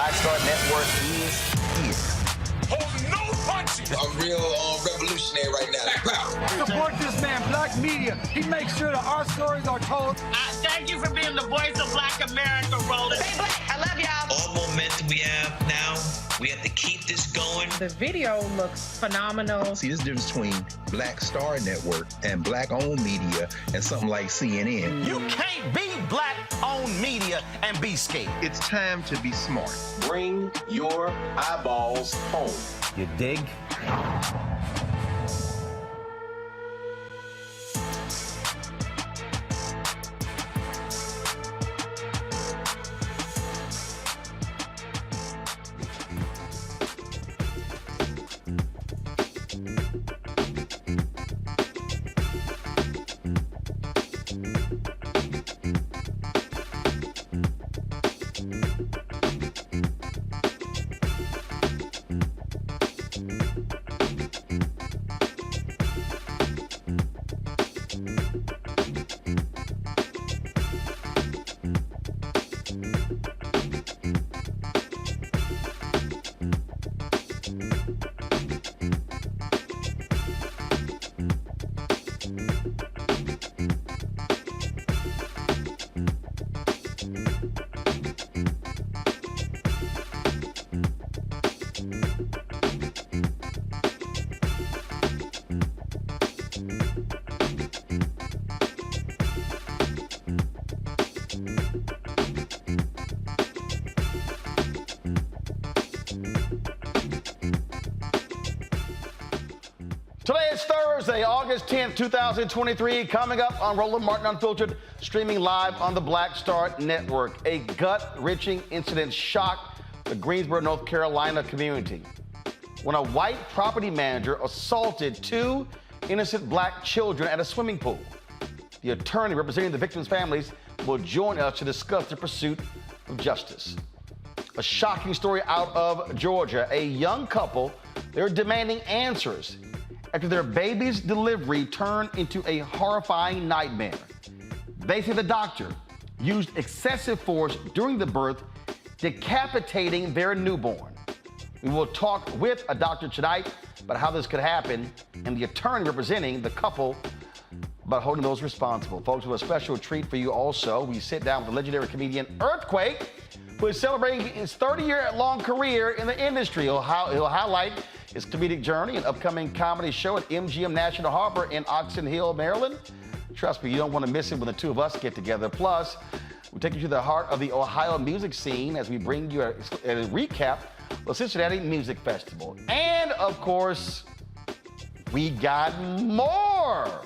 Black Star Network is here. Hold no punches! I'm real revolutionary right now. Support this man, Black Media. He makes sure that our stories are told. Thank you for being the voice of Black America, Roland. Stay black. I love y'all. All momentum we have now, we have to keep this going. The video looks phenomenal. See, there's a difference between Black Star Network and Black-owned media and something like CNN. You can't be Black-owned media and be scared. It's time to be smart. Bring your eyeballs home. You dig? Today is Thursday, August 10th, 2023. Coming up on Roland Martin Unfiltered, streaming live on the Black Star Network. A gut-wrenching incident shocked the Greensboro, North Carolina community when a white property manager assaulted two innocent black children at a swimming pool. The attorney representing the victims' families will join us to discuss the pursuit of justice. A shocking story out of Georgia. A young couple, they're demanding answers after their baby's delivery turned into a horrifying nightmare. They say the doctor used excessive force during the birth, decapitating their newborn. We will talk with a doctor tonight about how this could happen and the attorney representing the couple about holding those responsible. Folks, we have a special treat for you also. We sit down with the legendary comedian Earthquake, who is celebrating his 30-year-long career in the industry. He'll highlight his comedic journey and upcoming comedy show at MGM National Harbor in Oxon Hill, Maryland. Trust me, you don't want to miss it when the two of us get together. Plus, we'll take you to the heart of the Ohio music scene as we bring you a recap of the Cincinnati Music Festival. And, of course, we got more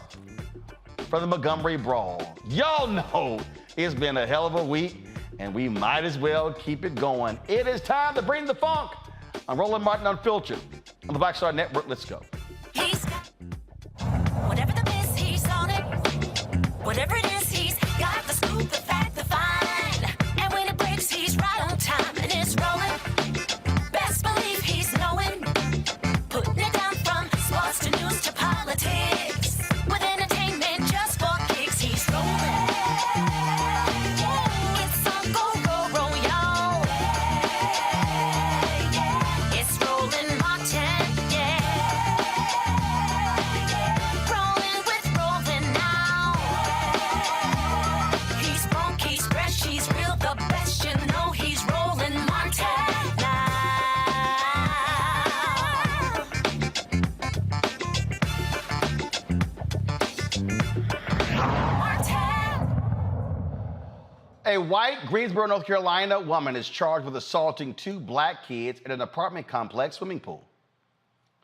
from the Montgomery Brawl. Y'all know it's been a hell of a week, and we might as well keep it going. It is time to bring the funk. I'm Roland Martin Unfiltered on the Black Star Network. Let's go. He's got whatever the miss, he's on it. Whatever it is, he's got the scoop, the fact, the fine. And when it breaks, he's right on time and it's rolling. Best believe he's knowing. Putting it down from sports to news to politics. With entertainment just for kicks, he's rolling. It's on go, y'all. It's Roland Martin, yeah. Rolling with Roland now. He's funk, he's fresh, he's real, the best, you know he's Roland Martin now. A white Greensboro, North Carolina woman is charged with assaulting two black kids at an apartment complex swimming pool.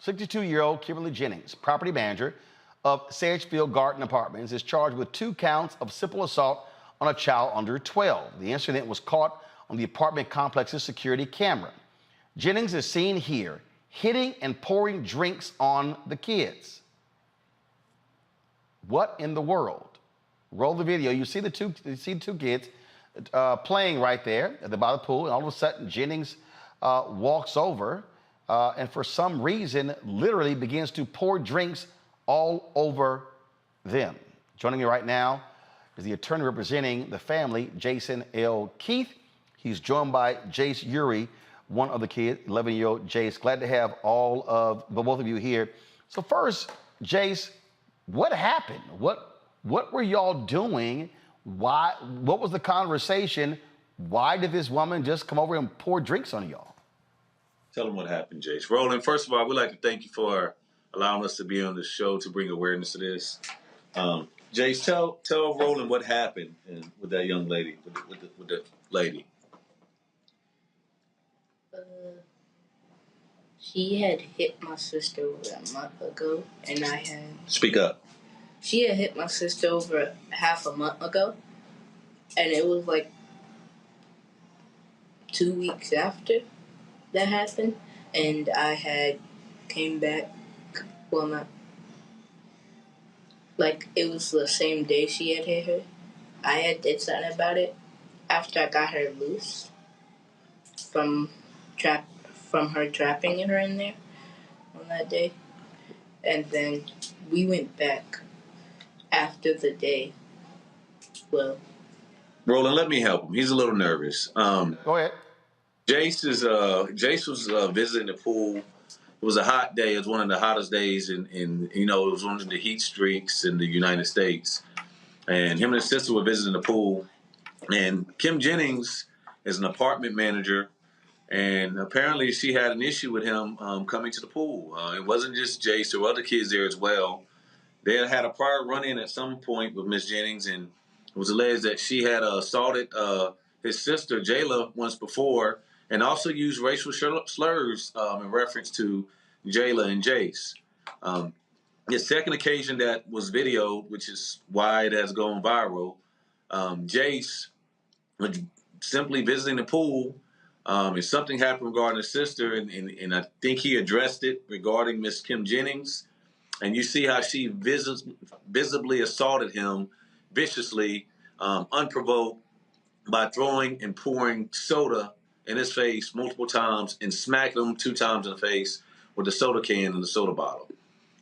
62-year-old Kimberly Jennings, property manager of Sagefield Garden Apartments, is charged with 2 counts of simple assault on a child under 12. The incident was caught on the apartment complex's security camera. Jennings is seen here hitting and pouring drinks on the kids. What in the world? Roll the video. You see the two kids playing right there by the pool, and all of a sudden Jennings walks over and for some reason literally begins to pour drinks all over them. Joining me right now is the attorney representing the family, Jason L. Keith. He's joined by Jace Urey one of the kids, 11-year-old Jace. Glad to have both of you here. So first, Jace, what happened? What were y'all doing? Why? What was the conversation? Why did this woman just come over and pour drinks on y'all? Tell them what happened, Jace. Roland, first of all, we'd like to thank you for allowing us to be on the show to bring awareness to this. Jace, tell Roland what happened with that young lady, with the lady. She had hit my sister over a month ago, and Speak up. She had hit my sister over half a month ago, and it was like 2 weeks after that happened, and I had came back. Well, not like it was the same day she had hit her. I had did something about it after I got her loose from her trapping her in there on that day, and then we went back after the day. Well, Roland, let me help him. He's a little nervous. Go ahead. Jace was visiting the pool. It was a hot day. It was one of the hottest days in it was one of the heat streaks in the United States. And him and his sister were visiting the pool. And Kim Jennings is an apartment manager. And apparently she had an issue with him coming to the pool. It wasn't just Jace. There were other kids there as well. They had a prior run-in at some point with Miss Jennings, and it was alleged that she had assaulted his sister, Jayla, once before, and also used racial slurs in reference to Jayla and Jace. The second occasion that was videoed, which is why it has gone viral, Jace was simply visiting the pool, and something happened regarding his sister, and I think he addressed it regarding Miss Kim Jennings. And you see how she visibly assaulted him viciously, unprovoked, by throwing and pouring soda in his face multiple times and smacking him 2 times in the face with the soda can and the soda bottle.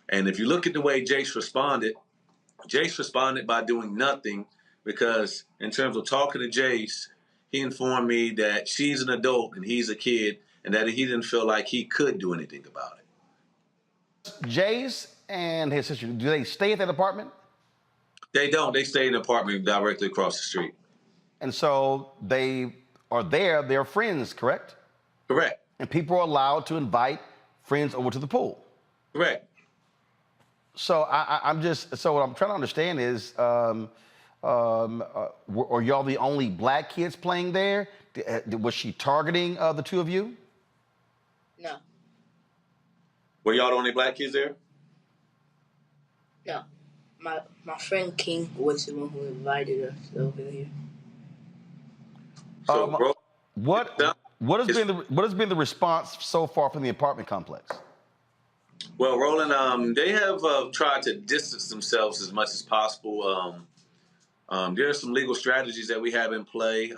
And if you look at the way Jace responded by doing nothing, because in terms of talking to Jace, he informed me that she's an adult and he's a kid, and that he didn't feel like he could do anything about it. Jace and his sister, do they stay at that apartment? They don't. They stay in the apartment directly across the street. And so they are there. They're friends, correct? Correct. And people are allowed to invite friends over to the pool. Correct. So so what I'm trying to understand is, are y'all the only black kids playing there? Was she targeting the two of you? no. Were y'all the only black kids there? No. My friend King was the one who invited us over here. So, what has been the response so far from the apartment complex? Well, Roland, they have tried to distance themselves as much as possible. There are some legal strategies that we have in play.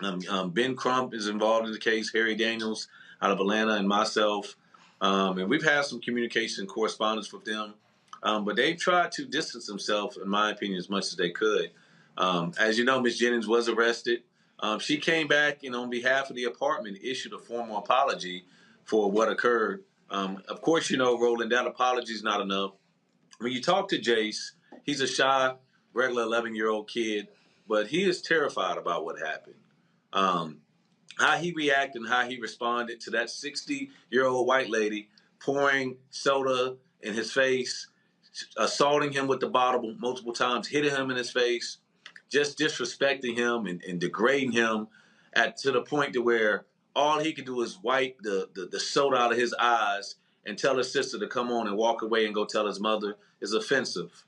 Ben Crump is involved in the case, Harry Daniels out of Atlanta, and myself. And we've had some communication and correspondence with them. But they've tried to distance themselves, in my opinion, as much as they could. As you know, Ms. Jennings was arrested. She came back and on behalf of the apartment issued a formal apology for what occurred. Of course, you know, Roland, that apology is not enough. When you talk to Jace, he's a shy, regular 11-year-old kid, but he is terrified about what happened. How he reacted and how he responded to that 60-year-old white lady pouring soda in his face, assaulting him with the bottle multiple times, hitting him in his face, just disrespecting him and degrading him to the point to where all he could do is wipe the soda out of his eyes and tell his sister to come on and walk away and go tell his mother is offensive.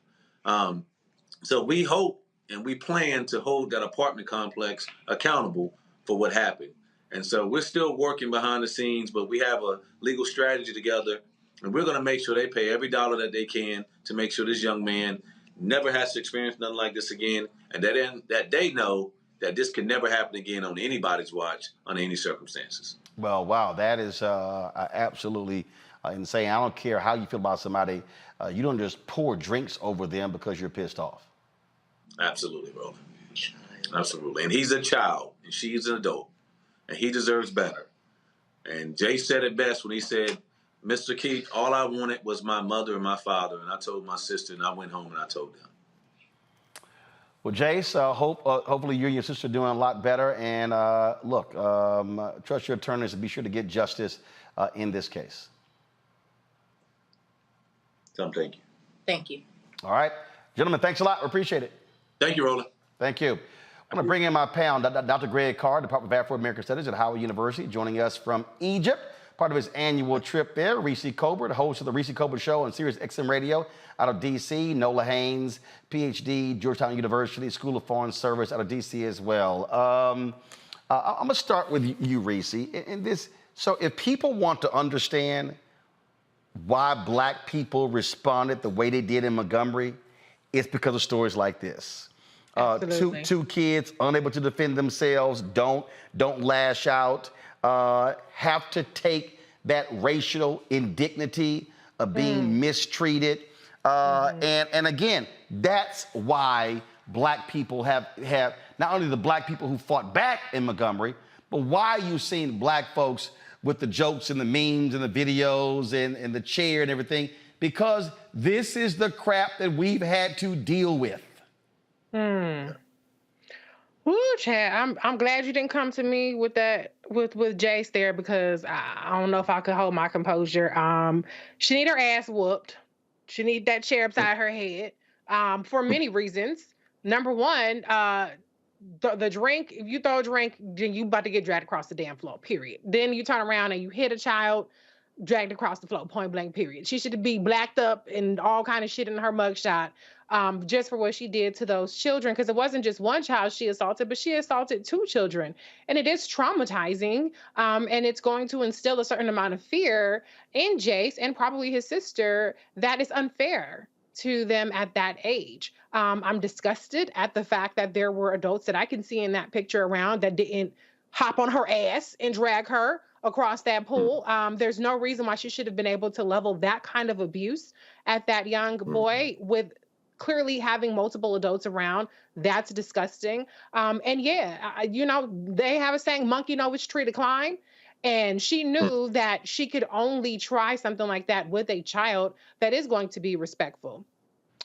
So we hope and we plan to hold that apartment complex accountable for what happened. And so we're still working behind the scenes, but we have a legal strategy together, and we're going to make sure they pay every dollar that they can to make sure this young man never has to experience nothing like this again, and that they know that this can never happen again on anybody's watch under any circumstances. Well, wow, that is absolutely insane. I don't care how you feel about somebody. You don't just pour drinks over them because you're pissed off. Absolutely, Roland. Absolutely. And he's a child, and she's an adult, and he deserves better. And Jay said it best when he said, Mr. Keith, all I wanted was my mother and my father. And I told my sister, and I went home and I told them. Well, Jace, hopefully you and your sister are doing a lot better. And look, trust your attorneys to be sure to get justice in this case. Tom, thank you. Thank you. All right. Gentlemen, thanks a lot. We appreciate it. Thank you, Roland. Thank you. I'm going to bring in my pal, Dr. Greg Carr, Department of Afro-American Studies at Howard University, joining us from Egypt. Part of his annual trip there, Reese Colbert, host of the Reese Colbert Show on Sirius XM Radio out of D.C., Nola Haynes, Ph.D., Georgetown University, School of Foreign Service out of D.C. as well. I'm going to start with you, Reese. So if people want to understand why black people responded the way they did in Montgomery, it's because of stories like this. Two kids unable to defend themselves, don't lash out, have to take that racial indignity of being mistreated. And again, that's why black people have not only the black people who fought back in Montgomery, but why you've seen black folks with the jokes and the memes and the videos and the chair and everything, because this is the crap that we've had to deal with. Woo, Chad, I'm glad you didn't come to me with that with Jace there, because I don't know if I could hold my composure. She need her ass whooped. She need that chair upside her head for many reasons. Number one, the drink, if you throw a drink, then you about to get dragged across the damn floor, period. Then you turn around and you hit a child, dragged across the floor, point blank, period. She should be blacked up and all kind of shit in her mugshot just for what she did to those children. Because it wasn't just one child she assaulted, but she assaulted 2 children. And it is traumatizing. And it's going to instill a certain amount of fear in Jace and probably his sister that is unfair to them at that age. I'm disgusted at the fact that there were adults that I can see in that picture around that didn't hop on her ass and drag her across that pool. There's no reason why she should have been able to level that kind of abuse at that young boy with clearly having multiple adults around. That's disgusting. And yeah, they have a saying, monkey know which tree to climb. And she knew that she could only try something like that with a child that is going to be respectful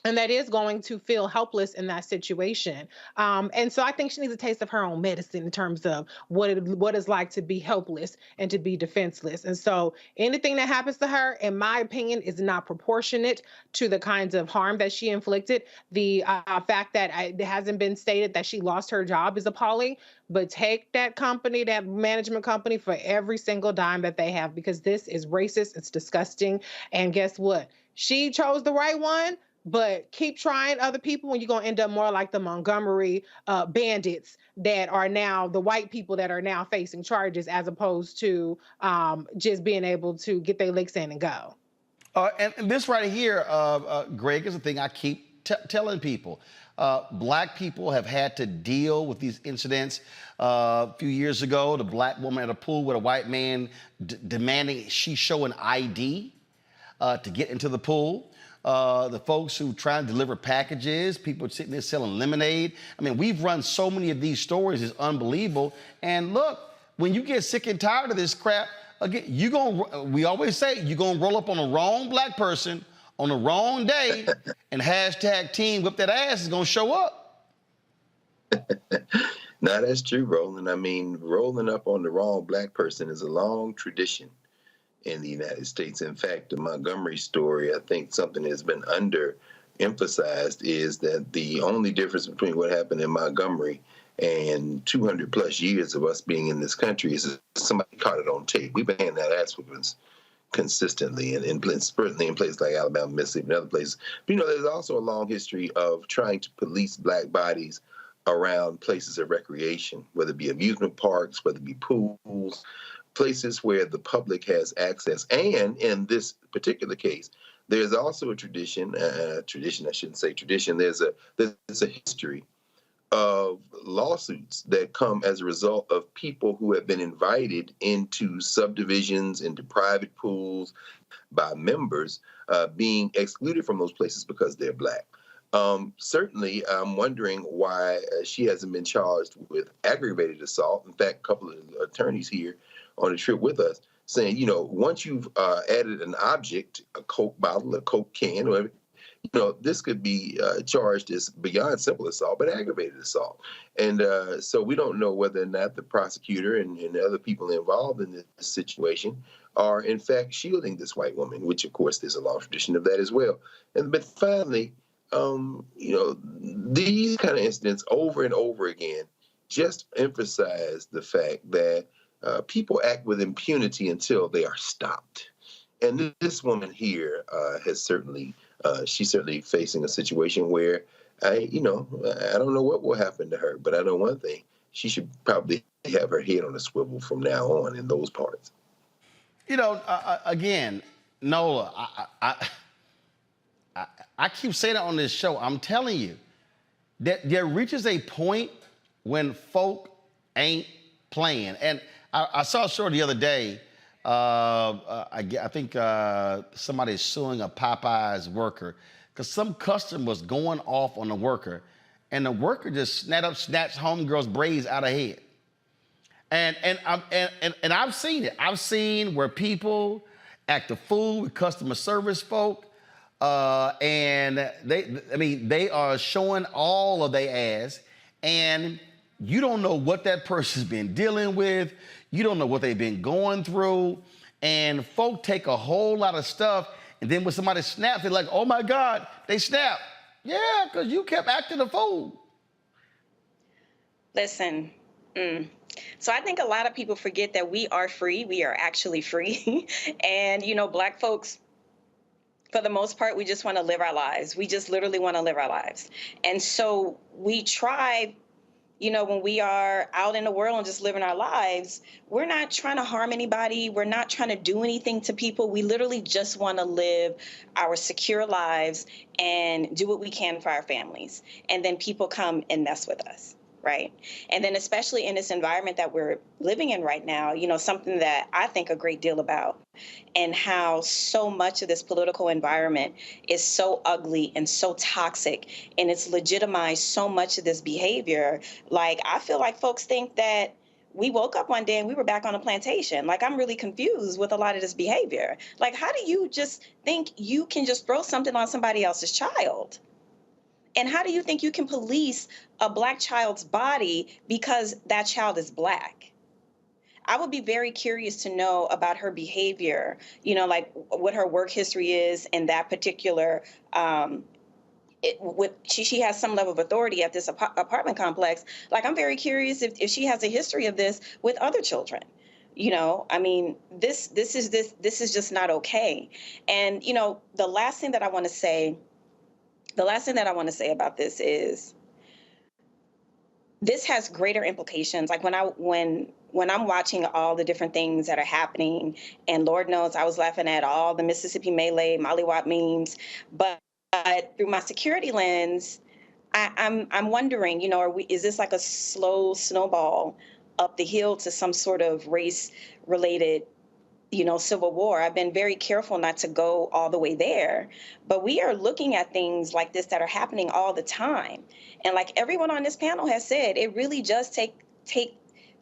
and that is going to feel helpless in that situation. And so I think she needs a taste of her own medicine in terms of what it's like to be helpless and to be defenseless. And so anything that happens to her, in my opinion, is not proportionate to the kinds of harm that she inflicted. The fact that it hasn't been stated that she lost her job is appalling, but take that company, that management company, for every single dime that they have, because this is racist, it's disgusting. And guess what? She chose the right one. But keep trying other people and you're going to end up more like the Montgomery bandits that are now the white people that are now facing charges, as opposed to just being able to get their licks in and go. And this right here, Greg, is the thing I keep telling people. Black people have had to deal with these incidents. A few years ago, the black woman at a pool with a white man demanding she show an ID to get into the pool. The folks who try and deliver packages, people sitting there selling lemonade. I mean, we've run so many of these stories, it's unbelievable. And look, when you get sick and tired of this crap, again, we always say, you're going to roll up on the wrong black person on the wrong day, and hashtag team whip that ass is going to show up. No, that's true, Roland. I mean, rolling up on the wrong black person is a long tradition in the United States. In fact, the Montgomery story, I think something that's been underemphasized is that the only difference between what happened in Montgomery and 200 plus years of us being in this country is somebody caught it on tape. We've been having that ass whoopings consistently, and certainly in places like Alabama, Mississippi, and other places. But, there's also a long history of trying to police black bodies around places of recreation, whether it be amusement parks, whether it be pools, places where the public has access. And in this particular case, there's also a tradition, I shouldn't say tradition, there's a history of lawsuits that come as a result of people who have been invited into subdivisions, into private pools by members being excluded from those places because they're black. Certainly, I'm wondering why she hasn't been charged with aggravated assault. In fact, a couple of attorneys here on the trip with us saying, once you've added an object, a Coke bottle, a Coke can, whatever, this could be charged as beyond simple assault, but aggravated assault. And so we don't know whether or not the prosecutor and the other people involved in this situation are in fact shielding this white woman, which of course there's a long tradition of that as well. But finally, these kind of incidents over and over again just emphasize the fact that people act with impunity until they are stopped. And this woman here has certainly, she's certainly facing a situation where I don't know what will happen to her, but I know one thing: she should probably have her head on a swivel from now on in those parts. Again, Nola, I keep saying it on this show. I'm telling you that there reaches a point when folk ain't playing. And I saw a story the other day. I think somebody's suing a Popeyes worker because some customer was going off on the worker, and the worker just snatched homegirl's braids out of her head. And I've seen it. I've seen where people act a fool with customer service folk, and they are showing all of their ass, and you don't know what that person's been dealing with. You don't know what they've been going through, and folk take a whole lot of stuff, and then when somebody snaps, they're like, "Oh my God, they snapped." Yeah, because you kept acting a fool. Listen. So I think a lot of people forget that we are free. We are actually free. And, Black folks, for the most part, we just want to live our lives. We just literally want to live our lives. And so we try, when we are out in the world and just living our lives, we're not trying to harm anybody. We're not trying to do anything to people. We literally just want to live our secure lives and do what we can for our families. And then people come and mess with us. Right. And then especially in this environment that we're living in right now, something that I think a great deal about, and how so much of this political environment is so ugly and so toxic, and it's legitimized so much of this behavior. Like, I feel like folks think that we woke up one day and we were back on a plantation. Like, I'm really confused with a lot of this behavior. Like, how do you just think you can just throw something on somebody else's child? And how do you think you can police a Black child's body because that child is Black? I would be very curious to know about her behavior, like what her work history is in that particular, she has some level of authority at this apartment complex. Like, I'm very curious if she has a history of this with other children. This is just not okay. And, the last thing that I want to say about this is this has greater implications. Like, when I'm watching all the different things that are happening, and Lord knows I was laughing at all the Mississippi Melee, Mollywop memes, but through my security lens, I'm wondering, is this like a slow snowball up the hill to some sort of race-related civil war? I've been very careful not to go all the way there, but we are looking at things like this that are happening all the time. And like everyone on this panel has said, it really does take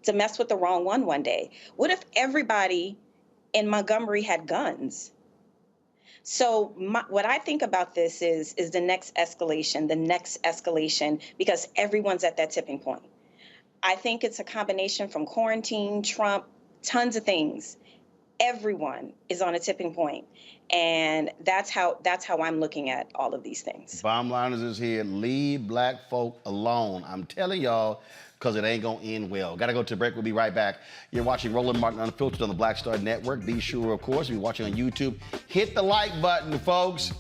to mess with the wrong one day. What if everybody in Montgomery had guns? So what I think about this is the next escalation, because everyone's at that tipping point. I think it's a combination from quarantine, Trump, tons of things. Everyone is on a tipping point, and that's how I'm looking at all of these things. Bottom line is here: leave Black folk alone. I'm telling y'all, because it ain't gonna end well. Gotta go to break. We'll be right back. You're watching Roland Martin Unfiltered on the Black Star Network. Be sure, of course, if you're watching on YouTube, hit the like button, folks.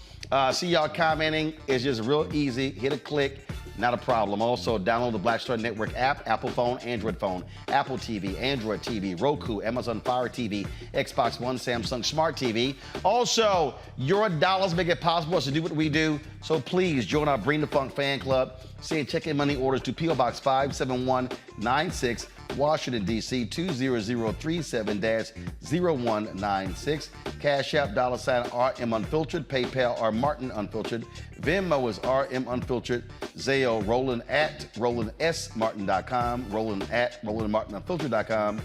See y'all commenting. It's just real easy. Hit a click. Not a problem. Also, download the Black Star Network app, Apple phone, Android phone, Apple TV, Android TV, Roku, Amazon Fire TV, Xbox One, Samsung Smart TV. Also, your dollars make it possible to do what we do. So please join our Bring the Funk fan club. Send check-in money orders to P.O. Box 57196, Washington, D.C. 20037-0196. Cash App, $RM Unfiltered. PayPal, R Martin Unfiltered. Venmo is RM Unfiltered. Zayo, Roland at RolandSMartin.com. Roland at RolandMartinUnfiltered.com.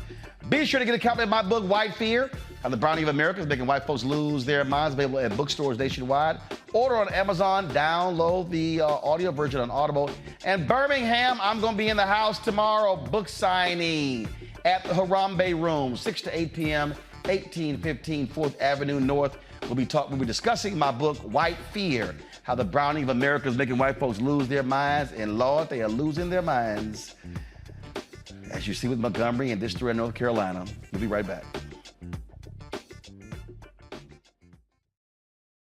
Be sure to get a copy of my book, White Fear, How the Browning of America is making white folks lose their minds. Available at bookstores nationwide. Order on Amazon. Download the audio version on Audible. And Birmingham, I'm going to be in the house tomorrow. Book signing at the Harambe Room, 6 to 8 p.m., 1815 4th Avenue North. We'll be discussing my book, White Fear, how the Browning of America is making white folks lose their minds. And Lord, they are losing their minds. As you see with Montgomery and this story in North Carolina. We'll be right back.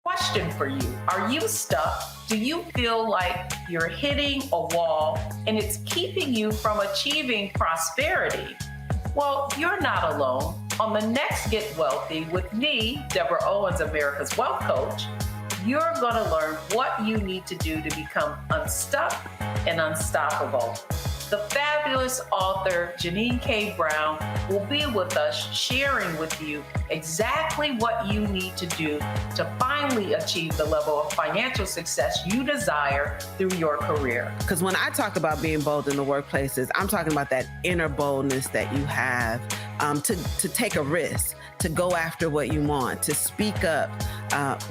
Question for you. Are you stuck? Do you feel like you're hitting a wall and it's keeping you from achieving prosperity? Well, you're not alone. On the next Get Wealthy with me, Deborah Owens, America's Wealth Coach, you're going to learn what you need to do to become unstuck and unstoppable. The fabulous author Janine K. Brown will be with us sharing with you exactly what you need to do to finally achieve the level of financial success you desire through your career. Because when I talk about being bold in the workplaces, I'm talking about that inner boldness that you have to take a risk, to go after what you want, to speak up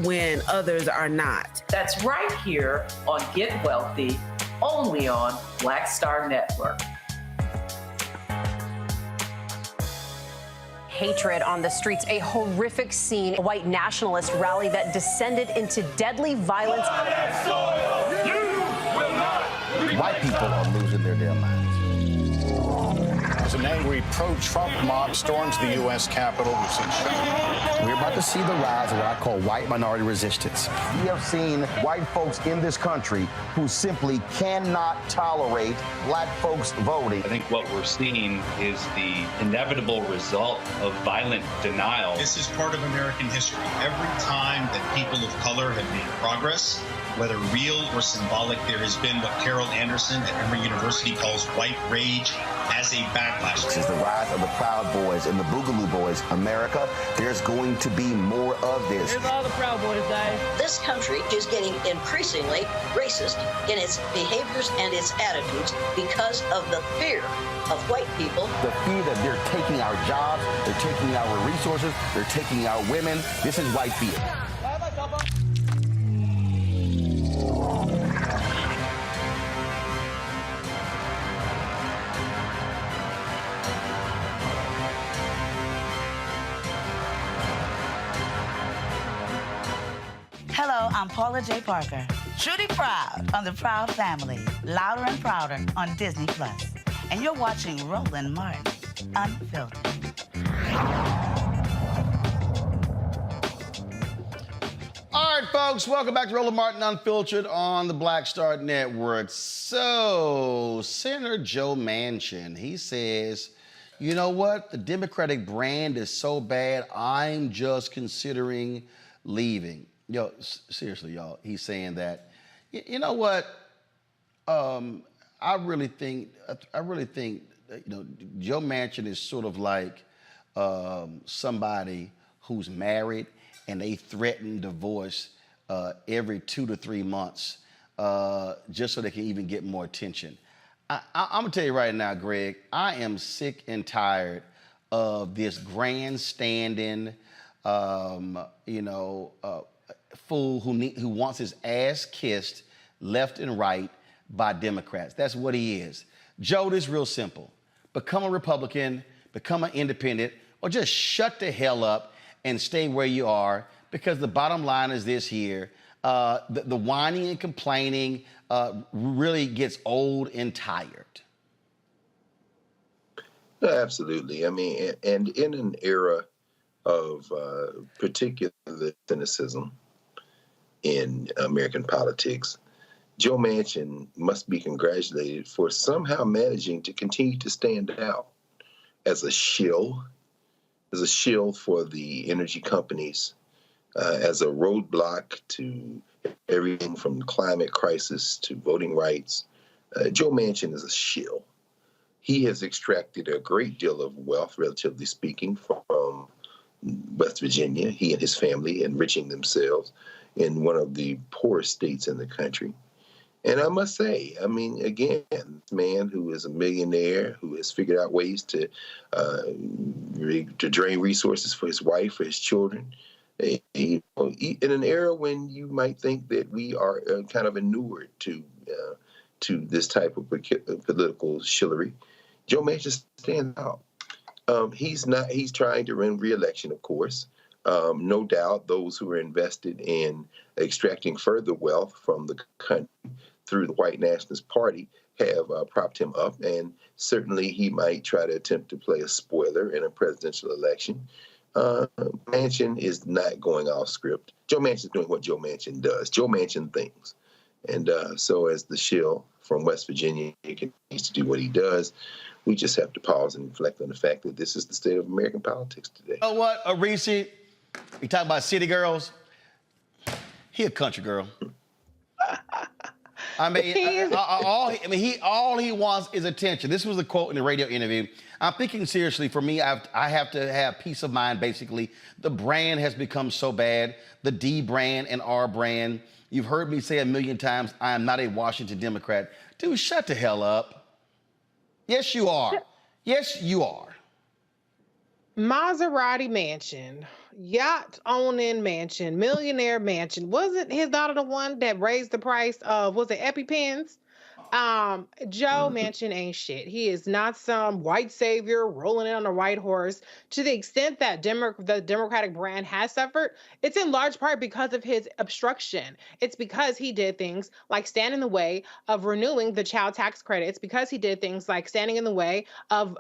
when others are not. That's right here on Get Wealthy, only on Black Star Network. Hatred on the streets, a horrific scene, a white nationalist rally that descended into deadly violence. White people are losing their damn minds. As an angry pro-Trump mob storms the U.S. Capitol, we're about to see the rise of what I call white minority resistance. We have seen white folks in this country who simply cannot tolerate black folks voting. I think what we're seeing is the inevitable result of violent denial. This is part of American history. Every time that people of color have made progress, whether real or symbolic, there has been what Carol Anderson at Emory University calls white rage as a backlash. This is the rise of the Proud Boys and the Boogaloo Boys. America, there's going to be more of this. Here's all the Proud Boys, Dave. This country is getting increasingly racist in its behaviors and its attitudes because of the fear of white people. The fear that they're taking our jobs, they're taking our resources, they're taking our women. This is white fear. Hello, I'm Paula J. Parker. Truly proud on the Proud Family, louder and prouder on Disney+. And you're watching Roland Martin, Unfiltered. All right, folks, welcome back to Roland Martin Unfiltered on the Black Star Network. So, Senator Joe Manchin, he says, you know what? The Democratic brand is so bad, I'm just considering leaving. Yo, seriously, y'all, he's saying that. You know what? I really think, Joe Manchin is sort of like somebody who's married and they threaten divorce every 2 to 3 months just so they can even get more attention. I'm gonna tell you right now, Greg, I am sick and tired of this grandstanding, fool who wants his ass kissed left and right by Democrats. That's what he is. Joe, this is real simple. Become a Republican, become an independent, or just shut the hell up and stay where you are, because the bottom line is this here. The whining and complaining really gets old and tired. Absolutely. I mean, and in an era of particular cynicism in American politics, Joe Manchin must be congratulated for somehow managing to continue to stand out as a shill for the energy companies, as a roadblock to everything from climate crisis to voting rights. Joe Manchin is a shill. He has extracted a great deal of wealth, relatively speaking, from West Virginia, he and his family enriching themselves in one of the poorest states in the country. And I must say, I mean, again, this man who is a millionaire, who has figured out ways to drain resources for his wife, for his children, in an era when you might think that we are kind of inured to this type of political shillery, Joe Manchin stands out. He's trying to win re-election, of course. No doubt those who are invested in extracting further wealth from the country through the white nationalist party have propped him up, and certainly he might try to attempt to play a spoiler in a presidential election. Manchin is not going off script. Joe Manchin is doing what Joe Manchin does. Joe Manchin thinks. And so as the shill from West Virginia continues to do what he does, we just have to pause and reflect on the fact that this is the state of American politics today. You know what, Reese? You talk about city girls. He a country girl. I mean, all he wants is attention. This was a quote in the radio interview. I'm thinking seriously. For me, I have to have peace of mind. Basically, the brand has become so bad. The D brand and R brand. You've heard me say a million times, I am not a Washington Democrat. Dude, shut the hell up. Yes, you are. Yes, you are. Maserati mansion, yacht owning mansion, millionaire mansion. Wasn't his daughter the one that raised the price of, was it EpiPens? Joe Manchin ain't shit. He is not some white savior rolling in on a white horse. To the extent that the Democratic brand has suffered, it's in large part because of his obstruction. It's because he did things like stand in the way of renewing the child tax credit. It's because he did things like standing in the way of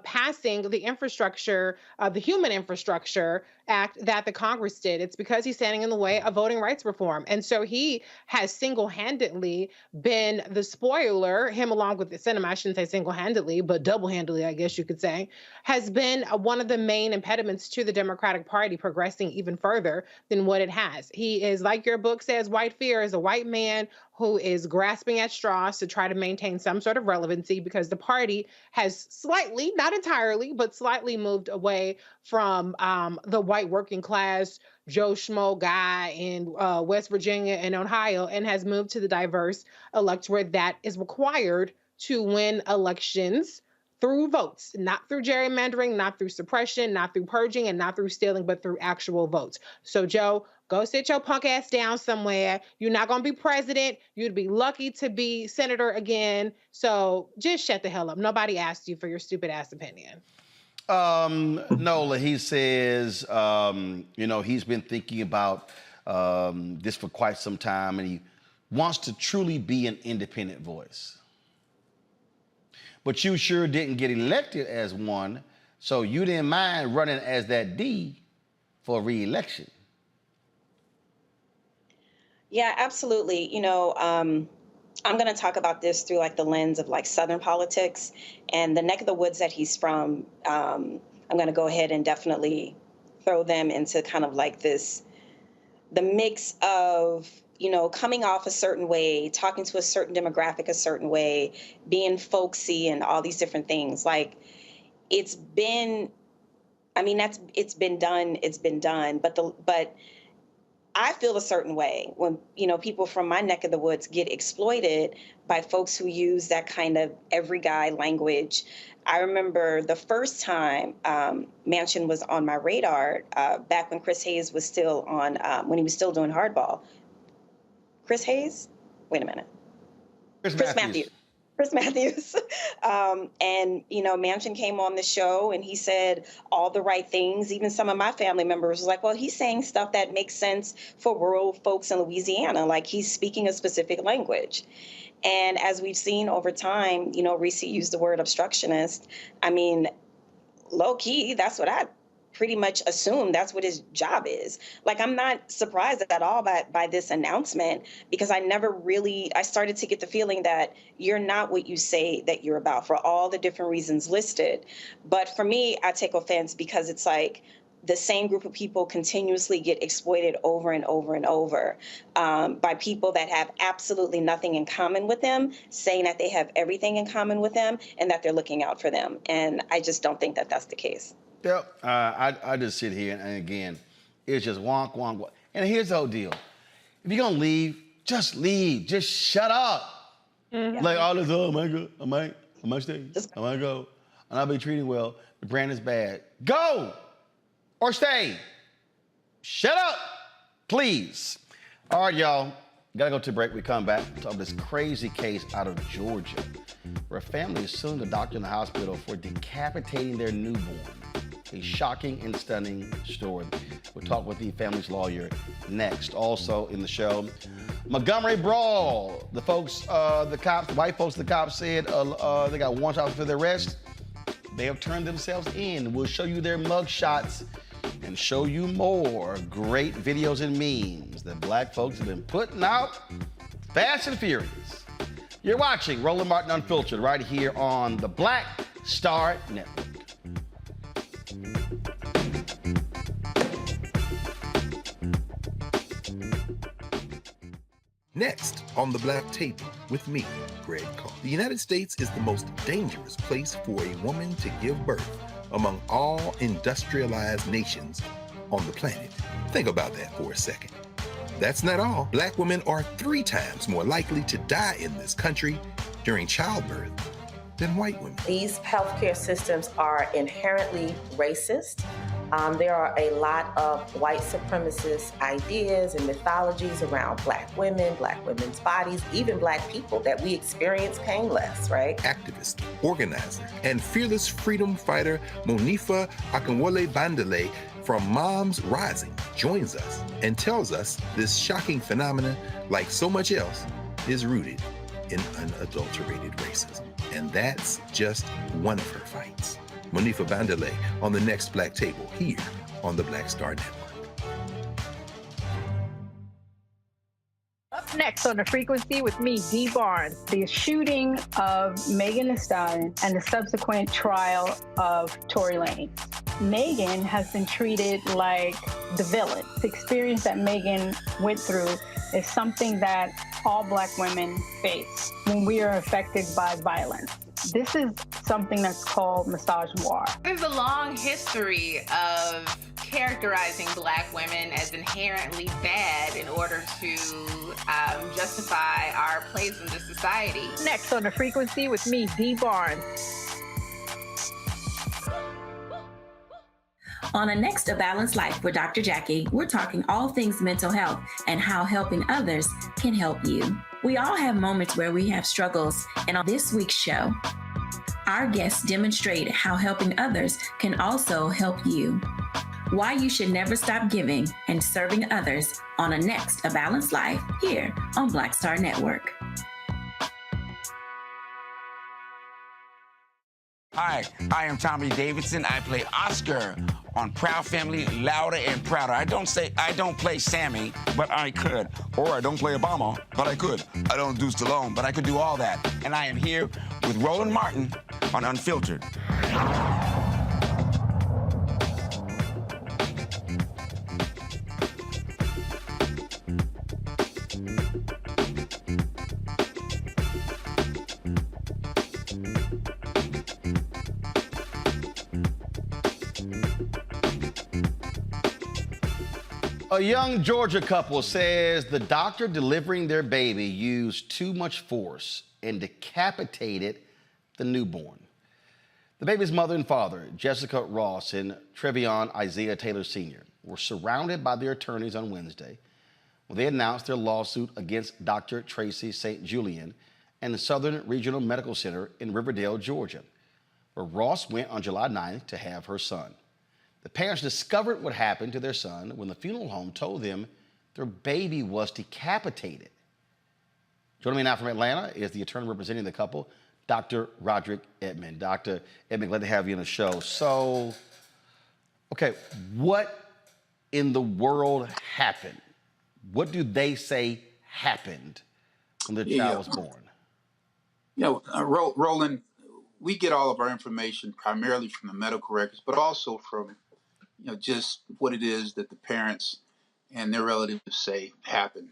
passing the infrastructure, the Human Infrastructure Act that the Congress did. It's because he's standing in the way of voting rights reform. And so he has single-handedly been the spoiler, him along with the cinema, I shouldn't say single-handedly, but double-handedly, I guess you could say, has been one of the main impediments to the Democratic Party progressing even further than what it has. He is, like your book says, white fear is a white man who is grasping at straws to try to maintain some sort of relevancy because the party has slightly, not entirely, but slightly moved away from the white working class Joe Schmo guy in West Virginia and Ohio, and has moved to the diverse electorate that is required to win elections through votes, not through gerrymandering, not through suppression, not through purging, and not through stealing, but through actual votes. So, Joe, go sit your punk ass down somewhere. You're not going to be president. You'd be lucky to be senator again. So just shut the hell up. Nobody asked you for your stupid ass opinion. Nola, he says, he's been thinking about this for quite some time, and he wants to truly be an independent voice. But you sure didn't get elected as one, so you didn't mind running as that D for re-election. Yeah, absolutely. I'm going to talk about this through like the lens of like Southern politics and the neck of the woods that he's from. I'm going to go ahead and definitely throw them into kind of like the mix of, coming off a certain way, talking to a certain demographic a certain way, being folksy and all these different things. Like it's been done, but I feel a certain way when, people from my neck of the woods get exploited by folks who use that kind of every guy language. I remember the first time Manchin was on my radar back when Chris Hayes was still on, when he was still doing hardball. Chris Hayes? Wait a minute. Chris Matthews. Chris Matthews. And, Manchin came on the show and he said all the right things. Even some of my family members was like, well, he's saying stuff that makes sense for rural folks in Louisiana. Like he's speaking a specific language. And as we've seen over time, Reese used the word obstructionist. I mean, low key, that's what I pretty much assume that's what his job is. Like, I'm not surprised at all by this announcement because I started to get the feeling that you're not what you say that you're about for all the different reasons listed. But for me, I take offense because it's like the same group of people continuously get exploited over and over and over by people that have absolutely nothing in common with them, saying that they have everything in common with them and that they're looking out for them. And I just don't think that that's the case. Yep. I just sit here and again, it's just wonk, wonk, wonk. And here's the whole deal. If you're going to leave, just leave. Just shut up. Like all this, oh, I might stay, I might go, and I'll be treated well. The brand is bad. Go or stay. Shut up, please. All right, y'all. Gotta go to break. We come back to this crazy case out of Georgia where a family is suing the doctor in the hospital for decapitating their newborn. A shocking and stunning story. We'll talk with the family's lawyer next. Also in the show, Montgomery brawl. The folks, the cops, the white folks, the cops said they got warrants out for their arrest. They have turned themselves in. We'll show you their mug shots and show you more great videos and memes that black folks have been putting out fast and furious. You're watching Roland Martin Unfiltered right here on the Black Star Network. Next on the Black Table with me, Greg Carr. The United States is the most dangerous place for a woman to give birth among all industrialized nations on the planet. Think about that for a second. That's not all. Black women are 3 times more likely to die in this country during childbirth than white women. These healthcare systems are inherently racist. There are a lot of white supremacist ideas and mythologies around black women's bodies, even black people, that we experience painless, right? Activist, organizer, and fearless freedom fighter Monifa Akinwole Bandele from Moms Rising joins us and tells us this shocking phenomenon, like so much else, is rooted in unadulterated racism. And that's just one of her fights. Monifa Bandele on the next Black Table here on the Black Star Network. Up next on The Frequency with me, Dee Barnes, the shooting of Megan Thee Stallion and the subsequent trial of Tory Lanez. Megan has been treated like the villain. The experience that Megan went through is something that all black women face when we are affected by violence. This is something that's called misogynoir. There's a long history of characterizing black women as inherently bad in order to justify our place in the society. Next on The Frequency with me, Dee Barnes. On the next A Balanced Life with Dr. Jackie, we're talking all things mental health and how helping others can help you. We all have moments where we have struggles, and on this week's show, our guests demonstrate how helping others can also help you. Why you should never stop giving and serving others on a next A Balanced Life here on Black Star Network. Hi, I am Tommy Davidson. I play Oscar on Proud Family, Louder and Prouder. I don't play Sammy, but I could. Or I don't play Obama, but I could. I don't do Stallone, but I could do all that. And I am here with Roland Martin on Unfiltered. A young Georgia couple says the doctor delivering their baby used too much force and decapitated the newborn. The baby's mother and father, Jessica Ross and Trevion Isaiah Taylor Sr., were surrounded by their attorneys on Wednesday when they announced their lawsuit against Dr. Tracy St. Julian and the Southern Regional Medical Center in Riverdale, Georgia, where Ross went on July 9th to have her son. The parents discovered what happened to their son when the funeral home told them their baby was decapitated. Joining me now from Atlanta is the attorney representing the couple, Dr. Roderick Edmond. Dr. Edmond, glad to have you on the show. So, okay, what in the world happened? What do they say happened when the child was born? Roland, we get all of our information primarily from the medical records, but also from just what it is that the parents and their relatives say happened.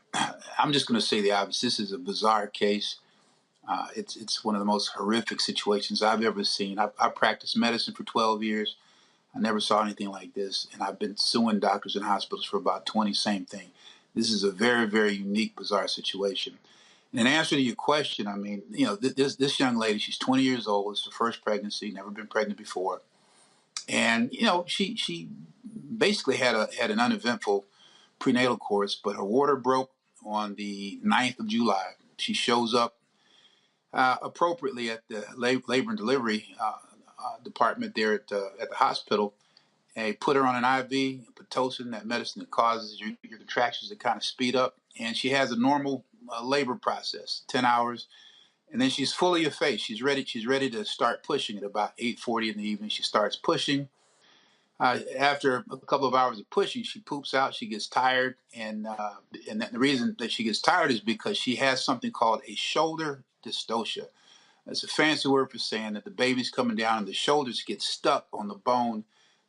I'm just going to say the obvious. This is a bizarre case. It's one of the most horrific situations I've ever seen. I practiced medicine for 12 years. I never saw anything like this, and I've been suing doctors and hospitals for about 20, same thing. This is a very, very unique, bizarre situation. In answer to your question, I mean, this young lady, she's 20 years old. It's her first pregnancy, never been pregnant before, and she basically had an uneventful prenatal course, but her water broke on the 9th of July. She shows up appropriately at the labor and delivery department there at the hospital. And they put her on an IV, Pitocin, that medicine that causes your contractions to kind of speed up. And she has a normal labor process, 10 hours. And then she's fully effaced. She's ready to start pushing at about 8:40 in the evening. She starts pushing. After a couple of hours of pushing, she poops out. She gets tired, and the reason that she gets tired is because she has something called a shoulder dystocia. That's a fancy word for saying that the baby's coming down and the shoulders get stuck on the bone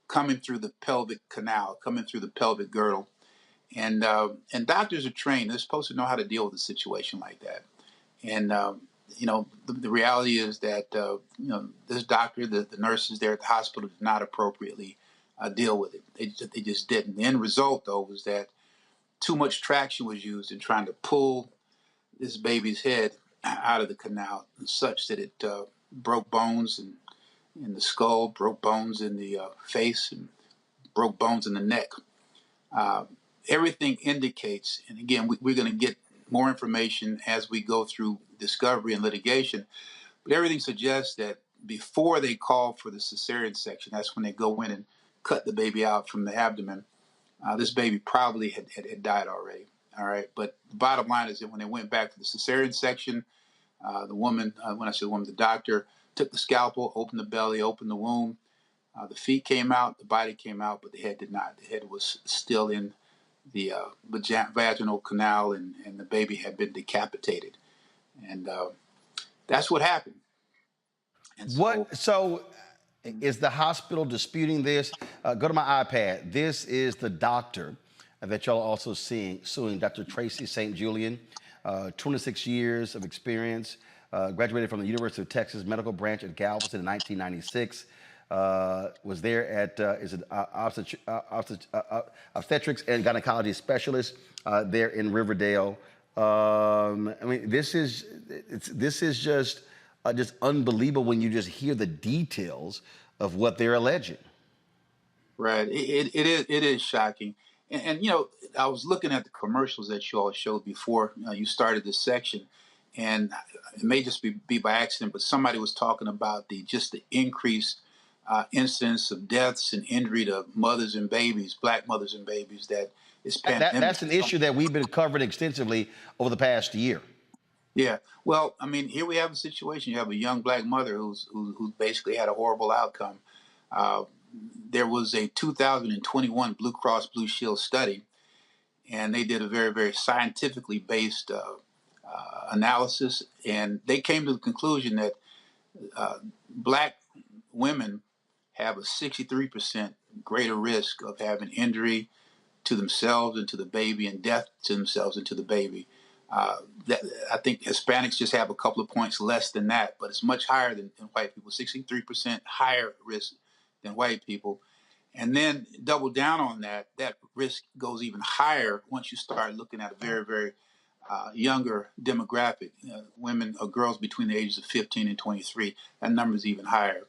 coming through the pelvic canal, coming through the pelvic girdle. And doctors are trained. They're supposed to know how to deal with a situation like that. And, the reality is that, this doctor, the nurses there at the hospital did not appropriately deal with it. They just didn't. The end result, though, was that too much traction was used in trying to pull this baby's head out of the canal, such that it broke bones in the skull, broke bones in the face, and broke bones in the neck. Everything indicates, and again, we're going to get more information as we go through discovery and litigation, but everything suggests that before they call for the cesarean section, that's when they go in and cut the baby out from the abdomen. This baby probably had died already. All right, but the bottom line is that when they went back to the cesarean section, the woman, when I say woman, the doctor took the scalpel, opened the belly, opened the womb. The feet came out, the body came out, but the head did not. The head was still in the vaginal canal, and the baby had been decapitated. And that's what happened. And so is the hospital disputing this? Go to my iPad. This is the doctor that y'all are also suing, Dr. Tracy St. Julian, 26 years of experience, graduated from the University of Texas Medical Branch at Galveston in 1996. Was there at obstetrics and gynecology specialist there in Riverdale. I mean, this is just unbelievable when you just hear the details of what they're alleging. Right, it is shocking, and I was looking at the commercials that you all showed before you started this section, and it may just be by accident, but somebody was talking about the increased incidence of deaths and injury to mothers and babies, Black mothers and babies. That is pandemic. That's an issue that we've been covering extensively over the past year. Yeah, well, I mean, here we have a situation. You have a young Black mother who basically had a horrible outcome. There was a 2021 Blue Cross Blue Shield study, and they did a very, very scientifically based analysis, and they came to the conclusion that Black women have a 63% greater risk of having injury to themselves and to the baby, and death to themselves and to the baby. I think Hispanics just have a couple of points less than that, but it's much higher than white people, 63% higher risk than white people. And then double down on that risk goes even higher once you start looking at a very, very younger demographic, women or girls between the ages of 15 and 23. That number is even higher.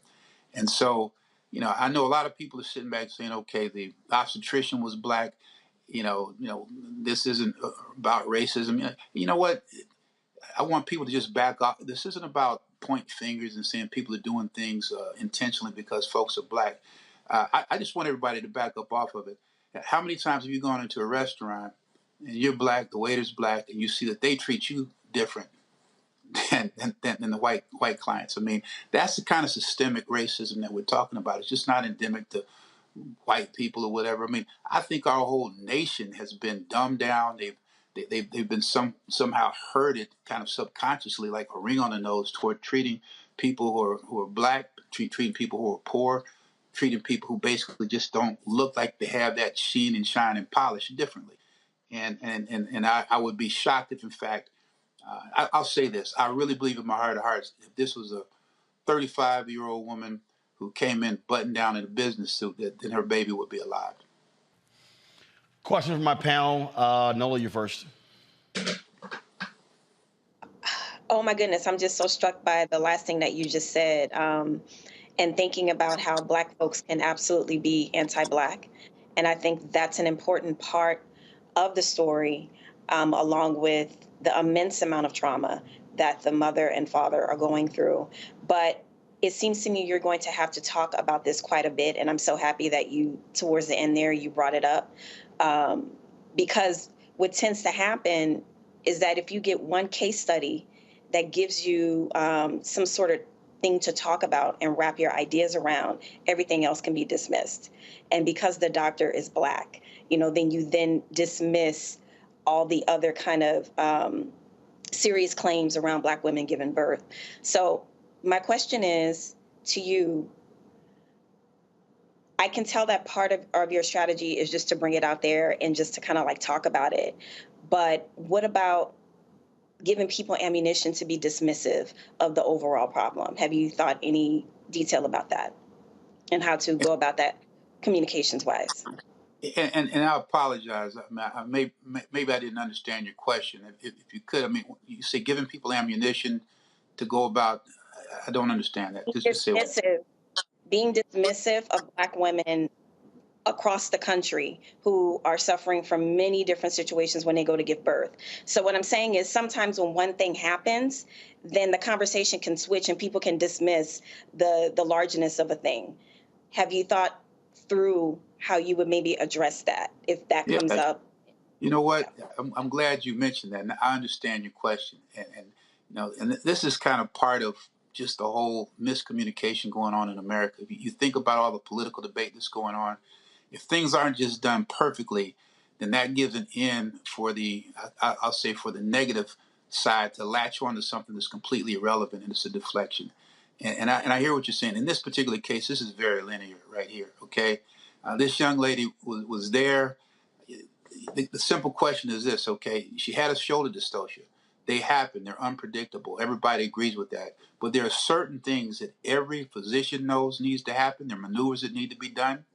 And so, I know a lot of people are sitting back saying, okay, the obstetrician was Black. This isn't about racism. You know what? I want people to just back off. This isn't about pointing fingers and saying people are doing things intentionally because folks are Black. I just want everybody to back up off of it. How many times have you gone into a restaurant and you're Black, the waiter's Black, and you see that they treat you different than the white clients? I mean, that's the kind of systemic racism that we're talking about. It's just not endemic to white people or whatever. I mean, I think our whole nation has been dumbed down. They've been somehow herded kind of subconsciously, like a ring on the nose, toward treating people who are Black, treating people who are poor, treating people who basically just don't look like they have that sheen and shine and polish differently. And I would be shocked if, in fact, I'll say this: I really believe in my heart of hearts, if this was a 35-year-old woman who came in buttoned down in a business suit, then her baby would be alive. Question from my panel. Nola, you first. Oh my goodness, I'm just so struck by the last thing that you just said, and thinking about how Black folks can absolutely be anti-Black. And I think that's an important part of the story, along with the immense amount of trauma that the mother and father are going through. But it seems to me you're going to have to talk about this quite a bit. And I'm so happy that you, towards the end there, you brought it up. Because what tends to happen is that if you get one case study that gives you some sort of thing to talk about and wrap your ideas around, everything else can be dismissed. And because the doctor is Black, then you then dismiss all the other kind of serious claims around Black women giving birth. So my question is to you, I can tell that part of your strategy is just to bring it out there and just to kind of like talk about it. But what about giving people ammunition to be dismissive of the overall problem? Have you thought any detail about that and how to go about that communications wise? And I apologize. Maybe I didn't understand your question. If you could, you say giving people ammunition to go about. I don't understand that. Just say what. Being dismissive of Black women across the country who are suffering from many different situations when they go to give birth. So what I'm saying is sometimes when one thing happens, then the conversation can switch and people can dismiss the largeness of a thing. Have you thought through how you would maybe address that if that comes up? You know what? I'm glad you mentioned that. And I understand your question, and this is kind of part of just the whole miscommunication going on in America. If you think about all the political debate that's going on, if things aren't just done perfectly, then that gives an in for I'll say for the negative side to latch on to something that's completely irrelevant, and it's a deflection. And I hear what you're saying. In this particular case, this is very linear right here. Okay, this young lady was there. The simple question is this, okay? She had a shoulder dystocia. They happen. They're unpredictable. Everybody agrees with that. But there are certain things that every physician knows needs to happen. There are maneuvers that need to be done.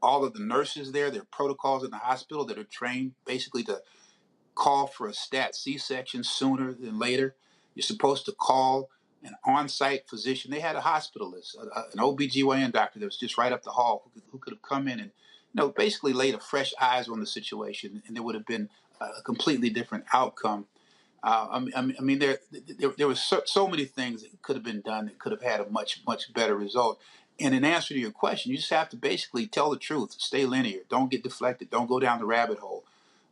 All of the nurses there are protocols in the hospital that are trained basically to call for a stat C-section sooner than later. You're supposed to call an on-site physician. They had a hospitalist, an OBGYN doctor that was just right up the hall who could have come in and basically laid a fresh eyes on the situation, and there would have been a completely different outcome. There was so many things that could have been done that could have had a much, much better result. And in answer to your question, you just have to basically tell the truth, stay linear, don't get deflected, don't go down the rabbit hole.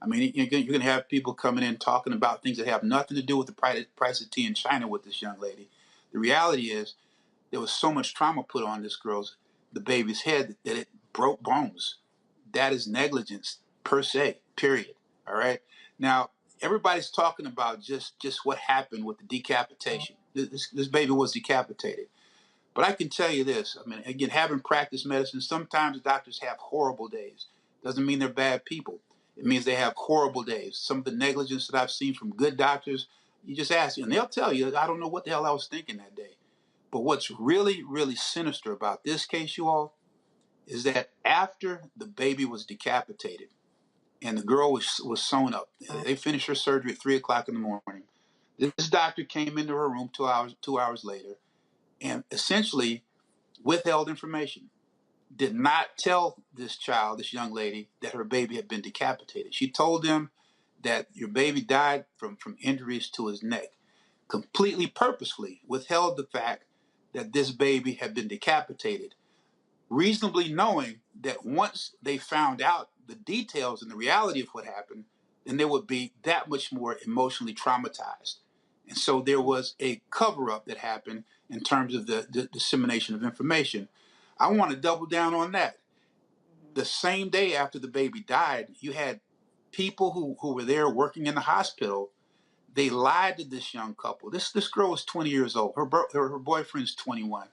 You're going to have people coming in talking about things that have nothing to do with the price of tea in China with this young lady. The reality is there was so much trauma put on the baby's head that it broke bones. That is negligence per se, period. All right. Now, everybody's talking about just what happened with the decapitation. This baby was decapitated. But I can tell you this. Again, having practiced medicine, sometimes doctors have horrible days. Doesn't mean they're bad people. It means they have horrible days. Some of the negligence that I've seen from good doctors, you just ask them, and they'll tell you, I don't know what the hell I was thinking that day. But what's really, really sinister about this case, you all, is that after the baby was decapitated and the girl was sewn up, they finished her surgery at 3 o'clock in the morning. This doctor came into her room 2 hours later and essentially withheld information, did not tell this young lady, that her baby had been decapitated. She told them that your baby died from injuries to his neck, completely purposefully withheld the fact that this baby had been decapitated, reasonably knowing that once they found out the details and the reality of what happened, then they would be that much more emotionally traumatized. And so there was a cover-up that happened in terms of the dissemination of information. I want to double down on that. The same day after the baby died, you had people who were there working in the hospital. They lied to this young couple. This girl was 20 years old. Her boyfriend's 21.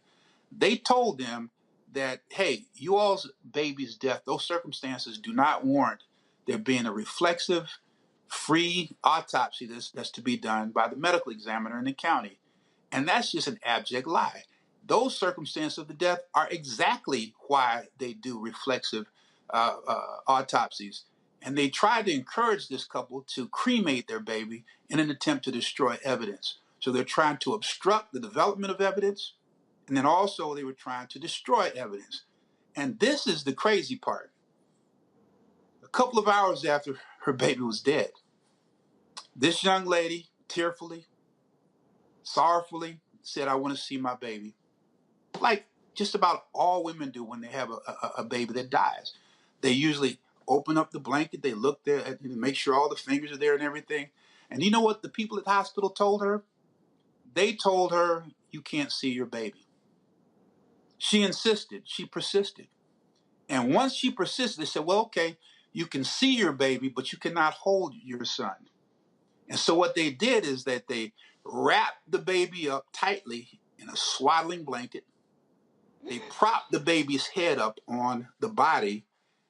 They told them that, hey, you all's baby's death, those circumstances do not warrant there being a reflexive, free autopsy that's to be done by the medical examiner in the county. And that's just an abject lie. Those circumstances of the death are exactly why they do reflexive autopsies. And they tried to encourage this couple to cremate their baby in an attempt to destroy evidence. So they're trying to obstruct the development of evidence, and then also they were trying to destroy evidence. And this is the crazy part. A couple of hours after her baby was dead, this young lady tearfully, sorrowfully said, "I want to see my baby." Like just about all women do when they have a baby that dies. They usually open up the blanket, they look there, and make sure all the fingers are there and everything. And you know what the people at the hospital told her? They told her, "You can't see your baby." She insisted, she persisted. And once she persisted, they said, "Well, okay, you can see your baby, but you cannot hold your son." And so what they did is that they wrapped the baby up tightly in a swaddling blanket. They propped the baby's head up on the body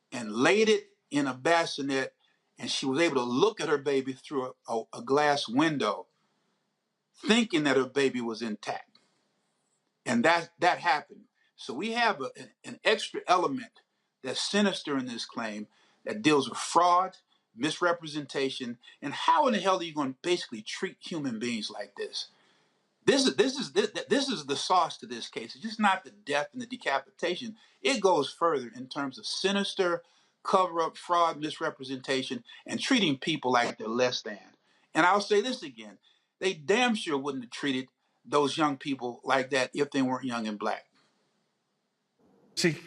and laid it in a bassinet, and she was able to look at her baby through a glass window, thinking that her baby was intact. And that happened. So we have an extra element that's sinister in this claim that deals with fraud, misrepresentation, and how in the hell are you going to basically treat human beings like this? This is the sauce to this case. It's just not the death and the decapitation. It goes further in terms of sinister cover-up, fraud, misrepresentation, and treating people like they're less than. And I'll say this again. They damn sure wouldn't have treated those young people like that if they weren't young and black. See?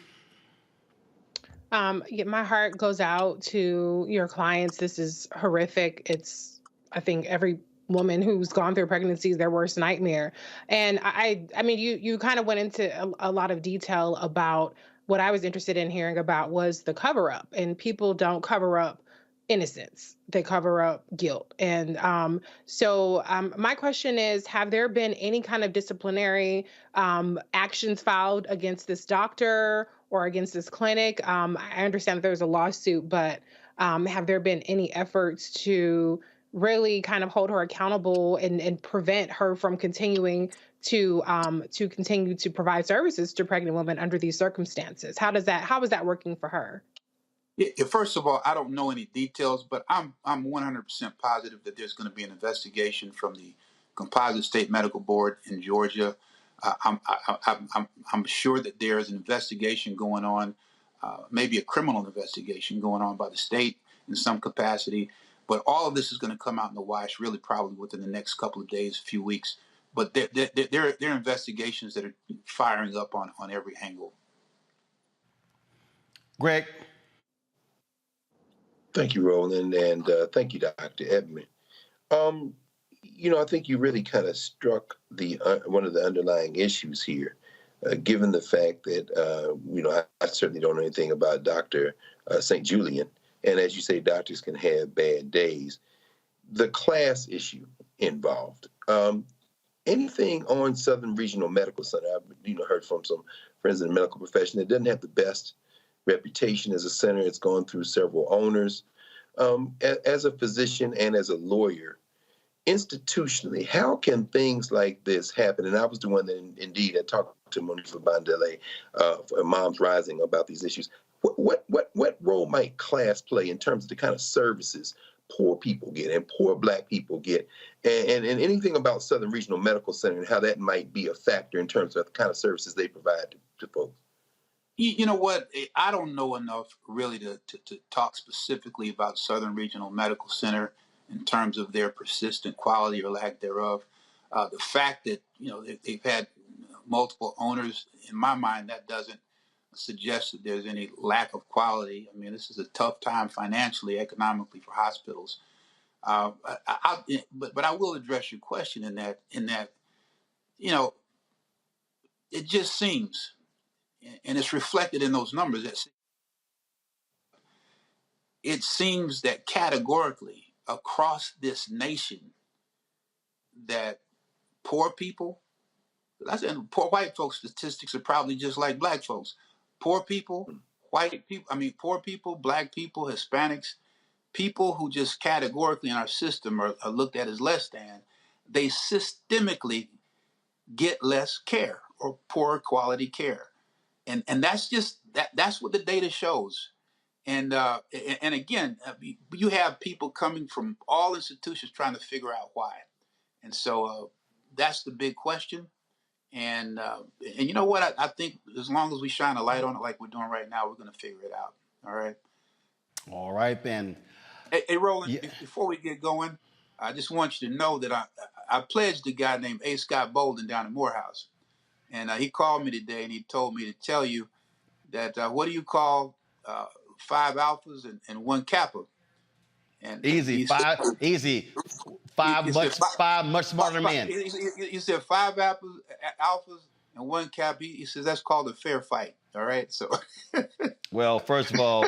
Yeah, my heart goes out to your clients. This is horrific. It's, I think, every woman who's gone through pregnancy is their worst nightmare. And I mean, you kind of went into a lot of detail about what I was interested in hearing about was the cover up. And people don't cover up innocence; they cover up guilt. And my question is: have there been any kind of disciplinary actions filed against this doctor or against this clinic? I understand that there's a lawsuit, but have there been any efforts to really kind of hold her accountable and prevent her from continuing to continue to provide services to pregnant women under these circumstances? How is that working for her? Yeah, first of all, I don't know any details, but I'm 100% positive that there's going to be an investigation from the Composite State Medical Board in Georgia. I'm sure that there is an investigation going on, maybe a criminal investigation going on by the state in some capacity. But all of this is going to come out in the wash really probably within the next couple of days, a few weeks. But there are investigations that are firing up on every angle. Greg. Thank you, Roland, and thank you, Dr. Edmond. I think you really kind of struck the one of the underlying issues here, given the fact that I certainly don't know anything about Dr. St. Julian, and as you say, doctors can have bad days. The class issue involved. Anything on Southern Regional Medical Center? I've heard from some friends in the medical profession that doesn't have the best reputation as a center. It's gone through several owners. As a physician and as a lawyer, institutionally, how can things like this happen? And I was the one that indeed I talked to Monifa Bandele for Moms Rising about these issues. What role might class play in terms of the kind of services poor people get and poor Black people get, and anything about Southern Regional Medical Center and how that might be a factor in terms of the kind of services they provide to folks? You know what? I don't know enough really to talk specifically about Southern Regional Medical Center in terms of their persistent quality or lack thereof. The fact that they've had multiple owners, in my mind, that doesn't suggest that there's any lack of quality. I mean, this is a tough time financially, economically for hospitals. But I will address your question in that it just seems, and it's reflected in those numbers, that it seems that categorically across this nation that poor people, I said poor white folks statistics are probably just like Black folks. Poor people, poor people, Black people, Hispanics, people who just categorically in our system are looked at as less than, they systemically get less care or poor quality care. And that's just that's what the data shows. And again, you have people coming from all institutions trying to figure out why. And so that's the big question. And you know what? I think as long as we shine a light on it like we're doing right now, we're going to figure it out. All right. All right, then. Hey Roland, before we get going, I just want you to know that I pledged a guy named A. Scott Bolden down in Morehouse. And he called me today and he told me to tell you that what do you call 5 alphas and 1 kappa? And easy, five much smarter men. He said 5 alphas and 1 kappa. He says that's called a fair fight. All right, so. Well, first of all,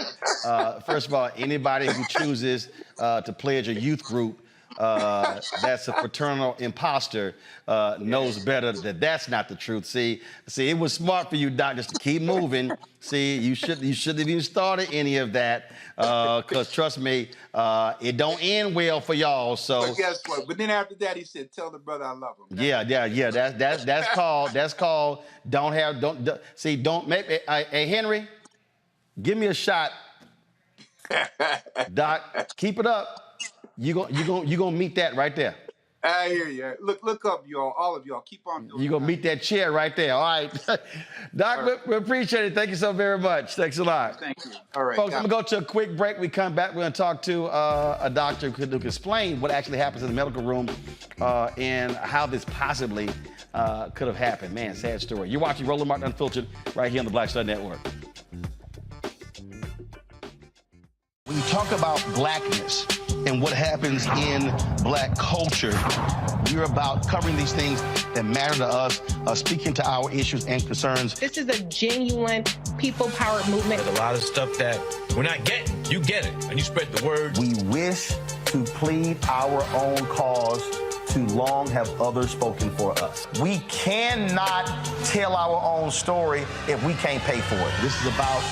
anybody who chooses to pledge a youth group that's a fraternal imposter knows better that that's not the truth. See, it was smart for you, Doc, just to keep moving. See, you shouldn't have even started any of that, because trust me, it don't end well for y'all. So. But guess what? But then after that, he said, "Tell the brother I love him." Yeah. That's called don't make. Hey, Henry, give me a shot. Doc, keep it up. You gonna meet that right there. I hear you. Look up, y'all. All of y'all. Keep on doing. You're gonna meet that chair right there. All right. Doc, all right. We appreciate it. Thank you so very much. Thanks a lot. Thank you. All right. Folks, I'm gonna go to a quick break. We come back, we're gonna talk to a doctor who can explain what actually happens in the medical room and how this possibly could have happened. Man, sad story. You're watching Roland Martin Unfiltered right here on the Black Star Network. When you talk about blackness and what happens in black culture, we're about covering these things that matter to us, speaking to our issues and concerns. This is a genuine people-powered movement. There's a lot of stuff that we're not getting. You get it, and you spread the word. We wish to plead our own cause. Too long have others spoken for us. We cannot tell our own story if we can't pay for it. This is about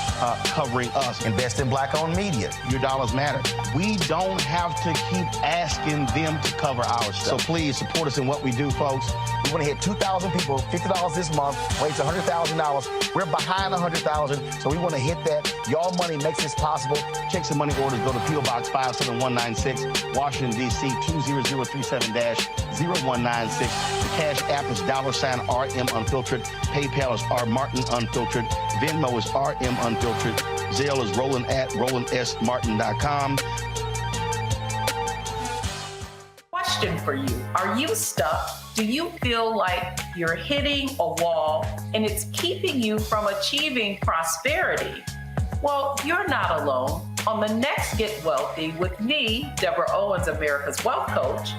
covering us. Invest in black-owned media. Your dollars matter. We don't have to keep asking them to cover our stuff. So please support us in what we do, folks. We want to hit 2,000 people, $50 this month, raise $100,000. We're behind 100,000, so we want to hit that. Y'all money makes this possible. Check some money orders. Go to P.O. Box 57196, Washington, D.C. 20037-0196. The Cash App is $RM Unfiltered. PayPal is R Martin Unfiltered. Venmo is RM Unfiltered. Zelle is Roland at RolandSMartin.com. Question for you. Are you stuck? Do you feel like you're hitting a wall and it's keeping you from achieving prosperity? Well, you're not alone. On the next Get Wealthy with me, Deborah Owens, America's Wealth Coach,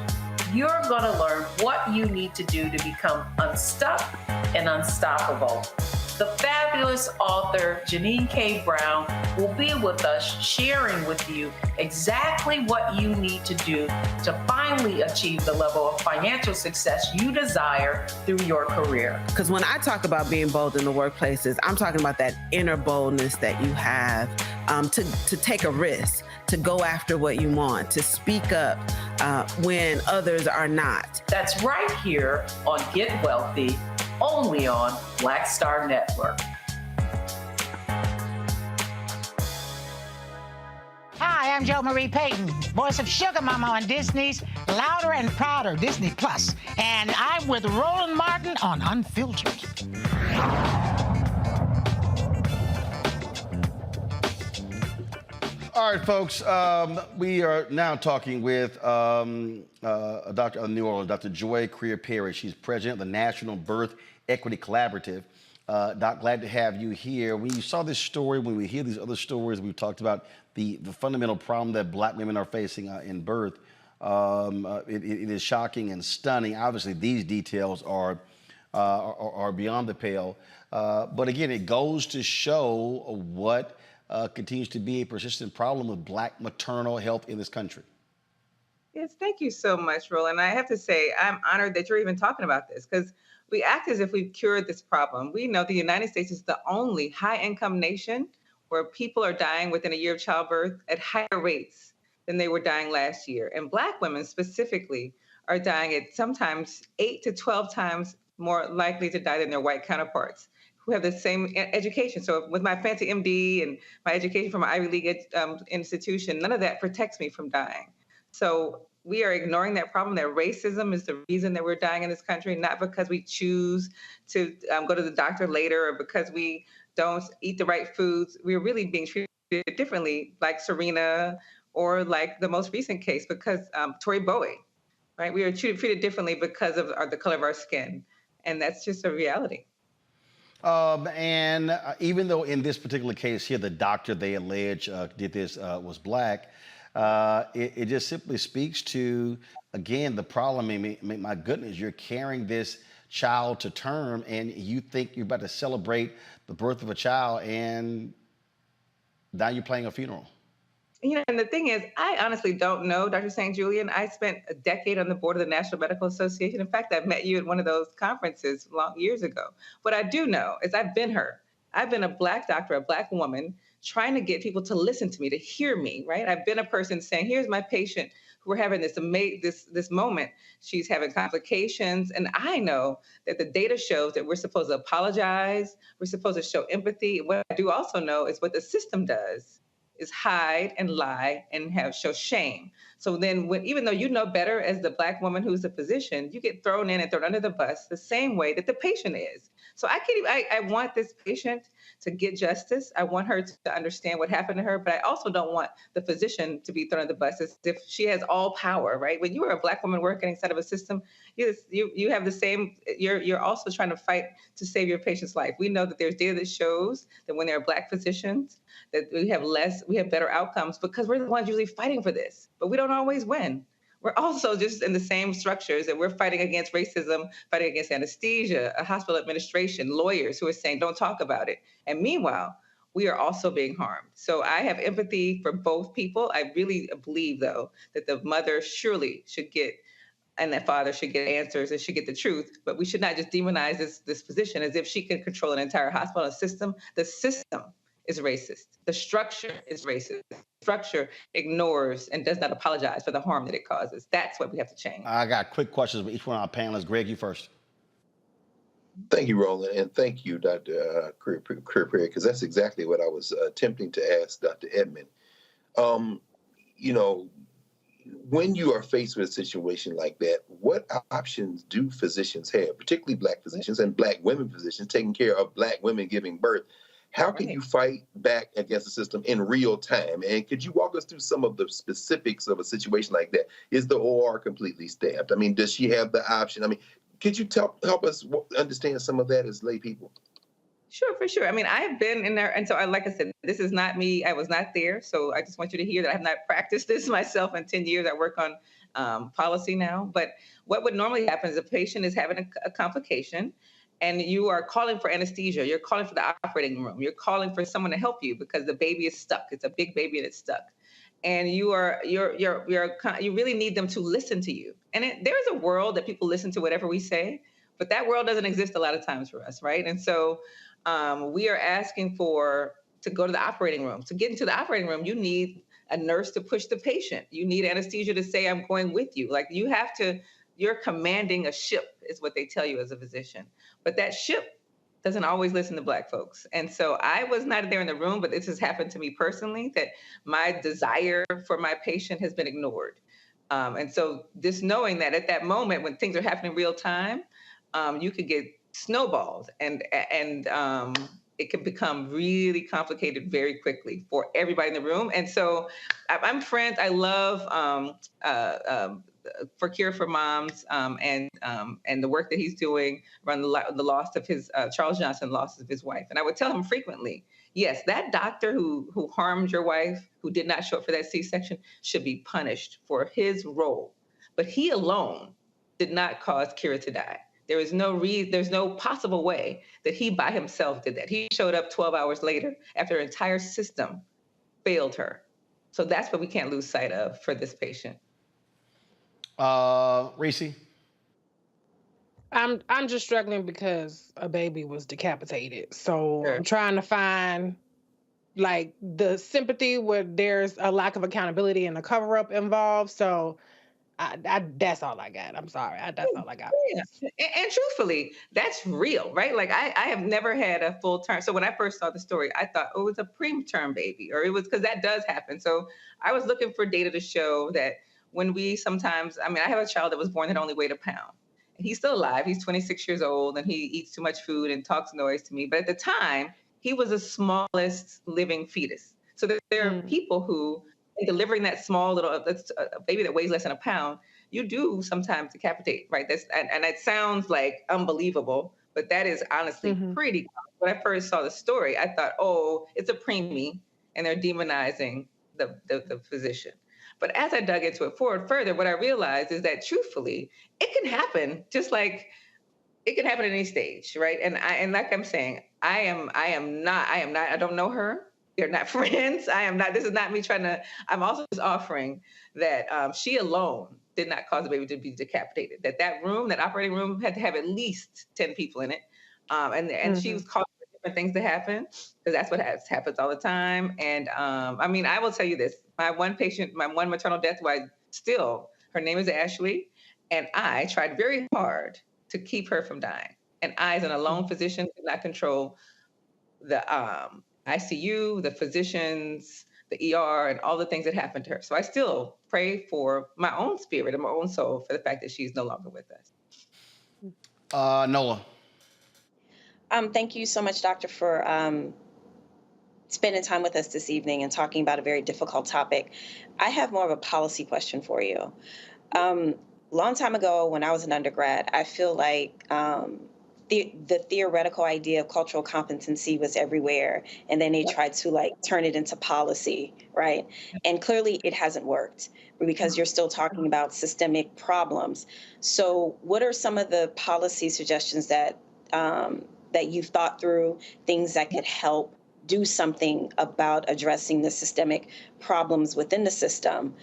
you're going to learn what you need to do to become unstuck and unstoppable. The fabulous author Janine K. Brown will be with us sharing with you exactly what you need to do to finally achieve the level of financial success you desire through your career. Because when I talk about being bold in the workplaces, I'm talking about that inner boldness that you have to take a risk, to go after what you want, to speak up when others are not. That's right here on Get Wealthy, only on Black Star Network. Hi, I'm Jo Marie Payton, voice of Sugar Mama on Disney's Louder and Prouder Disney Plus, and I'm with Roland Martin on Unfiltered. All right, folks, we are now talking with a doctor of New Orleans, Dr. Joy Creer-Perry. She's president of the National Birth Equity Collaborative. Doc, glad to have you here. When you saw this story, when we hear these other stories, we've talked about the fundamental problem that black women are facing in birth. It is shocking and stunning. Obviously, these details are beyond the pale. But again, it goes to show what continues to be a persistent problem with black maternal health in this country. Yes, thank you so much, Roland. I have to say, I'm honored that you're even talking about this because we act as if we've cured this problem. We know the United States is the only high-income nation where people are dying within a year of childbirth at higher rates than they were dying last year. And Black women specifically are dying at sometimes 8 to 12 times more likely to die than their white counterparts who have the same education. So with my fancy MD and my education from an Ivy League institution, none of that protects me from dying. So we are ignoring that problem, that racism is the reason that we're dying in this country, not because we choose to go to the doctor later or because we don't eat the right foods. We're really being treated differently, like Serena or like the most recent case, because Tori Bowie, right? We are treated differently because of the color of our skin. And that's just a reality. And even though in this particular case here, the doctor they allege did this was black, it just simply speaks to, again, the problem. I mean, my goodness, you're carrying this child to term and you think you're about to celebrate the birth of a child and now you're playing a funeral. You know, and the thing is, I honestly don't know, Dr. St. Julian. I spent a decade on the board of the National Medical Association. In fact, I met you at one of those conferences years ago. What I do know is I've been her. I've been a Black doctor, a Black woman, trying to get people to listen to me, to hear me, right? I've been a person saying, here's my patient who we're having this moment. She's having complications. And I know that the data shows that we're supposed to apologize. We're supposed to show empathy. What I do also know is what the system does is hide and lie and show shame. So then even though you know better as the Black woman who's a physician, you get thrown in and thrown under the bus the same way that the patient is. So I want this patient to get justice. I want her to understand what happened to her, but I also don't want the physician to be thrown under the bus as if she has all power, right? When you are a Black woman working inside of a system, you have the same, you're also trying to fight to save your patient's life. We know that there's data that shows that when there are Black physicians, that we have better outcomes because we're the ones usually fighting for this, but we don't always win. We're also just in the same structures that we're fighting against racism, fighting against anesthesia, a hospital administration, lawyers who are saying, don't talk about it. And meanwhile, we are also being harmed. So I have empathy for both people. I really believe, though, that the mother surely should get, and that father should get answers and should get the truth. But we should not just demonize this physician as if she can control an entire hospital system. The system is racist. The structure is racist. The structure ignores and does not apologize for the harm that it causes. That's what we have to change. I got quick questions with each one of our panelists. Greg, you first. Thank you, Roland, and thank you, Dr. Career, because that's exactly what I was attempting to ask Dr. Edmond. You know, when you are faced with a situation like that, what options do physicians have, particularly Black physicians and Black women physicians taking care of Black women giving birth? How can you fight back against the system in real time? And could you walk us through some of the specifics of a situation like that? Is the OR completely staffed? I mean, does she have the option? I mean, could you help us understand some of that as lay people? Sure, for sure. I mean, I have been in there. And so, like I said, this is not me. I was not there. So I just want you to hear that I have not practiced this myself in 10 years. I work on policy now. But what would normally happen is a patient is having a complication and you are calling for anesthesia. You're calling for the operating room. You're calling for someone to help you because the baby is stuck. It's a big baby and it's stuck. And you really need them to listen to you. And there's a world that people listen to whatever we say, but that world doesn't exist a lot of times for us, right? And so we are asking to go to the operating room. To get into the operating room, you need a nurse to push the patient. You need anesthesia to say, I'm going with you. Like you're commanding a ship is what they tell you as a physician. But that ship doesn't always listen to Black folks. And so I was not there in the room, but this has happened to me personally, that my desire for my patient has been ignored. And so just knowing that at that moment when things are happening real time, you could get snowballed and it can become really complicated very quickly for everybody in the room. And so I'm friends. I love for Cure for Moms and the work that he's doing around the loss of his, Charles Johnson loss of his wife. And I would tell him frequently, yes, that doctor who harmed your wife, who did not show up for that C-section, should be punished for his role. But he alone did not cause Kira to die. There's no possible way that he by himself did that. He showed up 12 hours later after her entire system failed her. So that's what we can't lose sight of for this patient. Reese? I'm just struggling because a baby was decapitated. So Sure. I'm trying to find like the sympathy where there's a lack of accountability and a cover-up involved. So I that's all I got. I'm sorry. That's all I got. Yeah. And truthfully, that's real, right? Like I have never had a full term. So when I first saw the story, I thought, oh, it was a preterm baby, or it was because that does happen. So I was looking for data to show that when we sometimes, I mean, I have a child that was born that only weighed a pound. And he's still alive. He's 26 years old and he eats too much food and talks noise to me. But at the time, he was the smallest living fetus. So there are people who, in delivering that small little a baby that weighs less than a pound, you do sometimes decapitate, right? And it sounds like unbelievable, but that is honestly pretty common. When I first saw the story, I thought, oh, it's a preemie, and they're demonizing the physician. But as I dug into it further, what I realized is that truthfully, it can happen just like it can happen at any stage, right? And like I'm saying, I don't know her. They're not friends. This is not me I'm also just offering that she alone did not cause the baby to be decapitated. That operating room had to have at least 10 people in it. And she was causing different things to happen because that's what happens all the time. And I mean, I will tell you this, my one maternal death, her name is Ashley. And I tried very hard to keep her from dying. And I, as an alone physician, could not control the ICU, the physicians, the ER, and all the things that happened to her. So I still pray for my own spirit and my own soul for the fact that she's no longer with us. Nola. Thank you so much, Doctor, for spending time with us this evening and talking about a very difficult topic. I have more of a policy question for you. Long time ago, when I was an undergrad, I feel like the theoretical idea of cultural competency was everywhere, and then they tried to turn it into policy, right? And clearly, it hasn't worked because you're still talking about systemic problems. So, what are some of the policy suggestions that you've thought through, things that could help do something about addressing the systemic problems within the system?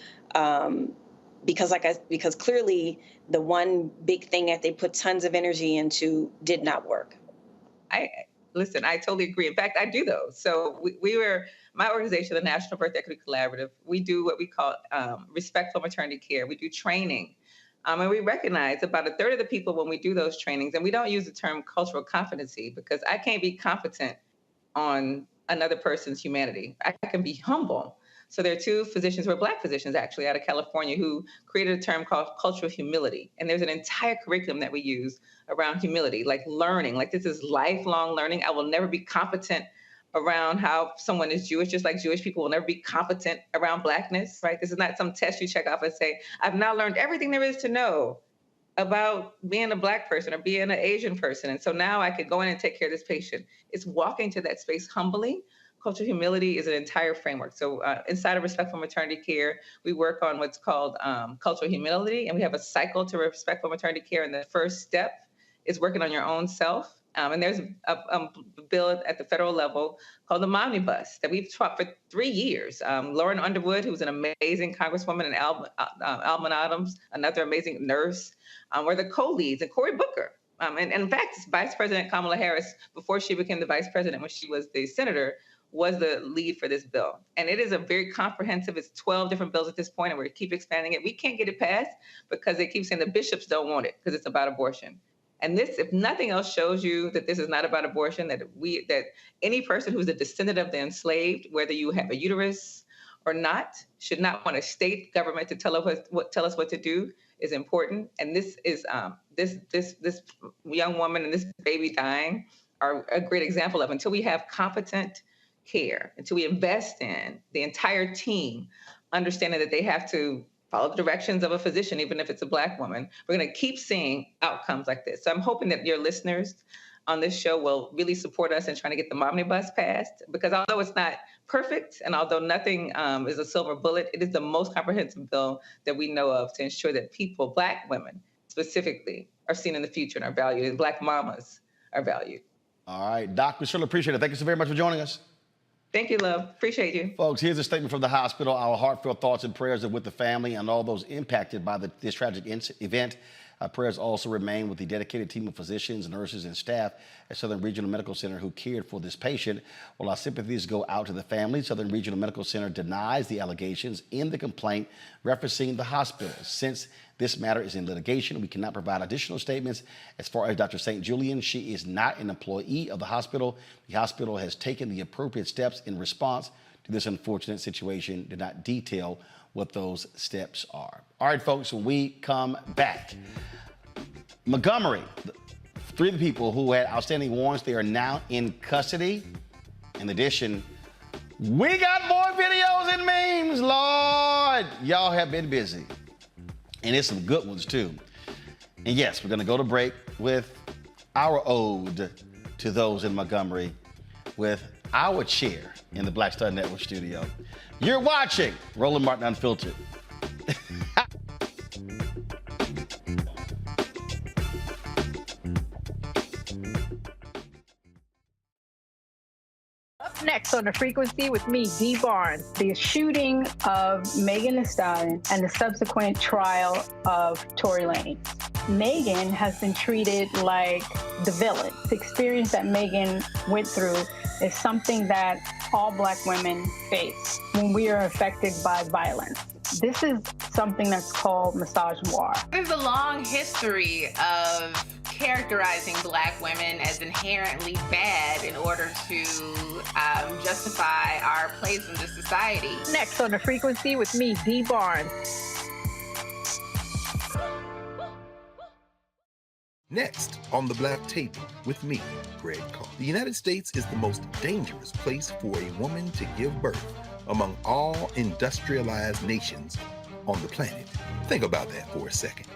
Because clearly the one big thing that they put tons of energy into did not work. I totally agree. In fact, I do those. So my organization, the National Birth Equity Collaborative, we do what we call respectful maternity care. We do training. And we recognize about a third of the people when we do those trainings, and we don't use the term cultural competency because I can't be competent on another person's humanity. I can be humble. So there are two physicians who are Black physicians, actually, out of California, who created a term called cultural humility. And there's an entire curriculum that we use around humility, like learning, like this is lifelong learning. I will never be competent around how someone is Jewish, just like Jewish people will never be competent around Blackness, right? This is not some test you check off and say, I've now learned everything there is to know about being a Black person or being an Asian person. And so now I could go in and take care of this patient. It's walking to that space humbly. Cultural humility is an entire framework. So inside of respectful maternity care, we work on what's called cultural humility, and we have a cycle to respectful maternity care. And the first step is working on your own self. And there's a bill at the federal level called the Omnibus that we've taught for 3 years. Lauren Underwood, who's an amazing congresswoman, and Alman Adams, another amazing nurse, were the co-leads, and Cory Booker. And in fact, Vice President Kamala Harris, before she became the vice president when she was the senator, was the lead for this bill. And it is a very comprehensive, it's 12 different bills at this point, and we keep expanding it. We can't get it passed because they keep saying the bishops don't want it because it's about abortion. And this, if nothing else, shows you that this is not about abortion, that any person who's a descendant of the enslaved, whether you have a uterus or not, should not want a state government to tell us what to do is important. And this is this young woman and this baby dying are a great example of, until we have competent care, until we invest in the entire team, understanding that they have to follow the directions of a physician, even if it's a Black woman, we're going to keep seeing outcomes like this. So I'm hoping that your listeners on this show will really support us in trying to get the Omnibus passed, because although it's not perfect and although nothing is a silver bullet, it is the most comprehensive bill that we know of to ensure that people, Black women specifically, are seen in the future and are valued, and Black mamas are valued. All right, Doc, we certainly appreciate it. Thank you so very much for joining us. Thank you, love. Appreciate you. Folks, here's a statement from the hospital. Our heartfelt thoughts and prayers are with the family and all those impacted by this tragic event. Our prayers also remain with the dedicated team of physicians, nurses, and staff at Southern Regional Medical Center who cared for this patient. Well, our sympathies go out to the family. Southern Regional Medical Center denies the allegations in the complaint referencing the hospital. Since this matter is in litigation, we cannot provide additional statements. As far as Dr. St. Julian, she is not an employee of the hospital. The hospital has taken the appropriate steps in response to this unfortunate situation did not detail what those steps are. All right, folks, when we come back, Montgomery, 3 of the people who had outstanding warrants, they are now in custody. In addition, we got more videos and memes, Lord. Y'all have been busy. And it's some good ones, too. And yes, we're going to go to break with our ode to those in Montgomery with our chair in the Black Star Network studio. You're watching Roland Martin Unfiltered. Up next on The Frequency with me, Dee Barnes, the shooting of Megan Thee Stallion and the subsequent trial of Tory Lanez. Megan has been treated like the villain. The experience that Megan went through is something that all Black women face when we are affected by violence. This is something that's called misogynoir. There's a long history of characterizing Black women as inherently bad in order to justify our place in the society. Next on The Frequency with me, Dee Barnes. Next on the Black Table with me, Greg Carr. The United States is the most dangerous place for a woman to give birth among all industrialized nations on the planet. Think about that for a second.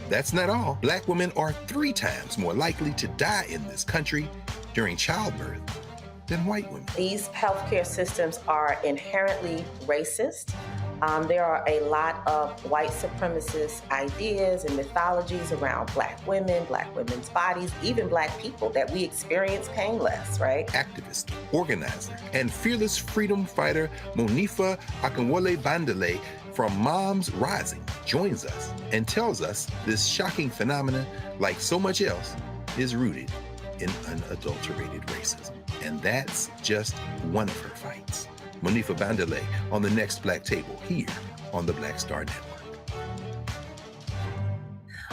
That's not all. Black women are 3 times more likely to die in this country during childbirth than white women. These healthcare systems are inherently racist. There are a lot of white supremacist ideas and mythologies around Black women, Black women's bodies, even Black people, that we experience painless, right? Activist, organizer, and fearless freedom fighter Monifa Akinwole Bandele from Moms Rising joins us and tells us this shocking phenomenon, like so much else, is rooted in unadulterated racism. And that's just one of her fights. Monifa Bandele on the next Black Table here on the Black Star Network.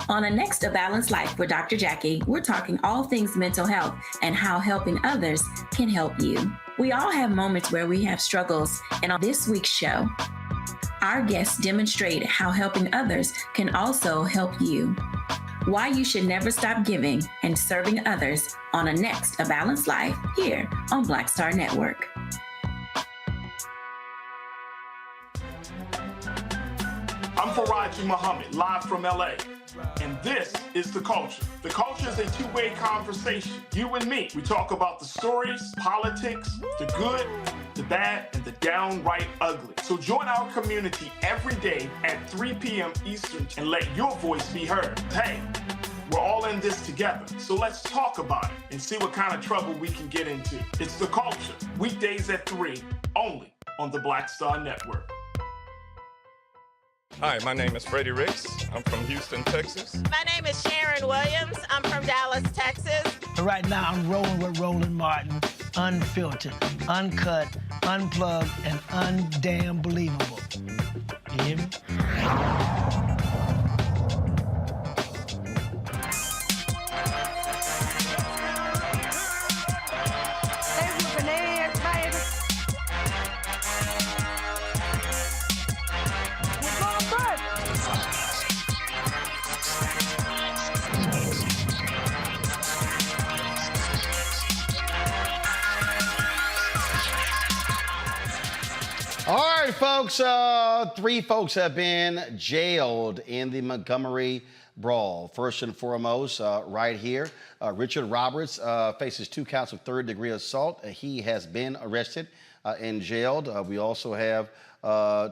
On the next A Balanced Life with Dr. Jackie, we're talking all things mental health and how helping others can help you. We all have moments where we have struggles, and on this week's show, our guests demonstrate how helping others can also help you. Why you should never stop giving and serving others on a next A Balanced Life here on Black Star Network. I'm Faraji Muhammad, live from LA. And this is The Culture. The Culture is a two-way conversation. You and me. We talk about the stories, politics, the good, the bad, and the downright ugly. So join our community every day at 3 p.m. Eastern and let your voice be heard. Hey, we're all in this together. So let's talk about it and see what kind of trouble we can get into. It's The Culture. Weekdays at 3, only on the Black Star Network. Hi, my name is Freddie Ricks. I'm from Houston, Texas. My name is Sharon Williams. I'm from Dallas, Texas. Right now, I'm rolling with Roland Martin, unfiltered, uncut, unplugged, and undamn believable. You hear me? All right, folks, 3 folks have been jailed in the Montgomery brawl. First and foremost, right here, Richard Roberts faces 2 counts of 3rd-degree assault. He has been arrested and jailed. We also have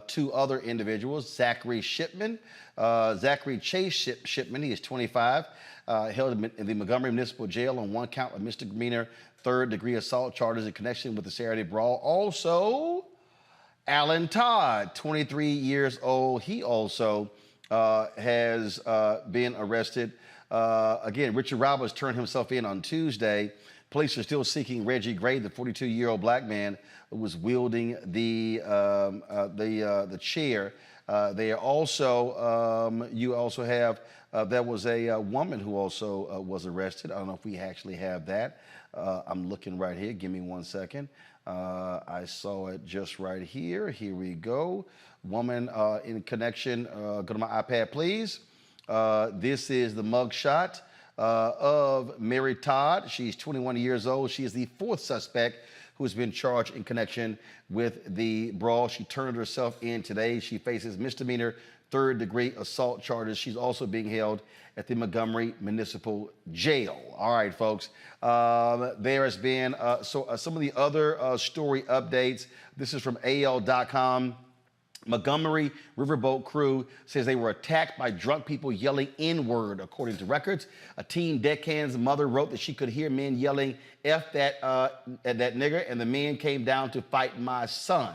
2 other individuals, Zachary Shipman, Zachary Chase Shipman, he is 25, held in the Montgomery Municipal Jail on 1 count of misdemeanor 3rd-degree assault charges in connection with the Saturday brawl. Also, Alan Todd, 23 years old, he also has been arrested. Again, Richard Roberts turned himself in on Tuesday. Police are still seeking Reggie Gray, the 42-year-old Black man who was wielding the chair. They are also, you also have there was a woman who also was arrested. I don't know if we actually have that. I'm looking right here. Give me 1 second. I saw it just right here. Here we go. Woman in connection. Go to my iPad, please. This is the mugshot of Mary Todd. She's 21 years old. She is the 4th suspect who has been charged in connection with the brawl. She turned herself in today. She faces misdemeanor 3rd-degree assault charges. She's also being held at the Montgomery Municipal Jail. All right, folks. There has been some of the other story updates. This is from AL.com. Montgomery Riverboat crew says they were attacked by drunk people yelling N-word, according to records. A teen deckhand's mother wrote that she could hear men yelling F that nigger, and the men came down to fight my son.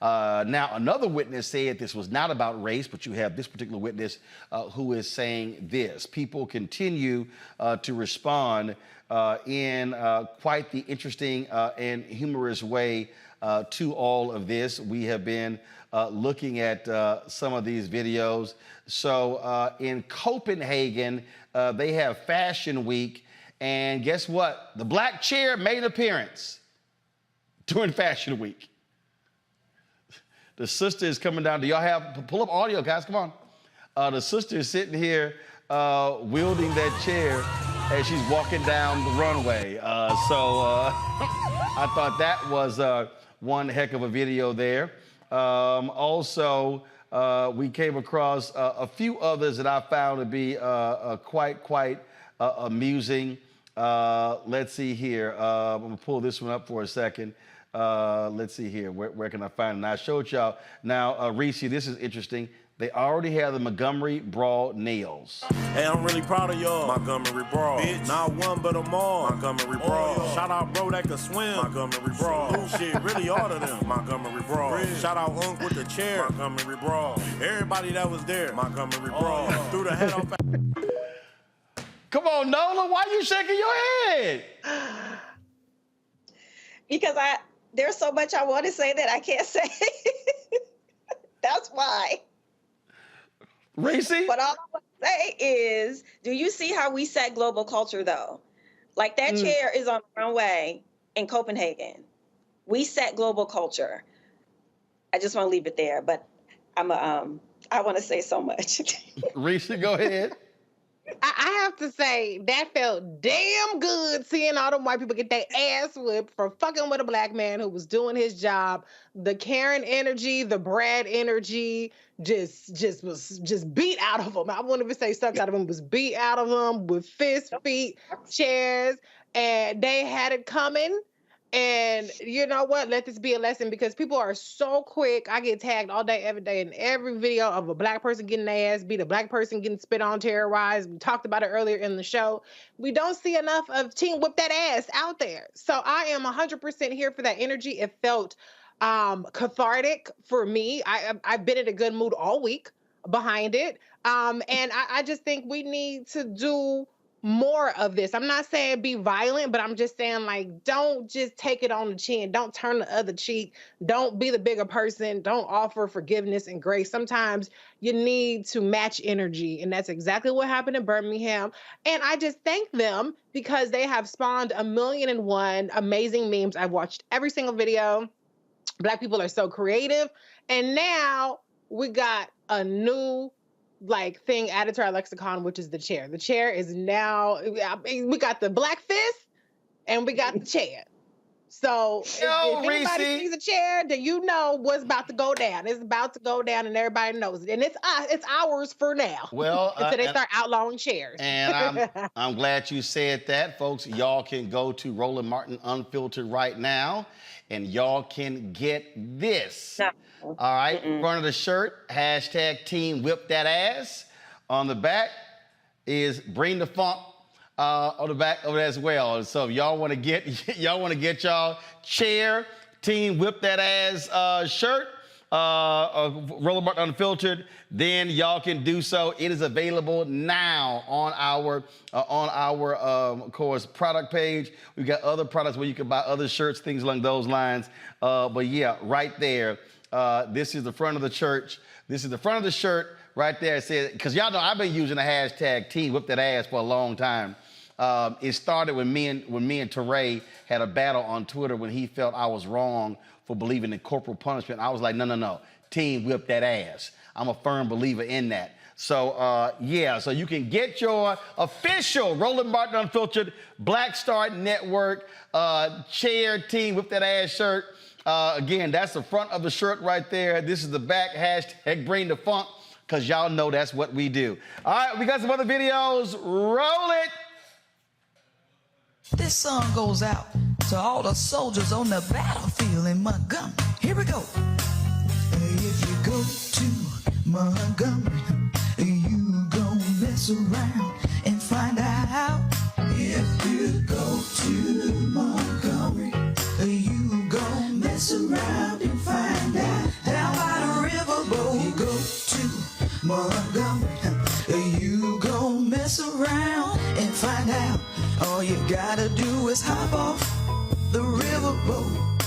Now, another witness said this was not about race, but you have this particular witness who is saying this. People continue to respond in quite the interesting and humorous way to all of this. We have been looking at some of these videos. So in Copenhagen, they have Fashion Week, and guess what? The black chair made an appearance during Fashion Week. The sister is coming down. Do y'all have, pull up audio, guys, come on. The sister is sitting here wielding that chair as she's walking down the runway. I thought that was one heck of a video there. Also, we came across a few others that I found to be quite amusing. Let's see here. I'm gonna pull this one up for a second. Let's see here. Where can I find it? And I showed y'all. Now, Reese, this is interesting. They already have the Montgomery Brawl nails. Hey, I'm really proud of y'all. Montgomery Brawl. Bitch. Not one, but them all. Montgomery Brawl. Shout out bro that can swim. Montgomery Brawl. Shit, really all of them. Montgomery Brawl. Shout out Unc with the chair. Montgomery Brawl. Everybody that was there. Montgomery Brawl. Threw the head off. Come on, Nola. Why you shaking your head? Because there's so much I want to say that I can't say. That's why. Reese? But all I want to say is, do you see how we set global culture, though? Like, that chair is on the runway in Copenhagen. We set global culture. I just want to leave it there, but I want to say so much. Reese, go ahead. I have to say, that felt damn good seeing all them white people get their ass whipped for fucking with a black man who was doing his job. The Karen energy, the Brad energy just beat out of him. I won't even say sucked out of him, was beat out of him with fists, feet, chairs, and they had it coming. And you know what? Let this be a lesson, because people are so quick. I get tagged all day, every day, in every video of a black person getting their ass beat, a black person getting spit on, terrorized. We talked about it earlier in the show. We don't see enough of Team Whip That Ass out there. So I am 100% here for that energy. It felt cathartic for me. I've been in a good mood all week behind it. And I just think we need to do more of this. I'm not saying be violent, but I'm just saying, like, don't just take it on the chin. Don't turn the other cheek. Don't be the bigger person. Don't offer forgiveness and grace. Sometimes you need to match energy, and that's exactly what happened in Birmingham. And I just thank them because they have spawned 1,000,001 amazing memes. I've watched every single video. Black people are so creative. And now we got a new thing added to our lexicon, which is the chair. The chair is now, we got the black fist and we got the chair. So if anybody sees a chair, then you know what's about to go down. It's about to go down, and everybody knows it. And it's ours for now. Well, until they start outlawing chairs. And I'm glad you said that, folks. Y'all can go to Roland Martin Unfiltered right now, and y'all can get this. All right, front of the shirt, hashtag Team Whip That Ass. On the back is Bring the Funk on the back of it as well. So if y'all want to get y'all chair Team Whip That Ass shirt, Roland Martin Unfiltered, then y'all can do so. It is available now on our of course, product page. We've got other products where you can buy other shirts, things along those lines. But yeah, right there. This is the front of the church. This is the front of the shirt right there. It says, because y'all know I've been using the hashtag Team Whip That Ass for a long time. It started when me and Teray had a battle on Twitter when he felt I was wrong for believing in corporal punishment. I was like, no, Team Whip That Ass. I'm a firm believer in that. So, yeah, so you can get your official Roland Martin Unfiltered Black Star Network chair Team Whip That Ass shirt. Again, that's the front of the shirt right there. This is the back, hashtag Bring the Funk, because y'all know that's what we do. All right, we got some other videos. Roll it. This song goes out to all the soldiers on the battlefield in Montgomery. Here we go. If you go to Montgomery, you gon' mess around and find out. If you go to Montgomery, you gon' mess around and find out. Down by the riverboat, you go to Montgomery, you gon' mess around and find out. All you gotta do is hop off the riverboat,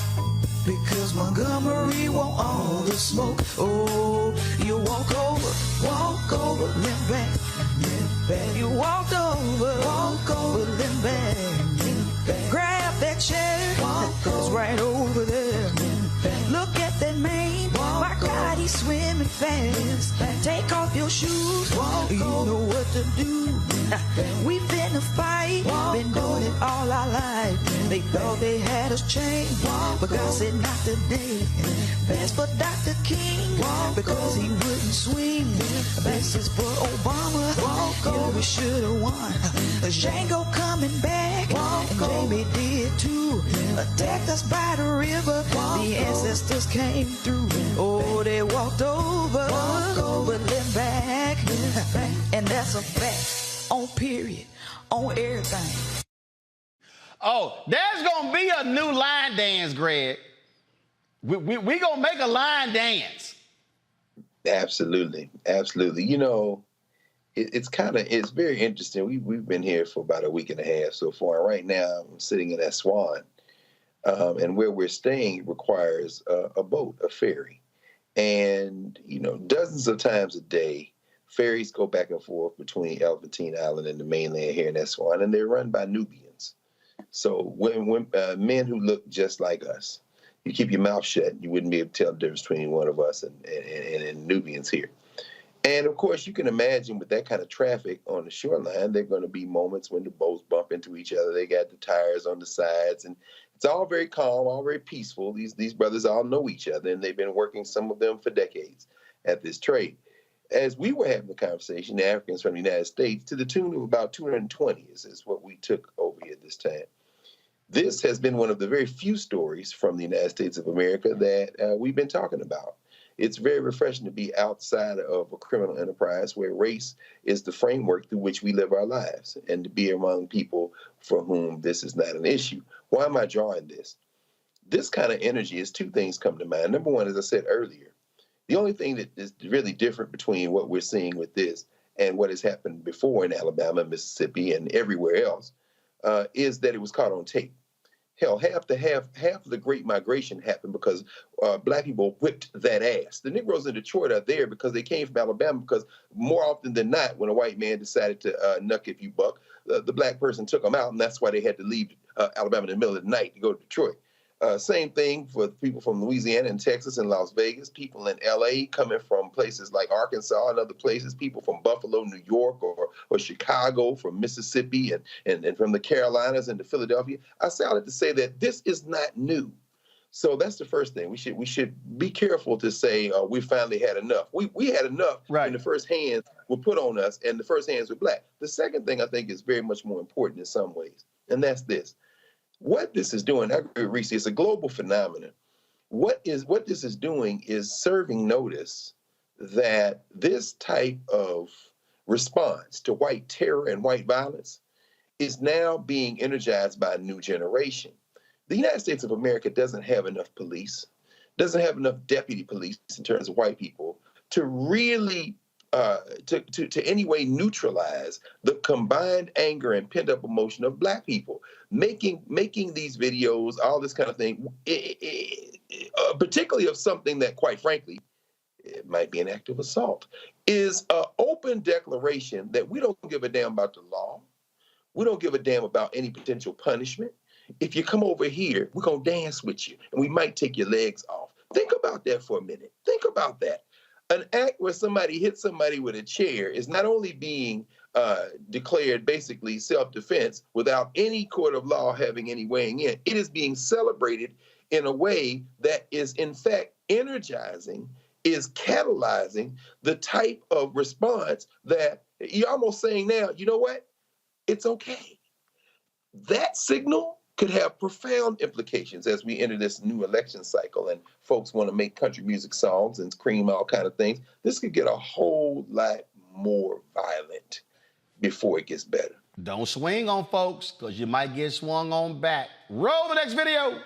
because Montgomery want all the smoke. Oh, you walk over, limp back. You walked over, limp back. Grab that chair, it's right over there. Look at that man, my God, he's swimming fast. Take off your shoes, you know what to do. We finna fight, been doing it all our life. They thought they had us chained, but God said not today. Best for Dr. King, because he wouldn't swing. Best is for Obama, yeah, we should've won. Django coming back, and Jamie did too. Attacked us by the river, the ancestors came through. Oh, they walked over, limp back, and that's a fact. On period, on everything. Oh, there's gonna be a new line dance, Greg. We gonna make a line dance. Absolutely. You know, it's very interesting. We've been here for about a week and a half so far. Right now, I'm sitting in that Swan, and where we're staying requires a boat, a ferry, and you know, dozens of times a day. Ferries go back and forth between Elephantine Island and the mainland here in Esquan, and they're run by Nubians. So when men who look just like us, you keep your mouth shut, you wouldn't be able to tell the difference between one of us and Nubians here. And of course, you can imagine with that kind of traffic on the shoreline, there are going to be moments when the boats bump into each other. They got the tires on the sides, and it's all very calm, all very peaceful. These brothers all know each other, and they've been working, some of them, for decades at this trade. As we were having the conversation, the Africans from the United States, to the tune of about 220 is what we took over here this time. This has been one of the very few stories from the United States of America that we've been talking about. It's very refreshing to be outside of a criminal enterprise where race is the framework through which we live our lives, and to be among people for whom this is not an issue. Why am I drawing this? This kind of energy is two things come to mind. Number one, as I said earlier, the only thing that is really different between what we're seeing with this and what has happened before in Alabama, Mississippi, and everywhere else is that it was caught on tape. Hell, half of the Great Migration happened because Black people whipped that ass. The Negroes in Detroit are there because they came from Alabama, because more often than not, when a white man decided to nuck if you buck, the Black person took them out, and that's why they had to leave Alabama in the middle of the night to go to Detroit. Same thing for people from Louisiana and Texas and Las Vegas, people in LA coming from places like Arkansas and other places, people from Buffalo, New York, or Chicago, from Mississippi, and from the Carolinas and to Philadelphia. I say all that to say that this is not new. So that's the first thing. We should be careful to say we finally had enough. We had enough when the first hands were put on us, and the first hands were Black. The second thing I think is very much more important in some ways, and that's this. What this is doing, I agree with Reese, it's a global phenomenon. What this is doing is serving notice that this type of response to white terror and white violence is now being energized by a new generation. The United States of America doesn't have enough police, doesn't have enough deputy police in terms of white people to really to any way neutralize the combined anger and pent-up emotion of Black people. Making these videos, all this kind of thing, particularly of something that, quite frankly, it might be an act of assault, is an open declaration that we don't give a damn about the law. We don't give a damn about any potential punishment. If you come over here, we're going to dance with you, and we might take your legs off. Think about that for a minute. Think about that. An act where somebody hits somebody with a chair is not only being declared basically self-defense without any court of law having any weighing in. It is being celebrated in a way that is, in fact, energizing, is catalyzing the type of response that you're almost saying now, you know what? It's okay. That signal could have profound implications as we enter this new election cycle and folks want to make country music songs and scream all kind of things. This could get a whole lot more violent before it gets better. Don't swing on folks, because you might get swung on back. Roll the next video.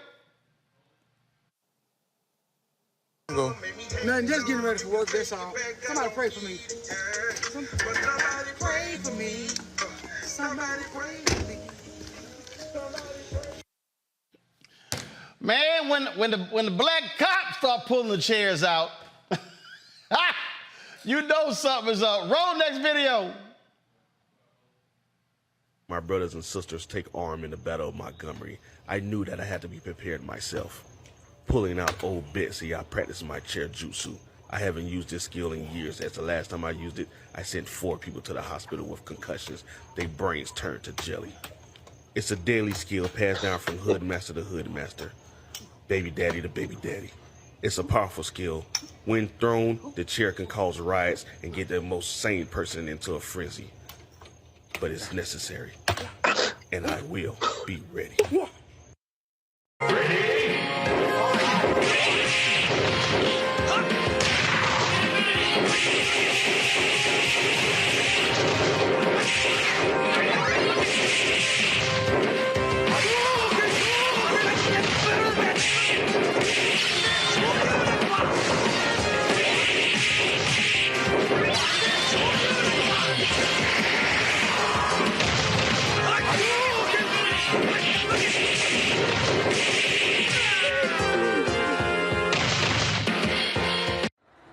Nothing, just getting ready for work, that's all. Somebody pray for me. Somebody pray for me. Somebody pray for me. Man, when the black cops start pulling the chairs out, you know something's up. Roll next video. My brothers and sisters take arm in the Battle of Montgomery. I knew that I had to be prepared myself. Pulling out old bits, I practiced my chair jutsu. I haven't used this skill in years, as the last time I used it, I sent 4 people to the hospital with concussions. Their brains turned to jelly. It's a daily skill passed down from hood master to hood master, baby daddy to baby daddy. It's a powerful skill. When thrown, the chair can cause riots and get the most sane person into a frenzy. But it's necessary, and I will be ready.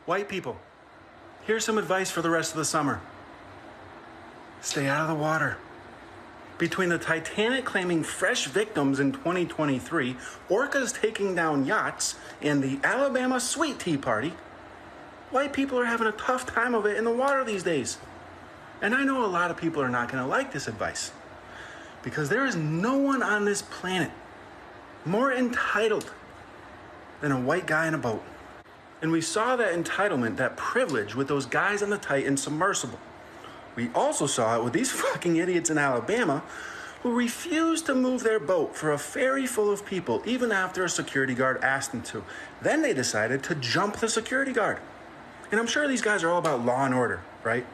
White people, here's some advice for the rest of the summer. Stay out of the water. Between the Titanic claiming fresh victims in 2023, orcas taking down yachts, and the Alabama sweet tea party, white people are having a tough time of it in the water these days. And I know a lot of people are not going to like this advice, because there is no one on this planet more entitled than a white guy in a boat. And we saw that entitlement, that privilege with those guys on the Titan submersible. We also saw it with these fucking idiots in Alabama who refused to move their boat for a ferry full of people even after a security guard asked them to. Then they decided to jump the security guard. And I'm sure these guys are all about law and order, right?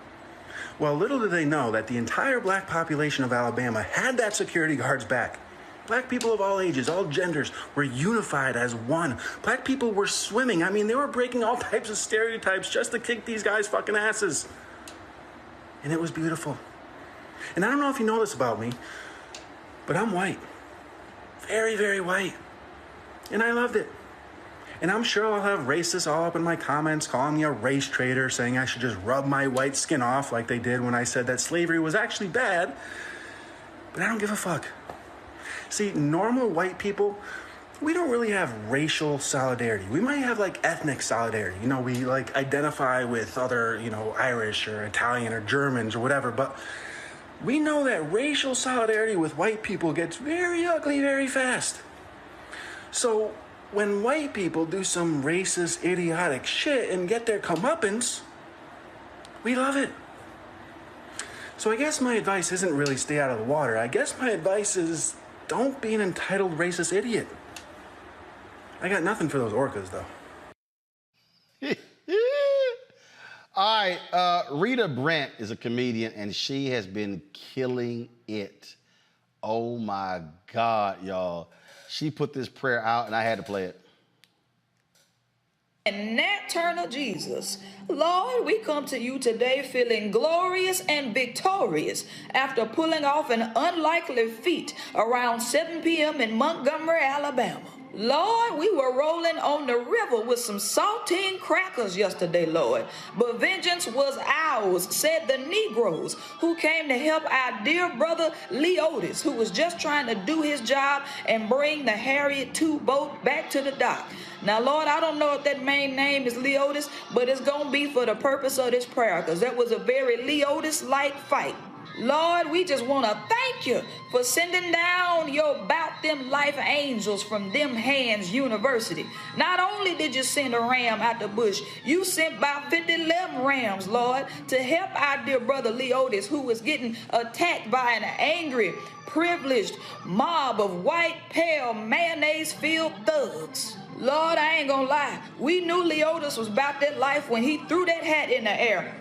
Well, little did they know that the entire black population of Alabama had that security guard's back. Black people of all ages, all genders, were unified as one. Black people were swimming. I mean, they were breaking all types of stereotypes just to kick these guys' fucking asses. And it was beautiful. And I don't know if you know this about me, but I'm white. Very, very white. And I loved it. And I'm sure I'll have racists all up in my comments calling me a race traitor, saying I should just rub my white skin off like they did when I said that slavery was actually bad. But I don't give a fuck. See, normal white people, we don't really have racial solidarity. We might have like ethnic solidarity. You know, we like identify with other, Irish or Italian or Germans or whatever. But we know that racial solidarity with white people gets very ugly very fast. So when white people do some racist, idiotic shit and get their comeuppance, we love it. So I guess my advice isn't really stay out of the water. I guess my advice is don't be an entitled racist idiot. I got nothing for those orcas, though. All right, Rita Brent is a comedian, and she has been killing it. Oh, my God, y'all. She put this prayer out, and I had to play it. And eternal Jesus, Lord, we come to you today feeling glorious and victorious after pulling off an unlikely feat around 7 p.m. in Montgomery, Alabama. Lord, we were rolling on the river with some saltine crackers yesterday, Lord. But vengeance was ours, said the Negroes who came to help our dear brother Leotis, who was just trying to do his job and bring the Harriet II boat back to the dock. Now, Lord, I don't know if that main name is Leotis, but it's going to be for the purpose of this prayer, because that was a very Leotis-like fight. Lord, we just want to thank you for sending down your Bout Them Life angels from Them Hands University. Not only did you send a ram out the bush, you sent about 51 rams, Lord, to help our dear brother Leotis, who was getting attacked by an angry, privileged mob of white, pale, mayonnaise-filled thugs. Lord, I ain't gonna lie. We knew Leotis was about that life when he threw that hat in the air.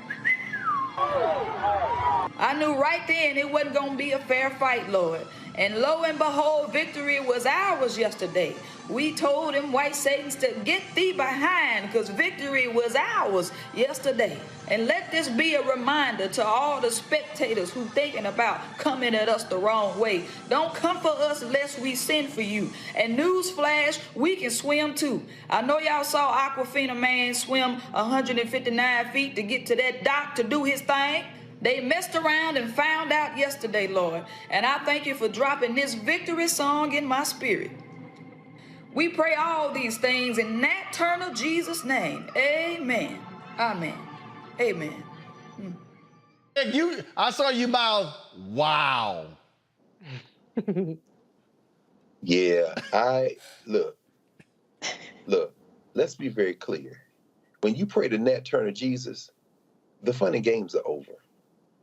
I knew right then it wasn't going to be a fair fight, Lord. And lo and behold, victory was ours yesterday. We told them white Satans to get thee behind, because victory was ours yesterday. And let this be a reminder to all the spectators who thinking about coming at us the wrong way. Don't come for us unless we send for you. And newsflash, we can swim too. I know y'all saw Aquafina Man swim 159 feet to get to that dock to do his thing. They messed around and found out yesterday, Lord. And I thank you for dropping this victory song in my spirit. We pray all these things in Nat Turner Jesus' name. Amen. Amen. Amen. I saw you mouth, wow. Yeah, look, let's be very clear. When you pray to Nat Turner Jesus, the fun and games are over.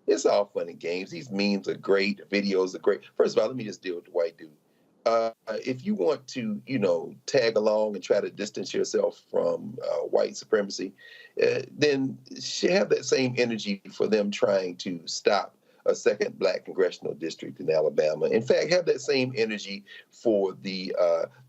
It's all fun and games. These memes are great. The videos are great. First of all, let me just deal with the white dude. If you want to, tag along and try to distance yourself from white supremacy, then have that same energy for them trying to stop a second black congressional district in Alabama. In fact, have that same energy for the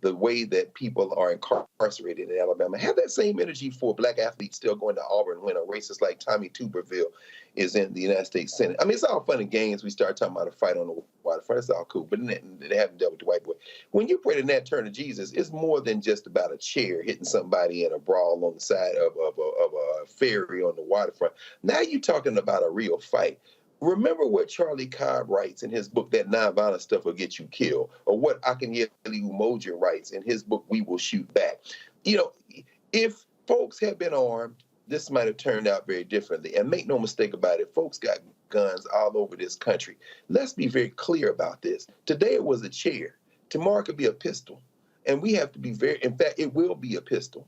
way that people are incarcerated in Alabama. Have that same energy for black athletes still going to Auburn when a racist like Tommy Tuberville is in the United States Senate. I mean, it's all fun and games. We start talking about a fight on the waterfront. It's all cool, but they haven't dealt with the white boy. When you pray to Nat Turner Jesus, it's more than just about a chair hitting somebody in a brawl on the side of a ferry on the waterfront. Now you're talking about a real fight. Remember what Charlie Cobb writes in his book, that nonviolent stuff will get you killed, or what Akinyele Umoja writes in his book, We Will Shoot Back. If folks had been armed, this might have turned out very differently. And make no mistake about it, folks got guns all over this country. Let's be very clear about this. Today it was a chair. Tomorrow it could be a pistol. And we have to be in fact, it will be a pistol.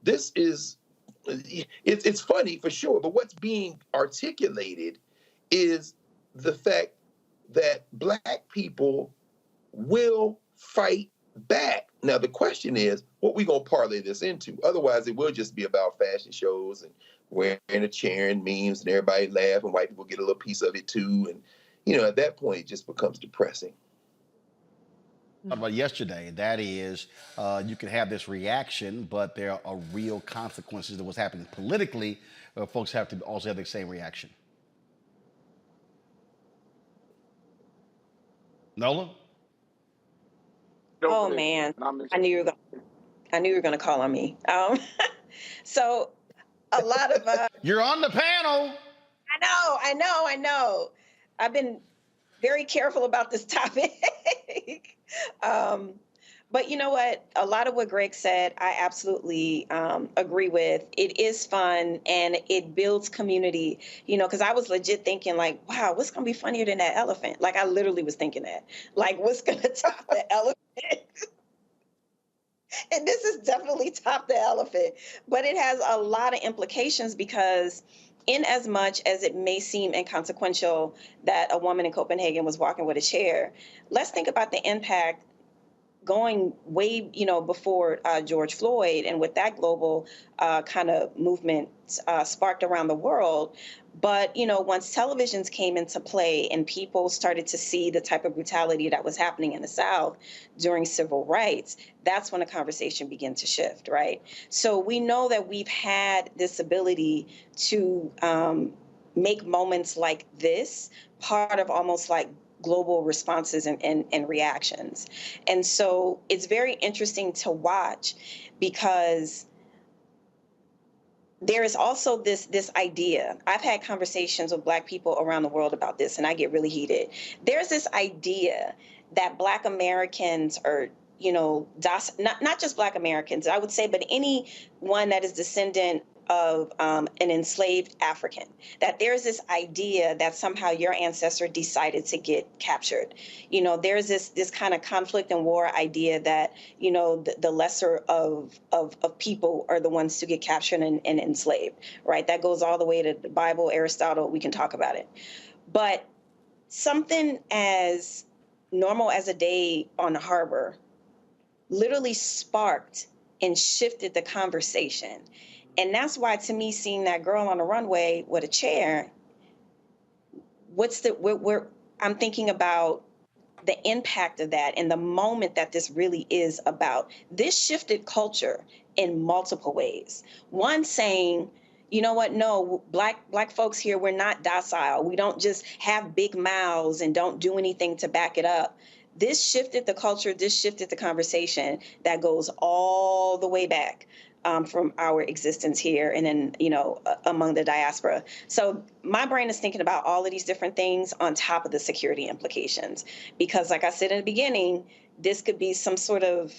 This is, it's funny for sure, but what's being articulated is the fact that black people will fight back. Now, the question is, what we going to parlay this into? Otherwise, it will just be about fashion shows and wearing a chair and memes and everybody laugh and white people get a little piece of it too. And, at that point, it just becomes depressing. About yesterday, that is, you can have this reaction, but there are real consequences to what's happening politically. Folks have to also have the same reaction. Nola? Oh man, I knew you were going to call on me. So a lot of you're on the panel. I know. I've been very careful about this topic. But you know what? A lot of what Greg said, I absolutely agree with. It is fun and it builds community, because I was legit thinking like, wow, what's going to be funnier than that elephant? Like I literally was thinking that, like what's going to top the elephant? And this is definitely top the elephant, but it has a lot of implications because in as much as it may seem inconsequential that a woman in Copenhagen was walking with a chair, let's think about the impact going way, before George Floyd and with that global kind of movement sparked around the world. But, once televisions came into play and people started to see the type of brutality that was happening in the South during civil rights, that's when the conversation began to shift, right? So we know that we've had this ability to make moments like this part of almost like global responses and reactions. And so it's very interesting to watch, because there is also this idea. I've had conversations with Black people around the world about this, and I get really heated. There's this idea that Black Americans are, not just Black Americans, I would say, but anyone that is descendant of an enslaved African, that there's this idea that somehow your ancestor decided to get captured. There's this kind of conflict and war idea that, the lesser of people are the ones to get captured and enslaved, right? That goes all the way to the Bible, Aristotle, we can talk about it. But something as normal as a day on the harbor literally sparked and shifted the conversation. And that's why, to me, seeing that girl on the runway with a chair, I'm thinking about the impact of that and the moment that this really is about. This shifted culture in multiple ways. One, saying, you know what, no, black folks here, we're not docile. We don't just have big mouths and don't do anything to back it up. This shifted the culture, this shifted the conversation that goes all the way back. From our existence here and then, among the diaspora. So my brain is thinking about all of these different things on top of the security implications. Because like I said in the beginning, this could be some sort of,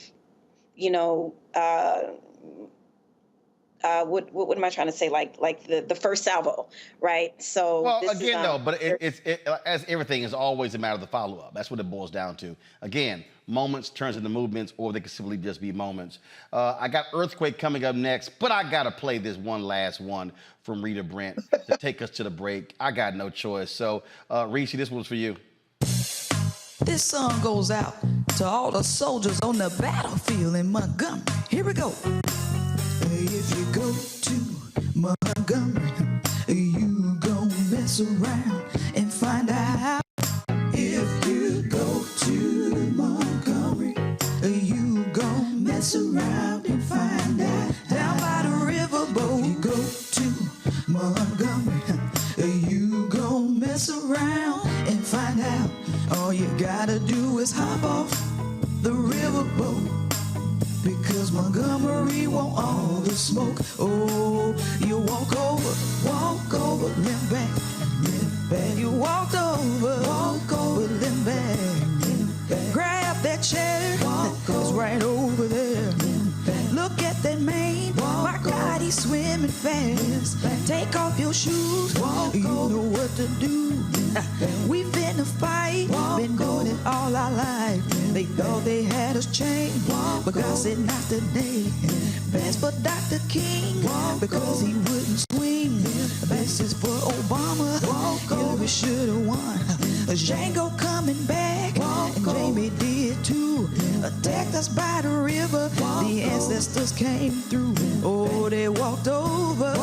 what am I trying to say? Like the first salvo, right? So well, this again, is, no, but it as everything is always a matter of the follow-up. That's what it boils down to. Again, moments turns into movements, or they could simply just be moments. I got Earthquake coming up next, but I gotta play this one last one from Rita Brent to take us to the break. I got no choice. So, Reese, this one's for you. This song goes out to all the soldiers on the battlefield in Montgomery. Here we go. If you go to Montgomery, you gon' mess around and find out. If you go to Montgomery, you gon' mess around and find out. Down by the riverboat, you go to Montgomery, you gon' mess around and find out. All you gotta do is hop off the riverboat, because Montgomery want all the smoke. Oh, you walk over, limp back, limp back. You walk over, limp back, limp back. Grab that chair, it's right over there. Look at that man, my God, he's swimming fast. Take off your shoes, you know what to do. We finna fight, been doing it all our life. They thought they had us chained, but God said not today. Best for Dr. King, because he wouldn't swing. This is for Obama, Hillary should've won. Django coming back, and Jamie did too. Attacked us by the river, the ancestors came through. Oh, they walked over,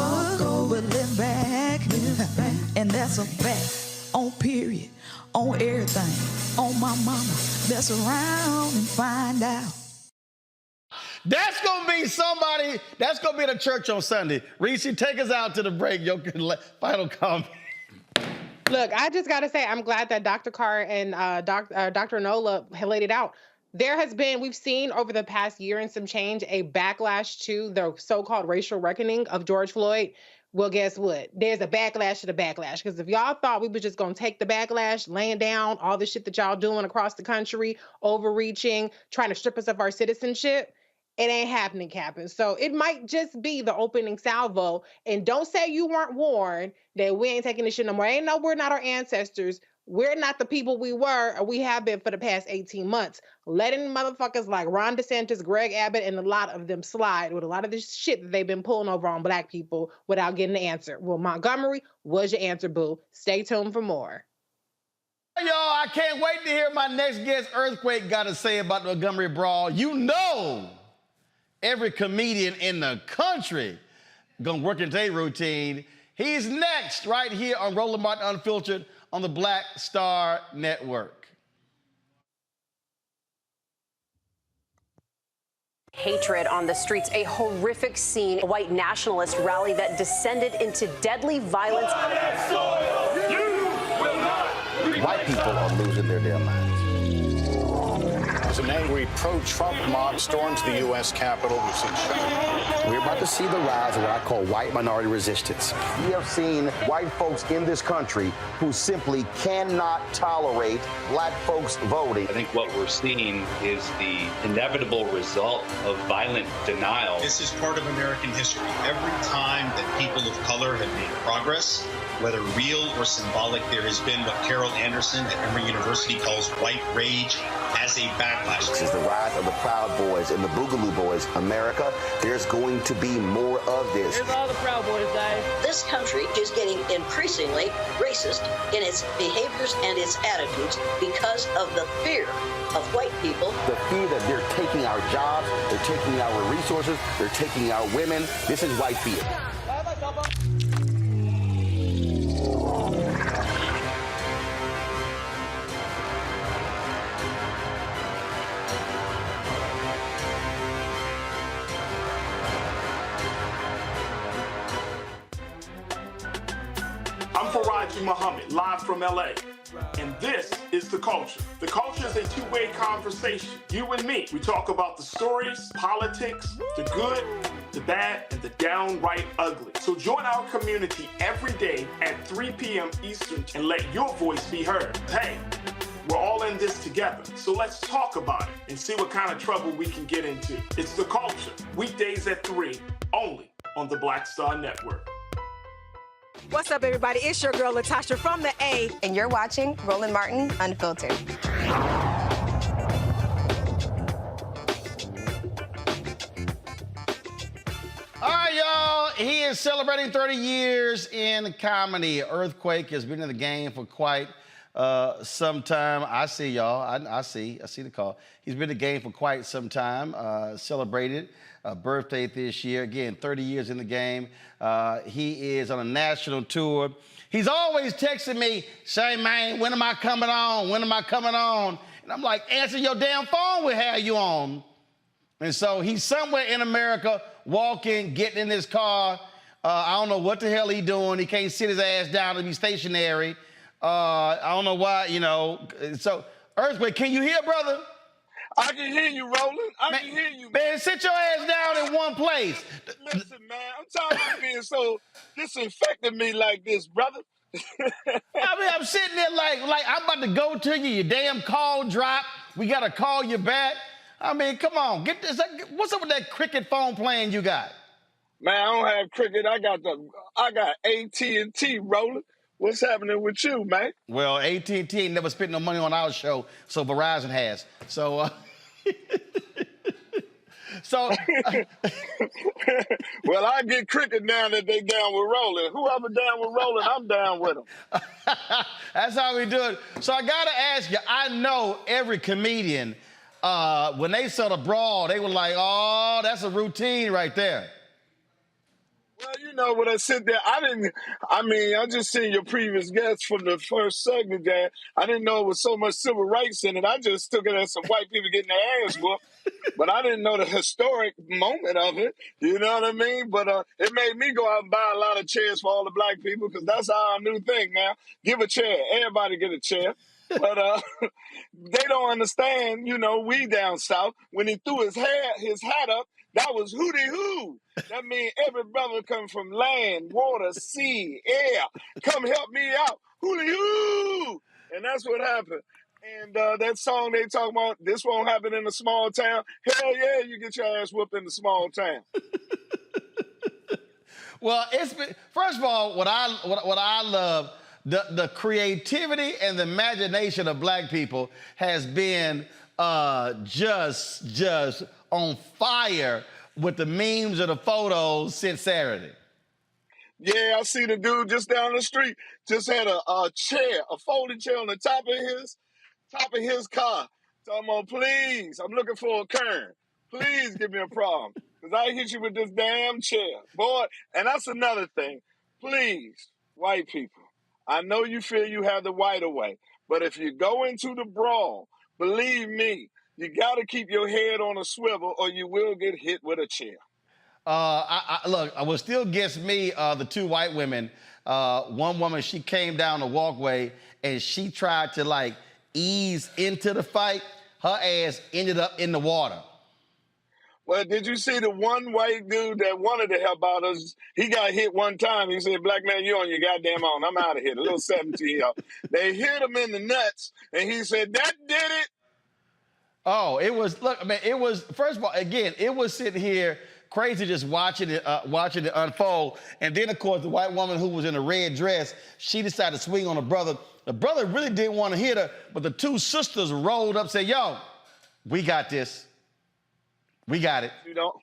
then back. And that's a fact. On period, on everything, on my mama. Mess around and find out. That's gonna be somebody, that's gonna be the church on Sunday. Reese, take us out to the break. Your final comment. Look, I just gotta say, I'm glad that Dr. Carr and Dr. Nola laid it out. There has been, we've seen over the past year and some change, a backlash to the so-called racial reckoning of George Floyd. Well, guess what? There's a backlash to the backlash. Because if y'all thought we were just going to take the backlash, laying down all the shit that y'all doing across the country, overreaching, trying to strip us of our citizenship, it ain't happening, Captain. So it might just be the opening salvo. And don't say you weren't warned that we ain't taking this shit no more. Ain't no, we're not our ancestors. We're not the people we were, or we have been for the past 18 months. Letting motherfuckers like Ron DeSantis, Greg Abbott, and a lot of them slide with a lot of this shit that they've been pulling over on Black people without getting the answer. Well, Montgomery was your answer, boo. Stay tuned for more. Y'all, I can't wait to hear my next guest, Earthquake, got to say about the Montgomery Brawl. You know every comedian in the country gonna work into a routine. He's next right here on Roland Martin Unfiltered on the Black Star Network. Hatred on the streets, a horrific scene, a white nationalist rally that descended into deadly violence. Wow. white people are losing their damn minds. As an angry pro-Trump mob storms the U.S. Capitol, we've seen shooting. We're about to see the rise of what I call white minority resistance. We have seen white folks in this country who simply cannot tolerate black folks voting. I think what we're seeing is the inevitable result of violent denial. This is part of American history. Every time that people of color have made progress, whether real or symbolic, there has been what Carol Anderson at Emory University calls white rage as a backlash. This is the rise of the Proud Boys and the Boogaloo Boys. America, there's going to be more of this. Here's all the Proud Boys, Dave. This country is getting increasingly racist in its behaviors and its attitudes because of the fear of white people. The fear that they're taking our jobs, they're taking our resources, they're taking our women. This is white fear. I'm Faraji Muhammad, live from LA. And this is The Culture. The Culture is a two-way conversation. You and me. We talk about the stories, politics, the good, the bad, and the downright ugly. So join our community every day at 3 p.m. Eastern and let your voice be heard. Hey, we're all in this together. So let's talk about it and see what kind of trouble we can get into. It's The Culture, weekdays at 3, only on the Black Star Network. What's up, everybody? It's your girl, Latasha from the A. And you're watching Roland Martin Unfiltered. All right, y'all. He is celebrating 30 years in comedy. Earthquake has been in the game for quite some time. I see y'all. I see the call. He's been in the game for quite some time. Celebrated a birthday this year. Again, 30 years in the game. He is on a national tour. He's always texting me, say, man, when am I coming on? When am I coming on? And I'm like, answer your damn phone, we'll have you on. And so he's somewhere in America, walking, getting in his car. I don't know what the hell he's doing. He can't sit his ass down to be stationary. I don't know why, you know. So, Earthquake, can you hear, brother? I can hear you, Roland. I can hear you. Man, sit your ass down in one place. Listen, man, I'm tired of being so disinfecting me like this, brother. I mean, I'm sitting there like I'm about to go to you. Your damn call dropped. We got to call you back. I mean, come on. Get this. What's up with that cricket phone plan you got? Man, I don't have cricket. I got AT&T, Roland. What's happening with you, man? Well, AT&T ain't never spent no money on our show, so Verizon has. So, well, I get cricket now that they down with Roland. Whoever down with Roland, I'm down with them. That's how we do it. So I got to ask you, I know every comedian, when they saw the brawl, they were like, oh, that's a routine right there. Well, you know, when I sit there, I just seen your previous guests from the first segment there. I didn't know it was so much civil rights in it. I just took it as some white people getting their ass whooped. But I didn't know the historic moment of it. You know what I mean? But it made me go out and buy a lot of chairs for all the black people because that's our new thing now. Give a chair. Everybody get a chair. But they don't understand, you know, we down south. When he threw his hat up, that was hootie hoo. That means every brother come from land, water, sea, air. Come help me out. Hootie hoo. And that's what happened. And that song they talking about, this won't happen in a small town. Hell yeah, you get your ass whooped in a small town. Well, it's been, first of all, what I love, the creativity and the imagination of black people has been just on fire with the memes and the photos since Saturday. Yeah, I see the dude just down the street just had a chair, a folding chair on the top of his car. Talking about, please, I'm looking for a Kern. Please give me a problem. Because I hit you with this damn chair. Boy, and that's another thing. Please, white people, I know you feel you have the right of way, but if you go into the brawl, believe me, you got to keep your head on a swivel or you will get hit with a chair. Look, what still gets me, the two white women. One woman, she came down the walkway and she tried to like ease into the fight. Her ass ended up in the water. Well, did you see the one white dude that wanted to help out us? He got hit one time. He said, "Black man, you on your goddamn own. I'm out of here." The little 17-year-old. They hit him in the nuts, and he said, "That did it." Oh, it was, look, man, it was, first of all, again, it was sitting here crazy just watching it unfold. And then, of course, the white woman who was in a red dress, she decided to swing on the brother. The brother really didn't want to hit her, but the two sisters rolled up and said, "Yo, we got this. We got it." You know,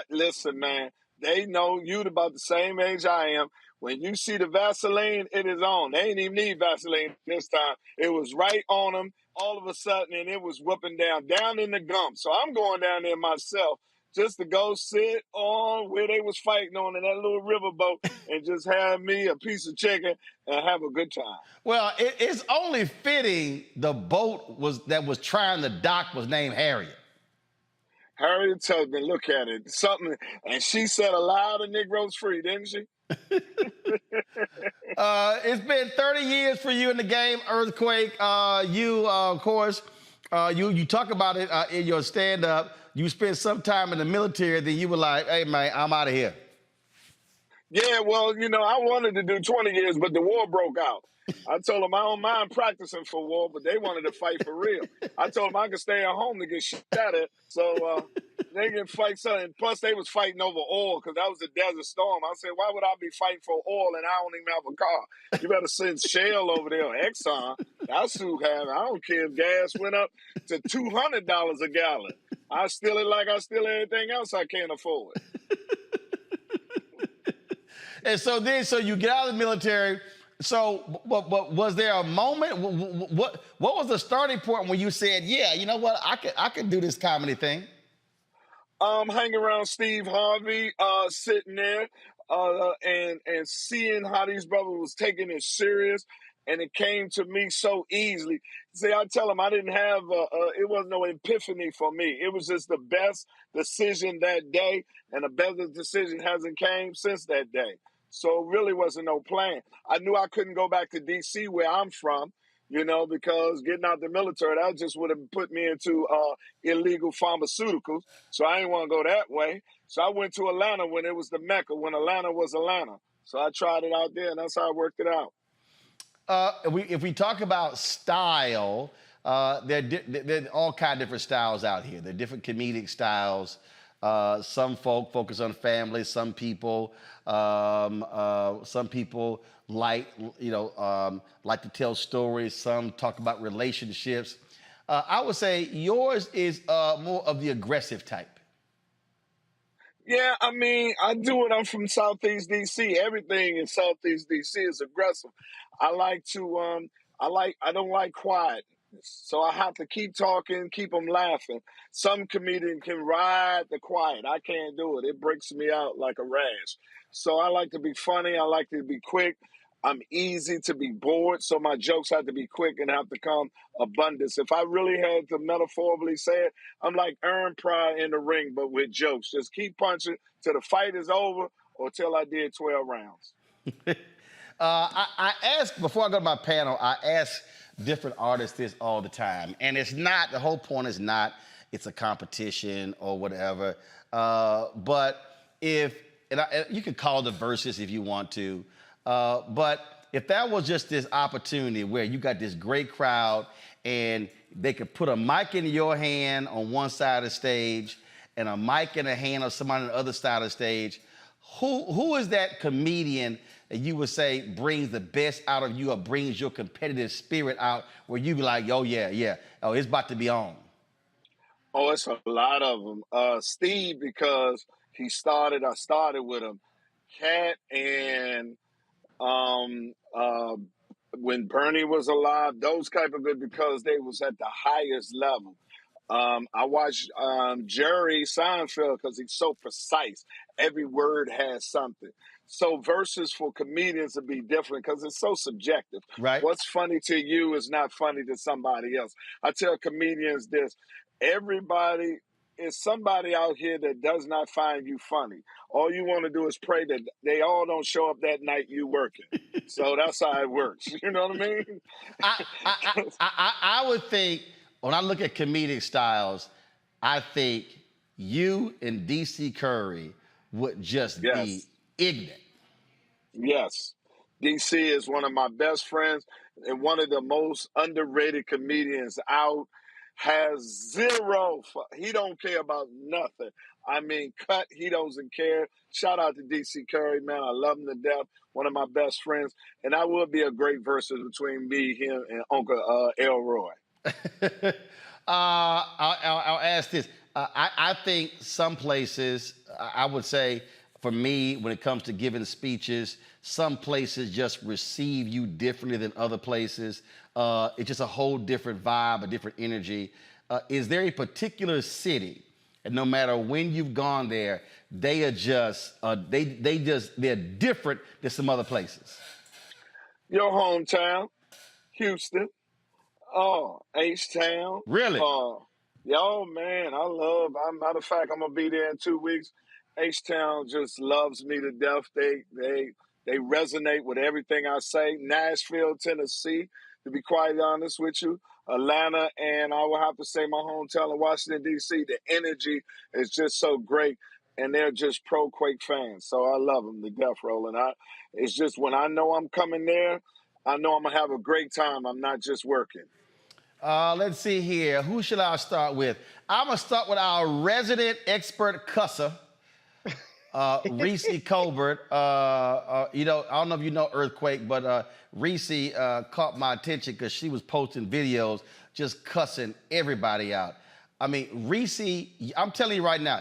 listen, man. They know you about the same age I am. When you see the Vaseline, it is on. They ain't even need Vaseline this time. It was right on them all of a sudden, and it was whooping down in the gum. So I'm going down there myself just to go sit on where they was fighting on in that little riverboat and just have me a piece of chicken and have a good time. Well, it's only fitting the boat that was trying to dock was named Harriet. Harriet Tubman, look at it. Something, and she set a lot of Negroes free, didn't she? It's been 30 years for you in the game, Earthquake. Of course, you talk about it in your stand-up. You spent some time in the military, then you were like, "Hey, man, I'm out of here." Yeah, well, you know, I wanted to do 20 years, but the war broke out. I told them I don't mind practicing for war, but they wanted to fight for real. I told them I could stay at home to get shot at, so they can fight something. Plus, they was fighting over oil because that was a desert storm. I said, why would I be fighting for oil and I don't even have a car? You better send Shell over there or Exxon. That's who have it. I don't care if gas went up to $200 a gallon. I steal it like I steal everything else I can't afford. And so you get out of the military. So, but was there a moment? What was the starting point when you said, "Yeah, you know what, I could do this comedy thing"? Hanging around Steve Harvey, sitting there, and seeing how these brothers was taking it serious, and it came to me so easily. See, I tell them I didn't have it wasn't no epiphany for me. It was just the best decision that day, and the best decision hasn't came since that day. So it really wasn't no plan. I knew I couldn't go back to D.C. where I'm from, you know, because getting out the military, that just would have put me into illegal pharmaceuticals. So I didn't want to go that way. So I went to Atlanta when it was the Mecca, when Atlanta was Atlanta. So I tried it out there, and that's how I worked it out. If we talk about style, there are all kinds of different styles out here. There are different comedic styles. Some folk focus on family. Some people like to tell stories. Some talk about relationships. I would say yours is more of the aggressive type. Yeah, I mean, I do it. I'm from Southeast DC. Everything in Southeast DC is aggressive. I like to, I don't like quiet. So I have to keep talking, keep them laughing. Some comedian can ride the quiet. I can't do it. It breaks me out like a rash. So I like to be funny. I like to be quick. I'm easy to be bored, so my jokes have to be quick and have to come abundance. If I really had to metaphorically say it, I'm like Aaron Pryor in the ring, but with jokes. Just keep punching till the fight is over or till I did 12 rounds. I ask, before I go to my panel, I ask different artists this all the time. And it's not, the whole point is not, it's a competition or whatever. But you could call the verses if you want to. But if that was just this opportunity where you got this great crowd and they could put a mic in your hand on one side of the stage and a mic in the hand of somebody on the other side of the stage, who is that comedian that you would say brings the best out of you or brings your competitive spirit out where you be like, oh, yeah, oh, it's about to be on? Oh, it's a lot of them. Steve, because I started with him. Cat and when Bernie was alive, those type of good because they was at the highest level. I watched Jerry Seinfeld because he's so precise. Every word has something. So verses for comedians would be different because it's so subjective. Right. What's funny to you is not funny to somebody else. I tell comedians this. Everybody is somebody out here that does not find you funny. All you want to do is pray that they all don't show up that night you working. So that's how it works. You know what I mean? I would think, when I look at comedic styles, I think you and DC Curry would just be ignorant. Yes. DC is one of my best friends and one of the most underrated comedians out. Has zero, he don't care about nothing. I mean, cut, he doesn't care. Shout out to DC Curry, man. I love him to death. One of my best friends. And that would be a great versus between me, him, and Uncle Elroy. I'll ask this. I think some places, I would say, for me, when it comes to giving speeches, some places just receive you differently than other places. It's just a whole different vibe, a different energy. Is there a particular city, and no matter when you've gone there, they are just, they're different than some other places? Your hometown, Houston. Oh, H-Town. Really? Yo, man, matter of fact, I'm going to be there in 2 weeks. H-Town just loves me to death. They resonate with everything I say. Nashville, Tennessee, to be quite honest with you. Atlanta, and I will have to say my hometown of Washington, D.C., the energy is just so great, and they're just pro-Quake fans. So I love them to death, Roland. It's just when I know I'm coming there, I know I'm going to have a great time. I'm not just working. Let's see here. Who should I start with? I'm going to start with our resident expert cusser, Reese Colbert. I don't know if you know Earthquake, but Reese caught my attention because she was posting videos just cussing everybody out. I mean, Reese, I'm telling you right now,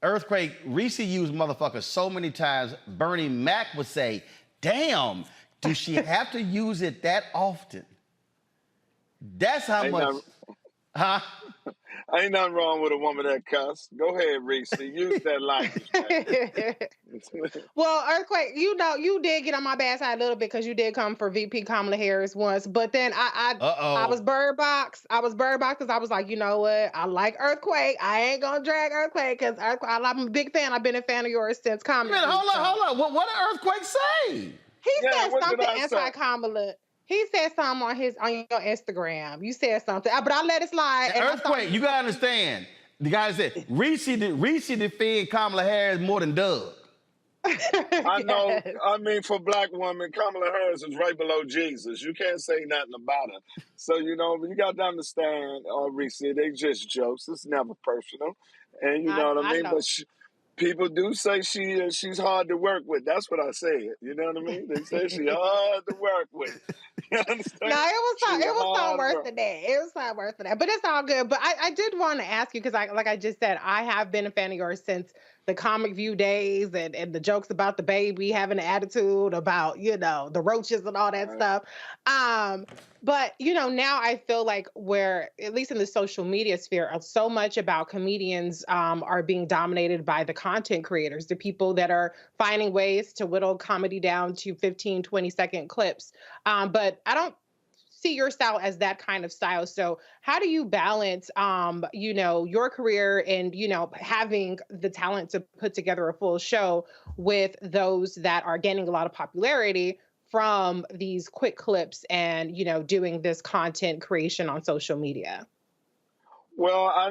Earthquake, Reese used motherfuckers so many times, Bernie Mac would say, damn, do she have to use it that often? That's how much. Ain't nothing wrong with a woman that cuss. Go ahead, Reese. Use that language. Well, Earthquake, you did get on my bad side a little bit because you did come for VP Kamala Harris once, but then I was bird box. I was bird box because I was like, you know what? I like Earthquake. I ain't gonna drag Earthquake because I'm a big fan. I've been a fan of yours since Kamala. Hold on. What did Earthquake say? He said something anti-Kamala. He said something on your Instagram. You said something, but I let it slide. And Earthquake, you gotta understand. The guy said Reese defend Kamala Harris more than Doug. I know. I mean, for black women, Kamala Harris is right below Jesus. You can't say nothing about her. So you got to understand, Reese, they just jokes. It's never personal, and you know what I mean. But people do say she's hard to work with. That's what I said. You know what I mean? They say she's hard to work with. You understand? No, it was something worse than that. It was something worse than that. But it's all good. But I did want to ask you, because like I just said, I have been a fan of yours since the Comic View days and the jokes about the baby having an attitude, about, the roaches and all that stuff. But, now I feel like where, at least in the social media sphere, so much about comedians are being dominated by the content creators, the people that are finding ways to whittle comedy down to 15, 20-second clips. But I don't see your style as that kind of style. So how do you balance, your career and, having the talent to put together a full show with those that are gaining a lot of popularity from these quick clips and, doing this content creation on social media? Well, I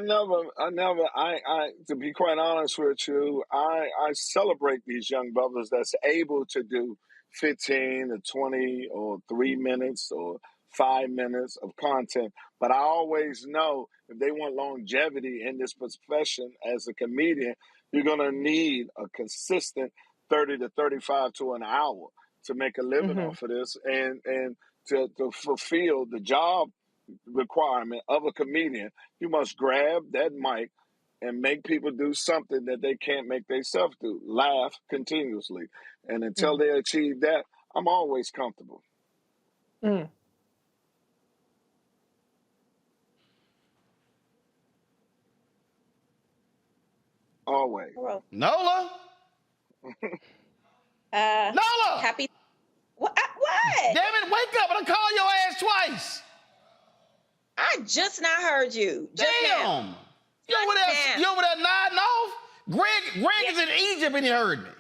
to be quite honest with you, I celebrate these young brothers that's able to do 15 to 20 or 3 minutes or 5 minutes of content. But I always know if they want longevity in this profession as a comedian, you're going to need a consistent 30 to 35 to an hour to make a living off of this and to fulfill the job requirement of a comedian. You must grab that mic and make people do something that they can't make themselves do. Laugh continuously. And until they achieve that, I'm always comfortable. Always. Nola? Nola! Happy. What? Damn it, wake up. I'm calling your ass twice. I just not heard you. Damn. You over there nodding off? Greg is in Egypt and he heard me.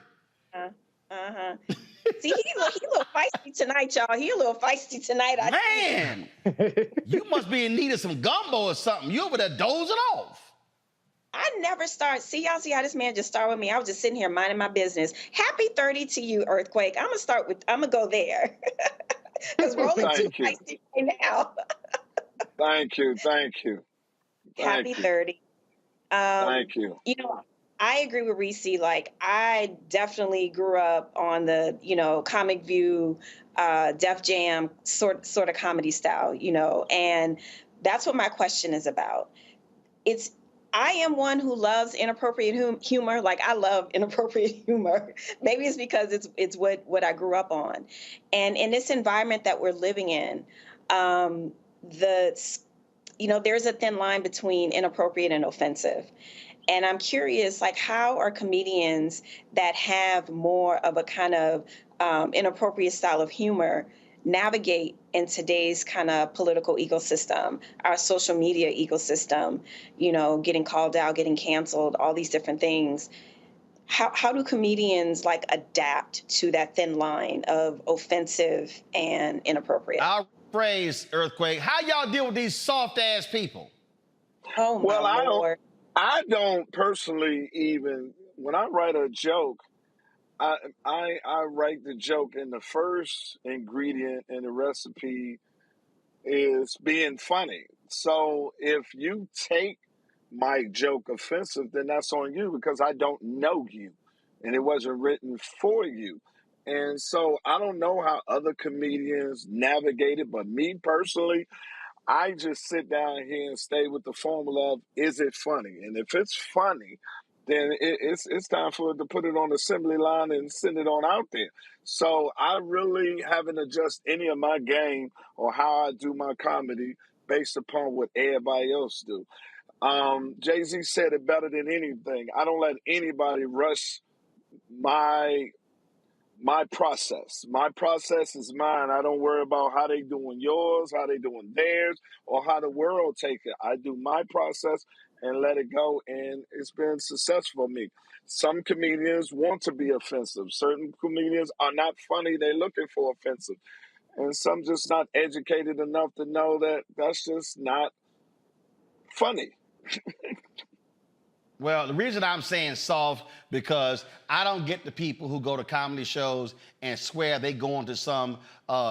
See, he a little feisty tonight, y'all. He a little feisty tonight. Man, you must be in need of some gumbo or something. You over there dozing off. I never start. See, y'all see how this man just started with me. I was just sitting here minding my business. Happy 30 to you, Earthquake. I'm gonna go there. Because rolling too feisty right now. Thank you. Happy 30. Thank you. You know, I agree with Reese. Like, I definitely grew up on the, Comic View, Def Jam sort of comedy style, and that's what my question is about. I am one who loves inappropriate humor. Like, I love inappropriate humor. Maybe it's because it's what I grew up on. And in this environment that we're living in, there's a thin line between inappropriate and offensive. And I'm curious, like, how are comedians that have more of a kind of inappropriate style of humor navigate in today's kind of political ecosystem, our social media ecosystem, getting called out, getting canceled, all these different things. How do comedians like adapt to that thin line of offensive and inappropriate? I'll phrase, Earthquake. How y'all deal with these soft ass people? Oh my Lord. I don't personally even, when I write a joke, I write the joke, and the first ingredient in the recipe is being funny. So if you take my joke offensive, then that's on you, because I don't know you and it wasn't written for you. And so I don't know how other comedians navigate it, but me personally, I just sit down here and stay with the formula of, is it funny? And if it's funny, then it's time for it to put it on the assembly line and send it on out there. So I really haven't adjusted any of my game or how I do my comedy based upon what everybody else do. Jay-Z said it better than anything. I don't let anybody rush my process. My process is mine. I don't worry about how they doing yours, how they doing theirs, or how the world take it. I do my process and let it go, and it's been successful for me. Some comedians want to be offensive. Certain comedians are not funny. They're looking for offensive. And some just not educated enough to know that that's just not funny. Well, the reason I'm saying soft, because I don't get the people who go to comedy shows and swear they go into some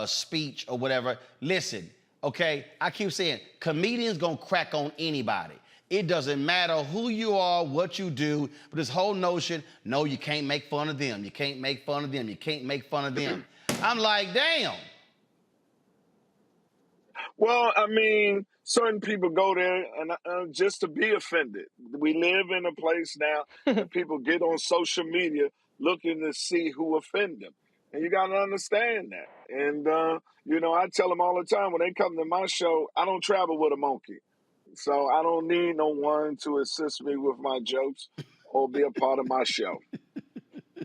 speech or whatever. Listen, okay, I keep saying comedians gonna crack on anybody. It doesn't matter who you are, what you do, but this whole notion, no, you can't make fun of them. You can't make fun of them. You can't make fun of them. I'm like, damn. Well, I mean, certain people go there and just to be offended. We live in a place now that people get on social media looking to see who offend them. And you got to understand that. And, I tell them all the time, when they come to my show, I don't travel with a monkey. So I don't need no one to assist me with my jokes or be a part of my show.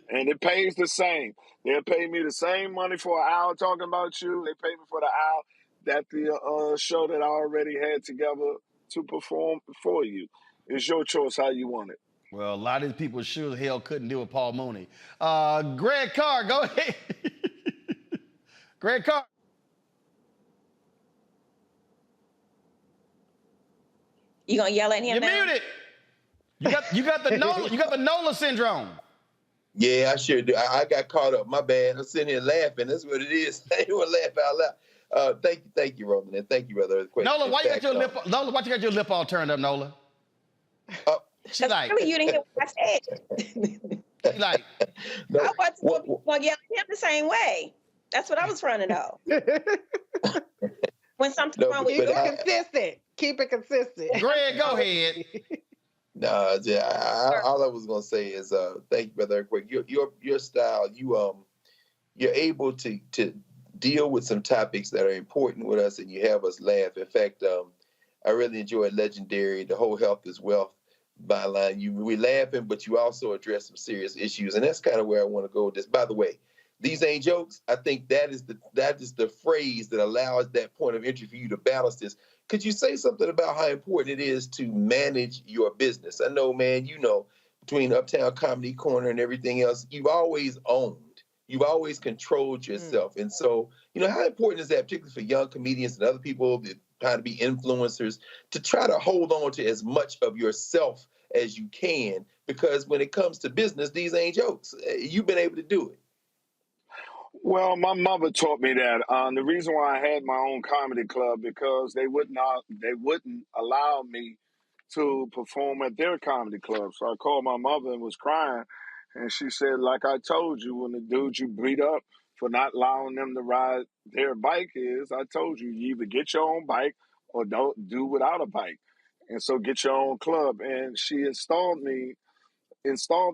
And it pays the same. They'll pay me the same money for an hour talking about you. They pay me for the hour that the show that I already had together to perform for you. It's your choice how you want it. Well, a lot of these people sure as hell couldn't deal with Paul Mooney. Greg Carr, go ahead. Greg Carr. You gonna yell at him? You're now? muted. You got the Nola syndrome. Yeah, I sure do. I got caught up. My bad. I'm sitting here laughing. That's what it is. I didn't want to laugh out loud. Thank you, Roland, and thank you, Brother Earthquake. Nola, why you got your lip? Nola, why you got your lip all turned up, Nola? She's like, really, you didn't hear what I said. She's like, no, I wasn't gonna yell at him the same way. That's what I was trying to know. When something's wrong with you, consistent. Keep it consistent. Greg, go ahead. No, all I was gonna say is thank you, Brother Earthquake. Your style, you're able to deal with some topics that are important with us, and you have us laugh. In fact, I really enjoyed Legendary, the whole health is wealth byline. We're laughing, but you also address some serious issues, and that's kind of where I want to go with this. By the way, These ain't jokes. I think that is the phrase that allows that point of entry for you to balance this. Could you say something about how important it is to manage your business? I know, man, between Uptown Comedy Corner and everything else, you've always owned. You've always controlled yourself. And so, how important is that, particularly for young comedians and other people that try to be influencers, to try to hold on to as much of yourself as you can? Because when it comes to business, these ain't jokes. You've been able to do it. Well, my mother taught me that. The reason why I had my own comedy club, because they wouldn't allow me to perform at their comedy club. So I called my mother and was crying, and she said, like I told you, when the dude you beat up for not allowing them to ride their bike I told you, you either get your own bike or don't do without a bike. And so get your own club. And she installed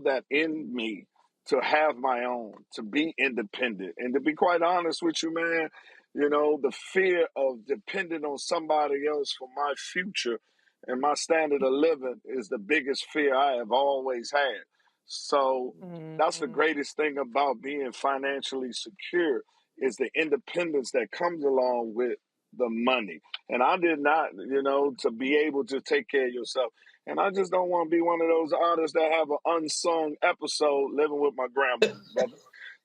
that in me to have my own, to be independent. And to be quite honest with you, man, the fear of depending on somebody else for my future and my standard of living is the biggest fear I have always had. So that's the greatest thing about being financially secure, is the independence that comes along with the money. And I did not, to be able to take care of yourself. And I just don't want to be one of those artists that have an unsung episode living with my grandma, brother.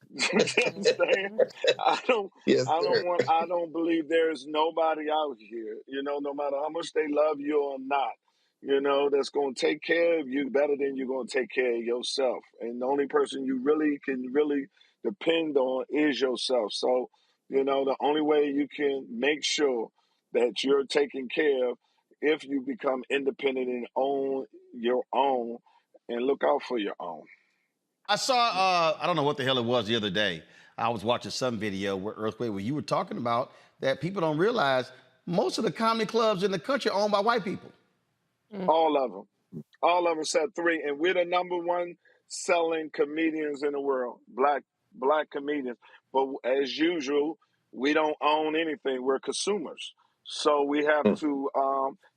You understand? I don't believe there's nobody out here, no matter how much they love you or not, that's going to take care of you better than you're going to take care of yourself. And the only person you really can depend on is yourself. So, the only way you can make sure that you're taken care of, if you become independent and own your own and look out for your own. I saw, I don't know what the hell it was the other day. I was watching some video where you were talking about that people don't realize most of the comedy clubs in the country are owned by white people. All of them except 3. And we're the number 1 selling comedians in the world, black comedians. But as usual, we don't own anything. We're consumers. So we have to,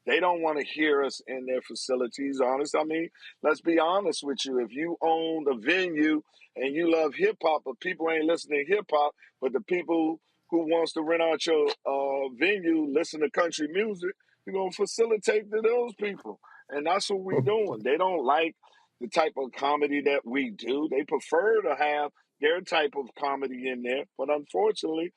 they don't want to hear us in their facilities, honest. I mean, let's be honest with you. If you own a venue and you love hip hop, but people ain't listening to hip hop, but the people who wants to rent out your venue listen to country music, you're going to facilitate to those people. And that's what we're doing. They don't like the type of comedy that we do. They prefer to have their type of comedy in there. But unfortunately,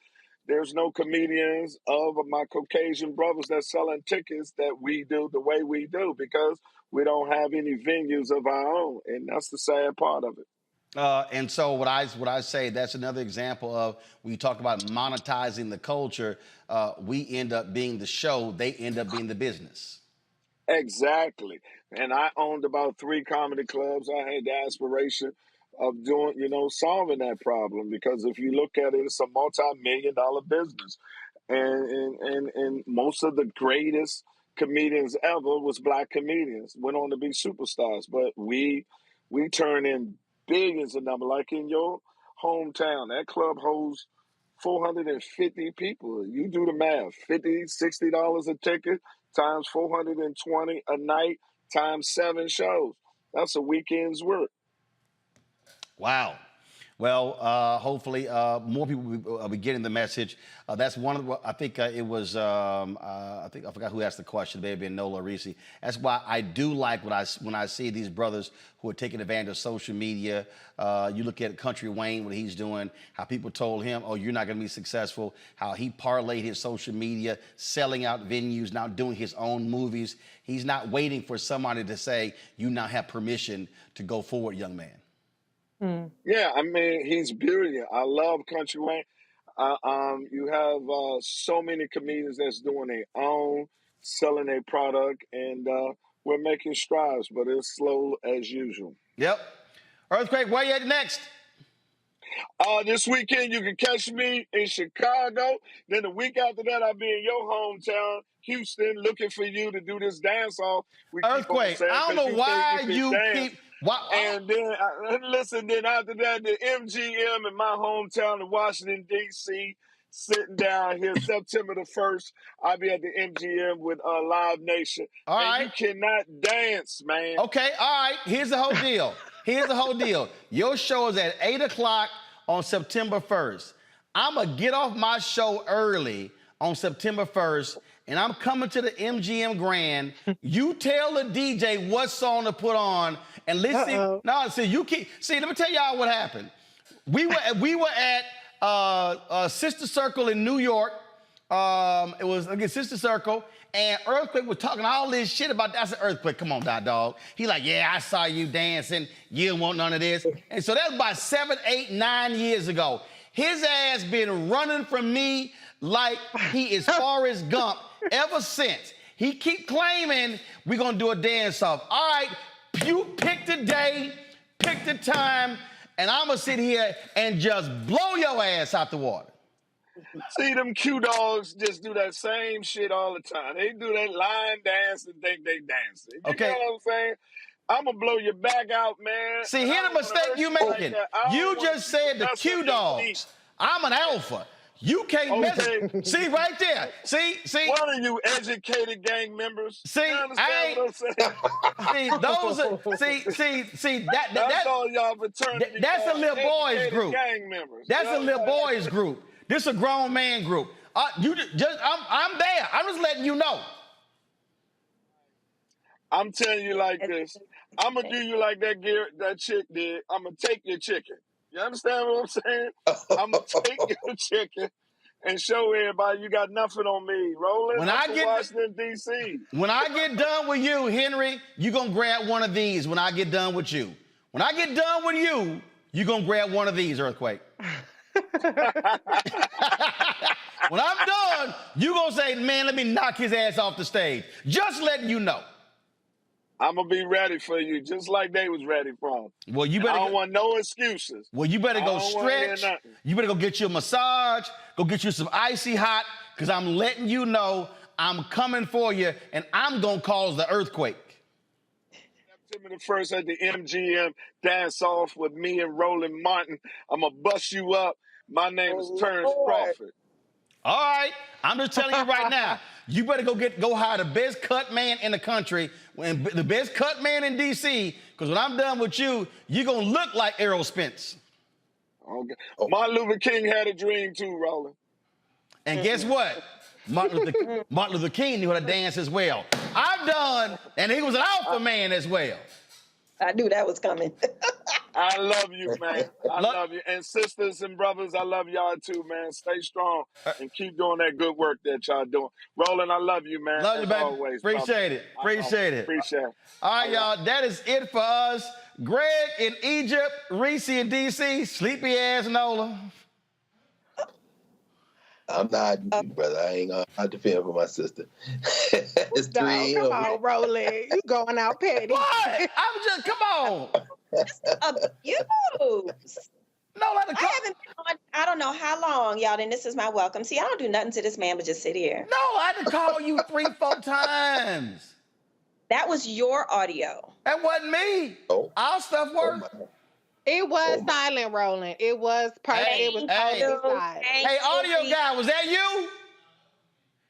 there's no comedians of my Caucasian brothers that selling tickets that we do the way we do, because we don't have any venues of our own. And that's the sad part of it. And so what I say, that's another example of when you talk about monetizing the culture, we end up being the show, they end up being the business. Exactly. And I owned about 3 comedy clubs. I had the aspiration of doing, solving that problem, because if you look at it, it's a multi-million-dollar business. And most of the greatest comedians ever was black comedians, went on to be superstars. But we turn in billions of numbers, like in your hometown. That club holds 450 people. You do the math, $50, $60 a ticket times 420 a night times 7 shows. That's a weekend's work. Wow. Well, hopefully more people will be getting the message. That's one of the, I think it was, I forgot who asked the question, maybe Nola Risi. That's why I do like when I see these brothers who are taking advantage of social media. You look at Country Wayne, what he's doing, how people told him, oh, you're not going to be successful, how he parlayed his social media, selling out venues, now doing his own movies. He's not waiting for somebody to say, you now have permission to go forward, young man. Yeah, I mean, he's brilliant. I love Country Wayne. You have so many comedians that's doing their own, selling their product, and we're making strides, but it's slow as usual. Yep. Earthquake, where you at next? This weekend, you can catch me in Chicago. Then the week after that, I'll be in your hometown, Houston, looking for you to do this dance off. Earthquake, I don't know why you keep... And then, then after that, the MGM in my hometown of Washington, D.C., sitting down here September the 1st. I'll be at the MGM with Live Nation. All right. You cannot dance, man. Okay, all right. Here's the whole deal. Your show is at 8 o'clock on September 1st. I'm going to get off my show early on September 1st, and I'm coming to the MGM Grand. You tell the DJ what song to put on, and listen. No, see, let me tell y'all what happened. We were at Sister Circle in New York. It was, again, Sister Circle, and Earthquake was talking all this shit about, that's an Earthquake, come on, dog. He like, yeah, I saw you dancing, you don't want none of this. And so that was about 7, 8, 9 years ago. His ass been running from me like he is Forrest Gump ever since. He keep claiming we're gonna do a dance-off. All right, you pick the day, pick the time, and I'm gonna sit here and just blow your ass out the water. See, them Q-dogs just do that same shit all the time. They do that line dance and think they dancing. You know what I'm saying? I'm going to blow your back out, man. See, here's the mistake you making. You just said the Q-dogs. I'm an alpha. You can't mess. See, right there. See. One of you educated gang members. See, you understand what I'm saying? That's all y'all fraternity. That's a little boys group. Gang members. That's a little boys group. This a grown man group. I'm there. I'm just letting you know. I'm telling you like this. I'm gonna do you like that chick did. I'm gonna take your chicken. You understand what I'm saying? I'm gonna take your chicken and show everybody you got nothing on me. Rolling Washington, D.C. When I get done with you, Henry, you gonna grab one of these when I get done with you. When I get done with you, you gonna grab one of these, Earthquake. When I'm done, you gonna say, man, let me knock his ass off the stage. Just letting you know. I'm gonna be ready for you, just like they was ready for him. Well, you better. I don't want no excuses. Well, you better go stretch. You better go get you a massage. Go get you some icy hot, because I'm letting you know I'm coming for you, and I'm gonna cause the earthquake. September the 1st at the MGM dance off with me and Roland Martin. I'm gonna bust you up. My name is Terrence Crawford. All right, I'm just telling you right now. You better go hire the best cut man in the country, and the best cut man in D.C., because when I'm done with you, you're going to look like Errol Spence. Okay. Martin Luther King had a dream too, Roland. And guess what? Martin Luther King knew how to dance as well. I'm done, and he was an alpha man as well. I knew that was coming. I love you, man. I love you. And sisters and brothers, I love y'all too, man. Stay strong and keep doing that good work that y'all doing. Roland, I love you, man. Love you, baby. Always, Appreciate it. Appreciate it. All right, y'all. That is it for us. Greg in Egypt, Reese in D.C., sleepy ass Nola. I'm not, brother. I ain't gonna defend for my sister. It's 3 a.m. Come on, Roland. You going out petty. What? I'm just, come on. You. No, I haven't been on, I don't know how long, y'all, and this is my welcome. See, I don't do nothing to this man but just sit here. No, I had to call you 3, 4 times. That was your audio. That wasn't me. Oh. Our stuff worked. It was silent, Roland. It was perfect. It was totally silent. Hey, audio guy, was that you?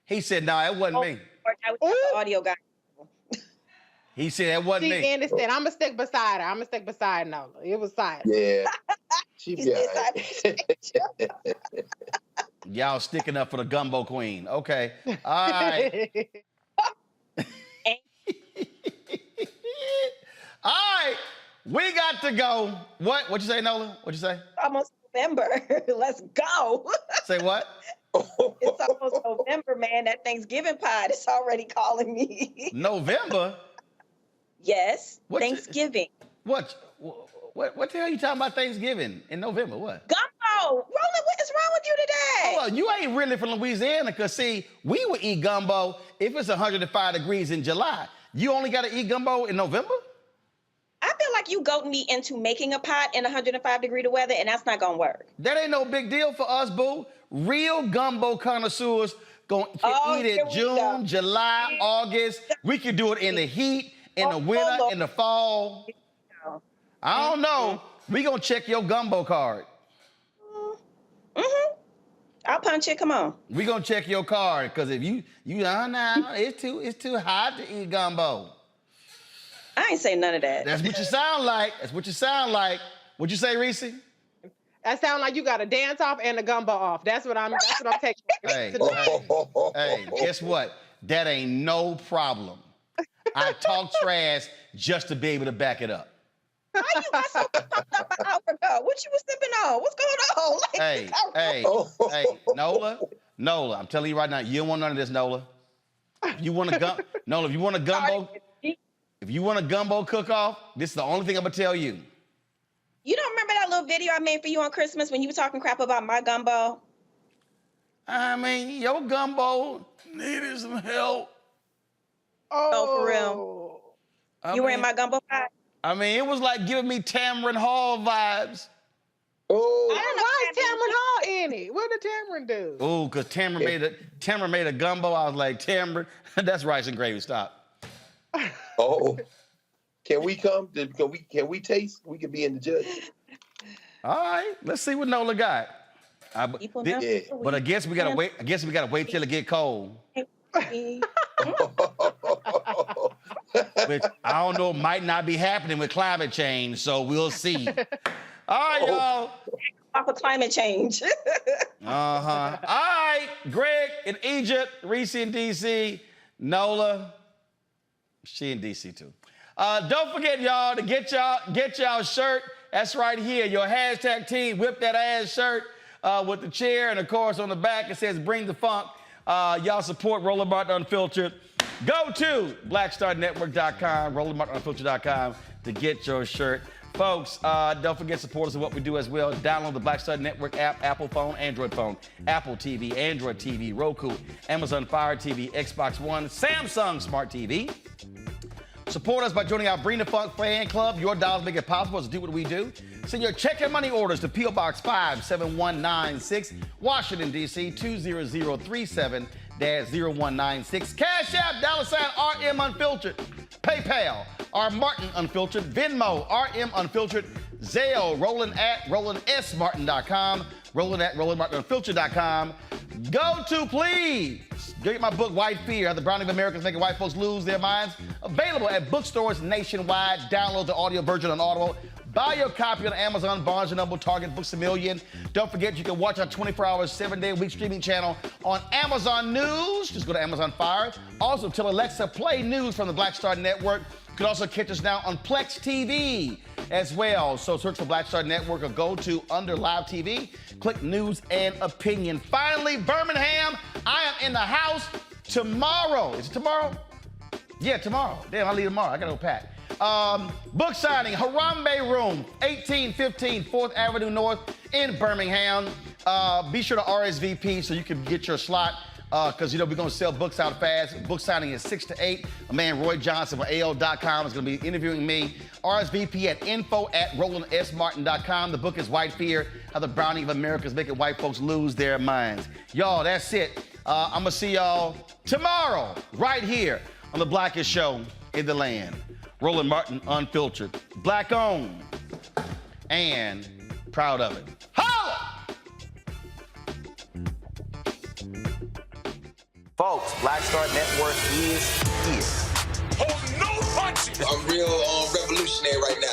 He said, no, it wasn't me. That was the audio guy. He said, that wasn't me. She understand. I'm going to stick beside her. I'm going to stick beside Nola. It was silent. Yeah. She be Y'all sticking up for the gumbo queen. Okay. All right. All right. We got to go. What you say, Nola? What'd you say? Almost November. Let's go. Say what? It's almost November, man. That Thanksgiving pod is already calling me. November? Yes. Thanksgiving. What the hell are you talking about Thanksgiving in November? What? Gumbo. Roland, what is wrong with you today? Well, you ain't really from Louisiana, because, see, we would eat gumbo if it's 105 degrees in July. You only got to eat gumbo in November? I feel like you goading me into making a pot in 105-degree weather, and that's not going to work. That ain't no big deal for us, boo. Real gumbo connoisseurs can eat it June, July, August. We can do it in the heat, in the winter, in the fall. I don't know. We gonna check your gumbo card. I'll punch it. Come on. We gonna check your card, because if you it's too hot to eat gumbo. I ain't say none of that. That's what you sound like. That's what you sound like. What'd you say, Reese? That sounds like you got a dance off and a gumbo off. That's what I'm taking. Hey, guess what? That ain't no problem. I talk trash just to be able to back it up. Why you got so pumped up an hour ago? What you was sipping on? What's going on? Hey, Nola, I'm telling you right now, you don't want none of this, Nola. If you want a gumbo cook-off, this is the only thing I'm gonna tell you. You don't remember that little video I made for you on Christmas when you were talking crap about my gumbo? I mean, your gumbo needed some help. Oh, for real? You were in my gumbo vibe? I mean, it was like giving me Tamron Hall vibes. Why is Tamron Hall in it? What did Tamron do? Oh, because Tamron made a gumbo. I was like, Tamron, that's rice and gravy. Stop. Oh. Can we come? Can we taste? We can be in the judge. All right, let's see what Nola got. But I guess we gotta wait. I guess we gotta wait till it get cold. Which I don't know, might not be happening with climate change. So we'll see. All right, y'all. Off of climate change. All right, Greg in Egypt, Reese in DC, Nola. She in DC too. Don't forget, y'all, to get y'all shirt. That's right here. Your hashtag team, whip that ass shirt with the chair. And, of course, on the back, it says, bring the funk. Y'all support Roland Martin Unfiltered. Go to blackstarnetwork.com, rolandmartinunfiltered.com to get your shirt. Folks, don't forget supporters of what we do as well. Download the Black Star Network app, Apple phone, Android phone, Apple TV, Android TV, Roku, Amazon Fire TV, Xbox One, Samsung Smart TV. Support us by joining our Bring the Funk fan club. Your dollars make it possible to do what we do. Send your check and money orders to P.O. Box 57196, Washington, D.C. 20037-0196. Cash App, $RM Unfiltered. PayPal, R Martin Unfiltered. Venmo, RM Unfiltered. Zelle, roland@rolandsmartin.com. roland@rolandmartinunfiltered.com. Go to, please. Get my book, White Fear, How the Browning of America is Making White Folks Lose Their Minds. Available at bookstores nationwide. Download the audio version on Audible. Buy your copy on Amazon, Barnes & Noble, Target, Books A Million. Don't forget, you can watch our 24-hour, 7-day-a-week streaming channel on Amazon News. Just go to Amazon Fire. Also, tell Alexa, play news from the Black Star Network. You can also catch us now on Plex TV as well. So search for Black Star Network or go to under Live TV. Click News and Opinion. Finally, Birmingham, I am in the house tomorrow. Is it tomorrow? Yeah, tomorrow. Damn, I leave tomorrow. I got to go pack. Book signing, Harambe Room, 1815 4th Avenue North in Birmingham. Be sure to RSVP so you can get your slot. Because, we're going to sell books out fast. Book signing is 6 to 8. My man, Roy Johnson from AL.com is going to be interviewing me. RSVP at info@rolandsmartin.com. The book is White Fear, How the Browning of America is Making White Folks Lose Their Minds. Y'all, that's it. I'm going to see y'all tomorrow right here on the Blackest Show in the land. Roland Martin Unfiltered. Black owned and proud of it. Holla! Folks, Black Star Network is here. Oh, no punches! I'm real revolutionary right now.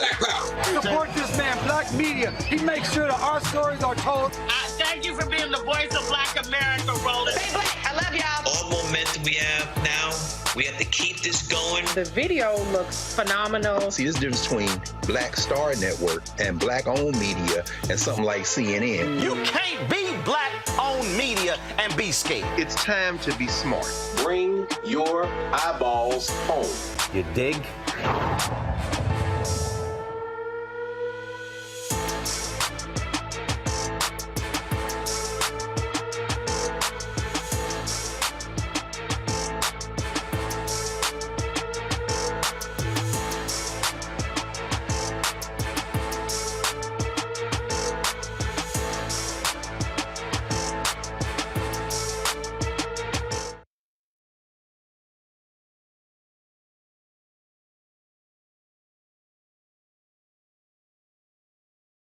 Support this man, Black Media. He makes sure that our stories are told. Thank you for being the voice of Black America, Roland. Stay black. I love y'all. All momentum we have now, we have to keep this going. The video looks phenomenal. See, there's a difference between Black Star Network and Black-owned media and something like CNN. You can't be Black-owned media and be scared. It's time to be smart. Bring your eyeballs home. You dig?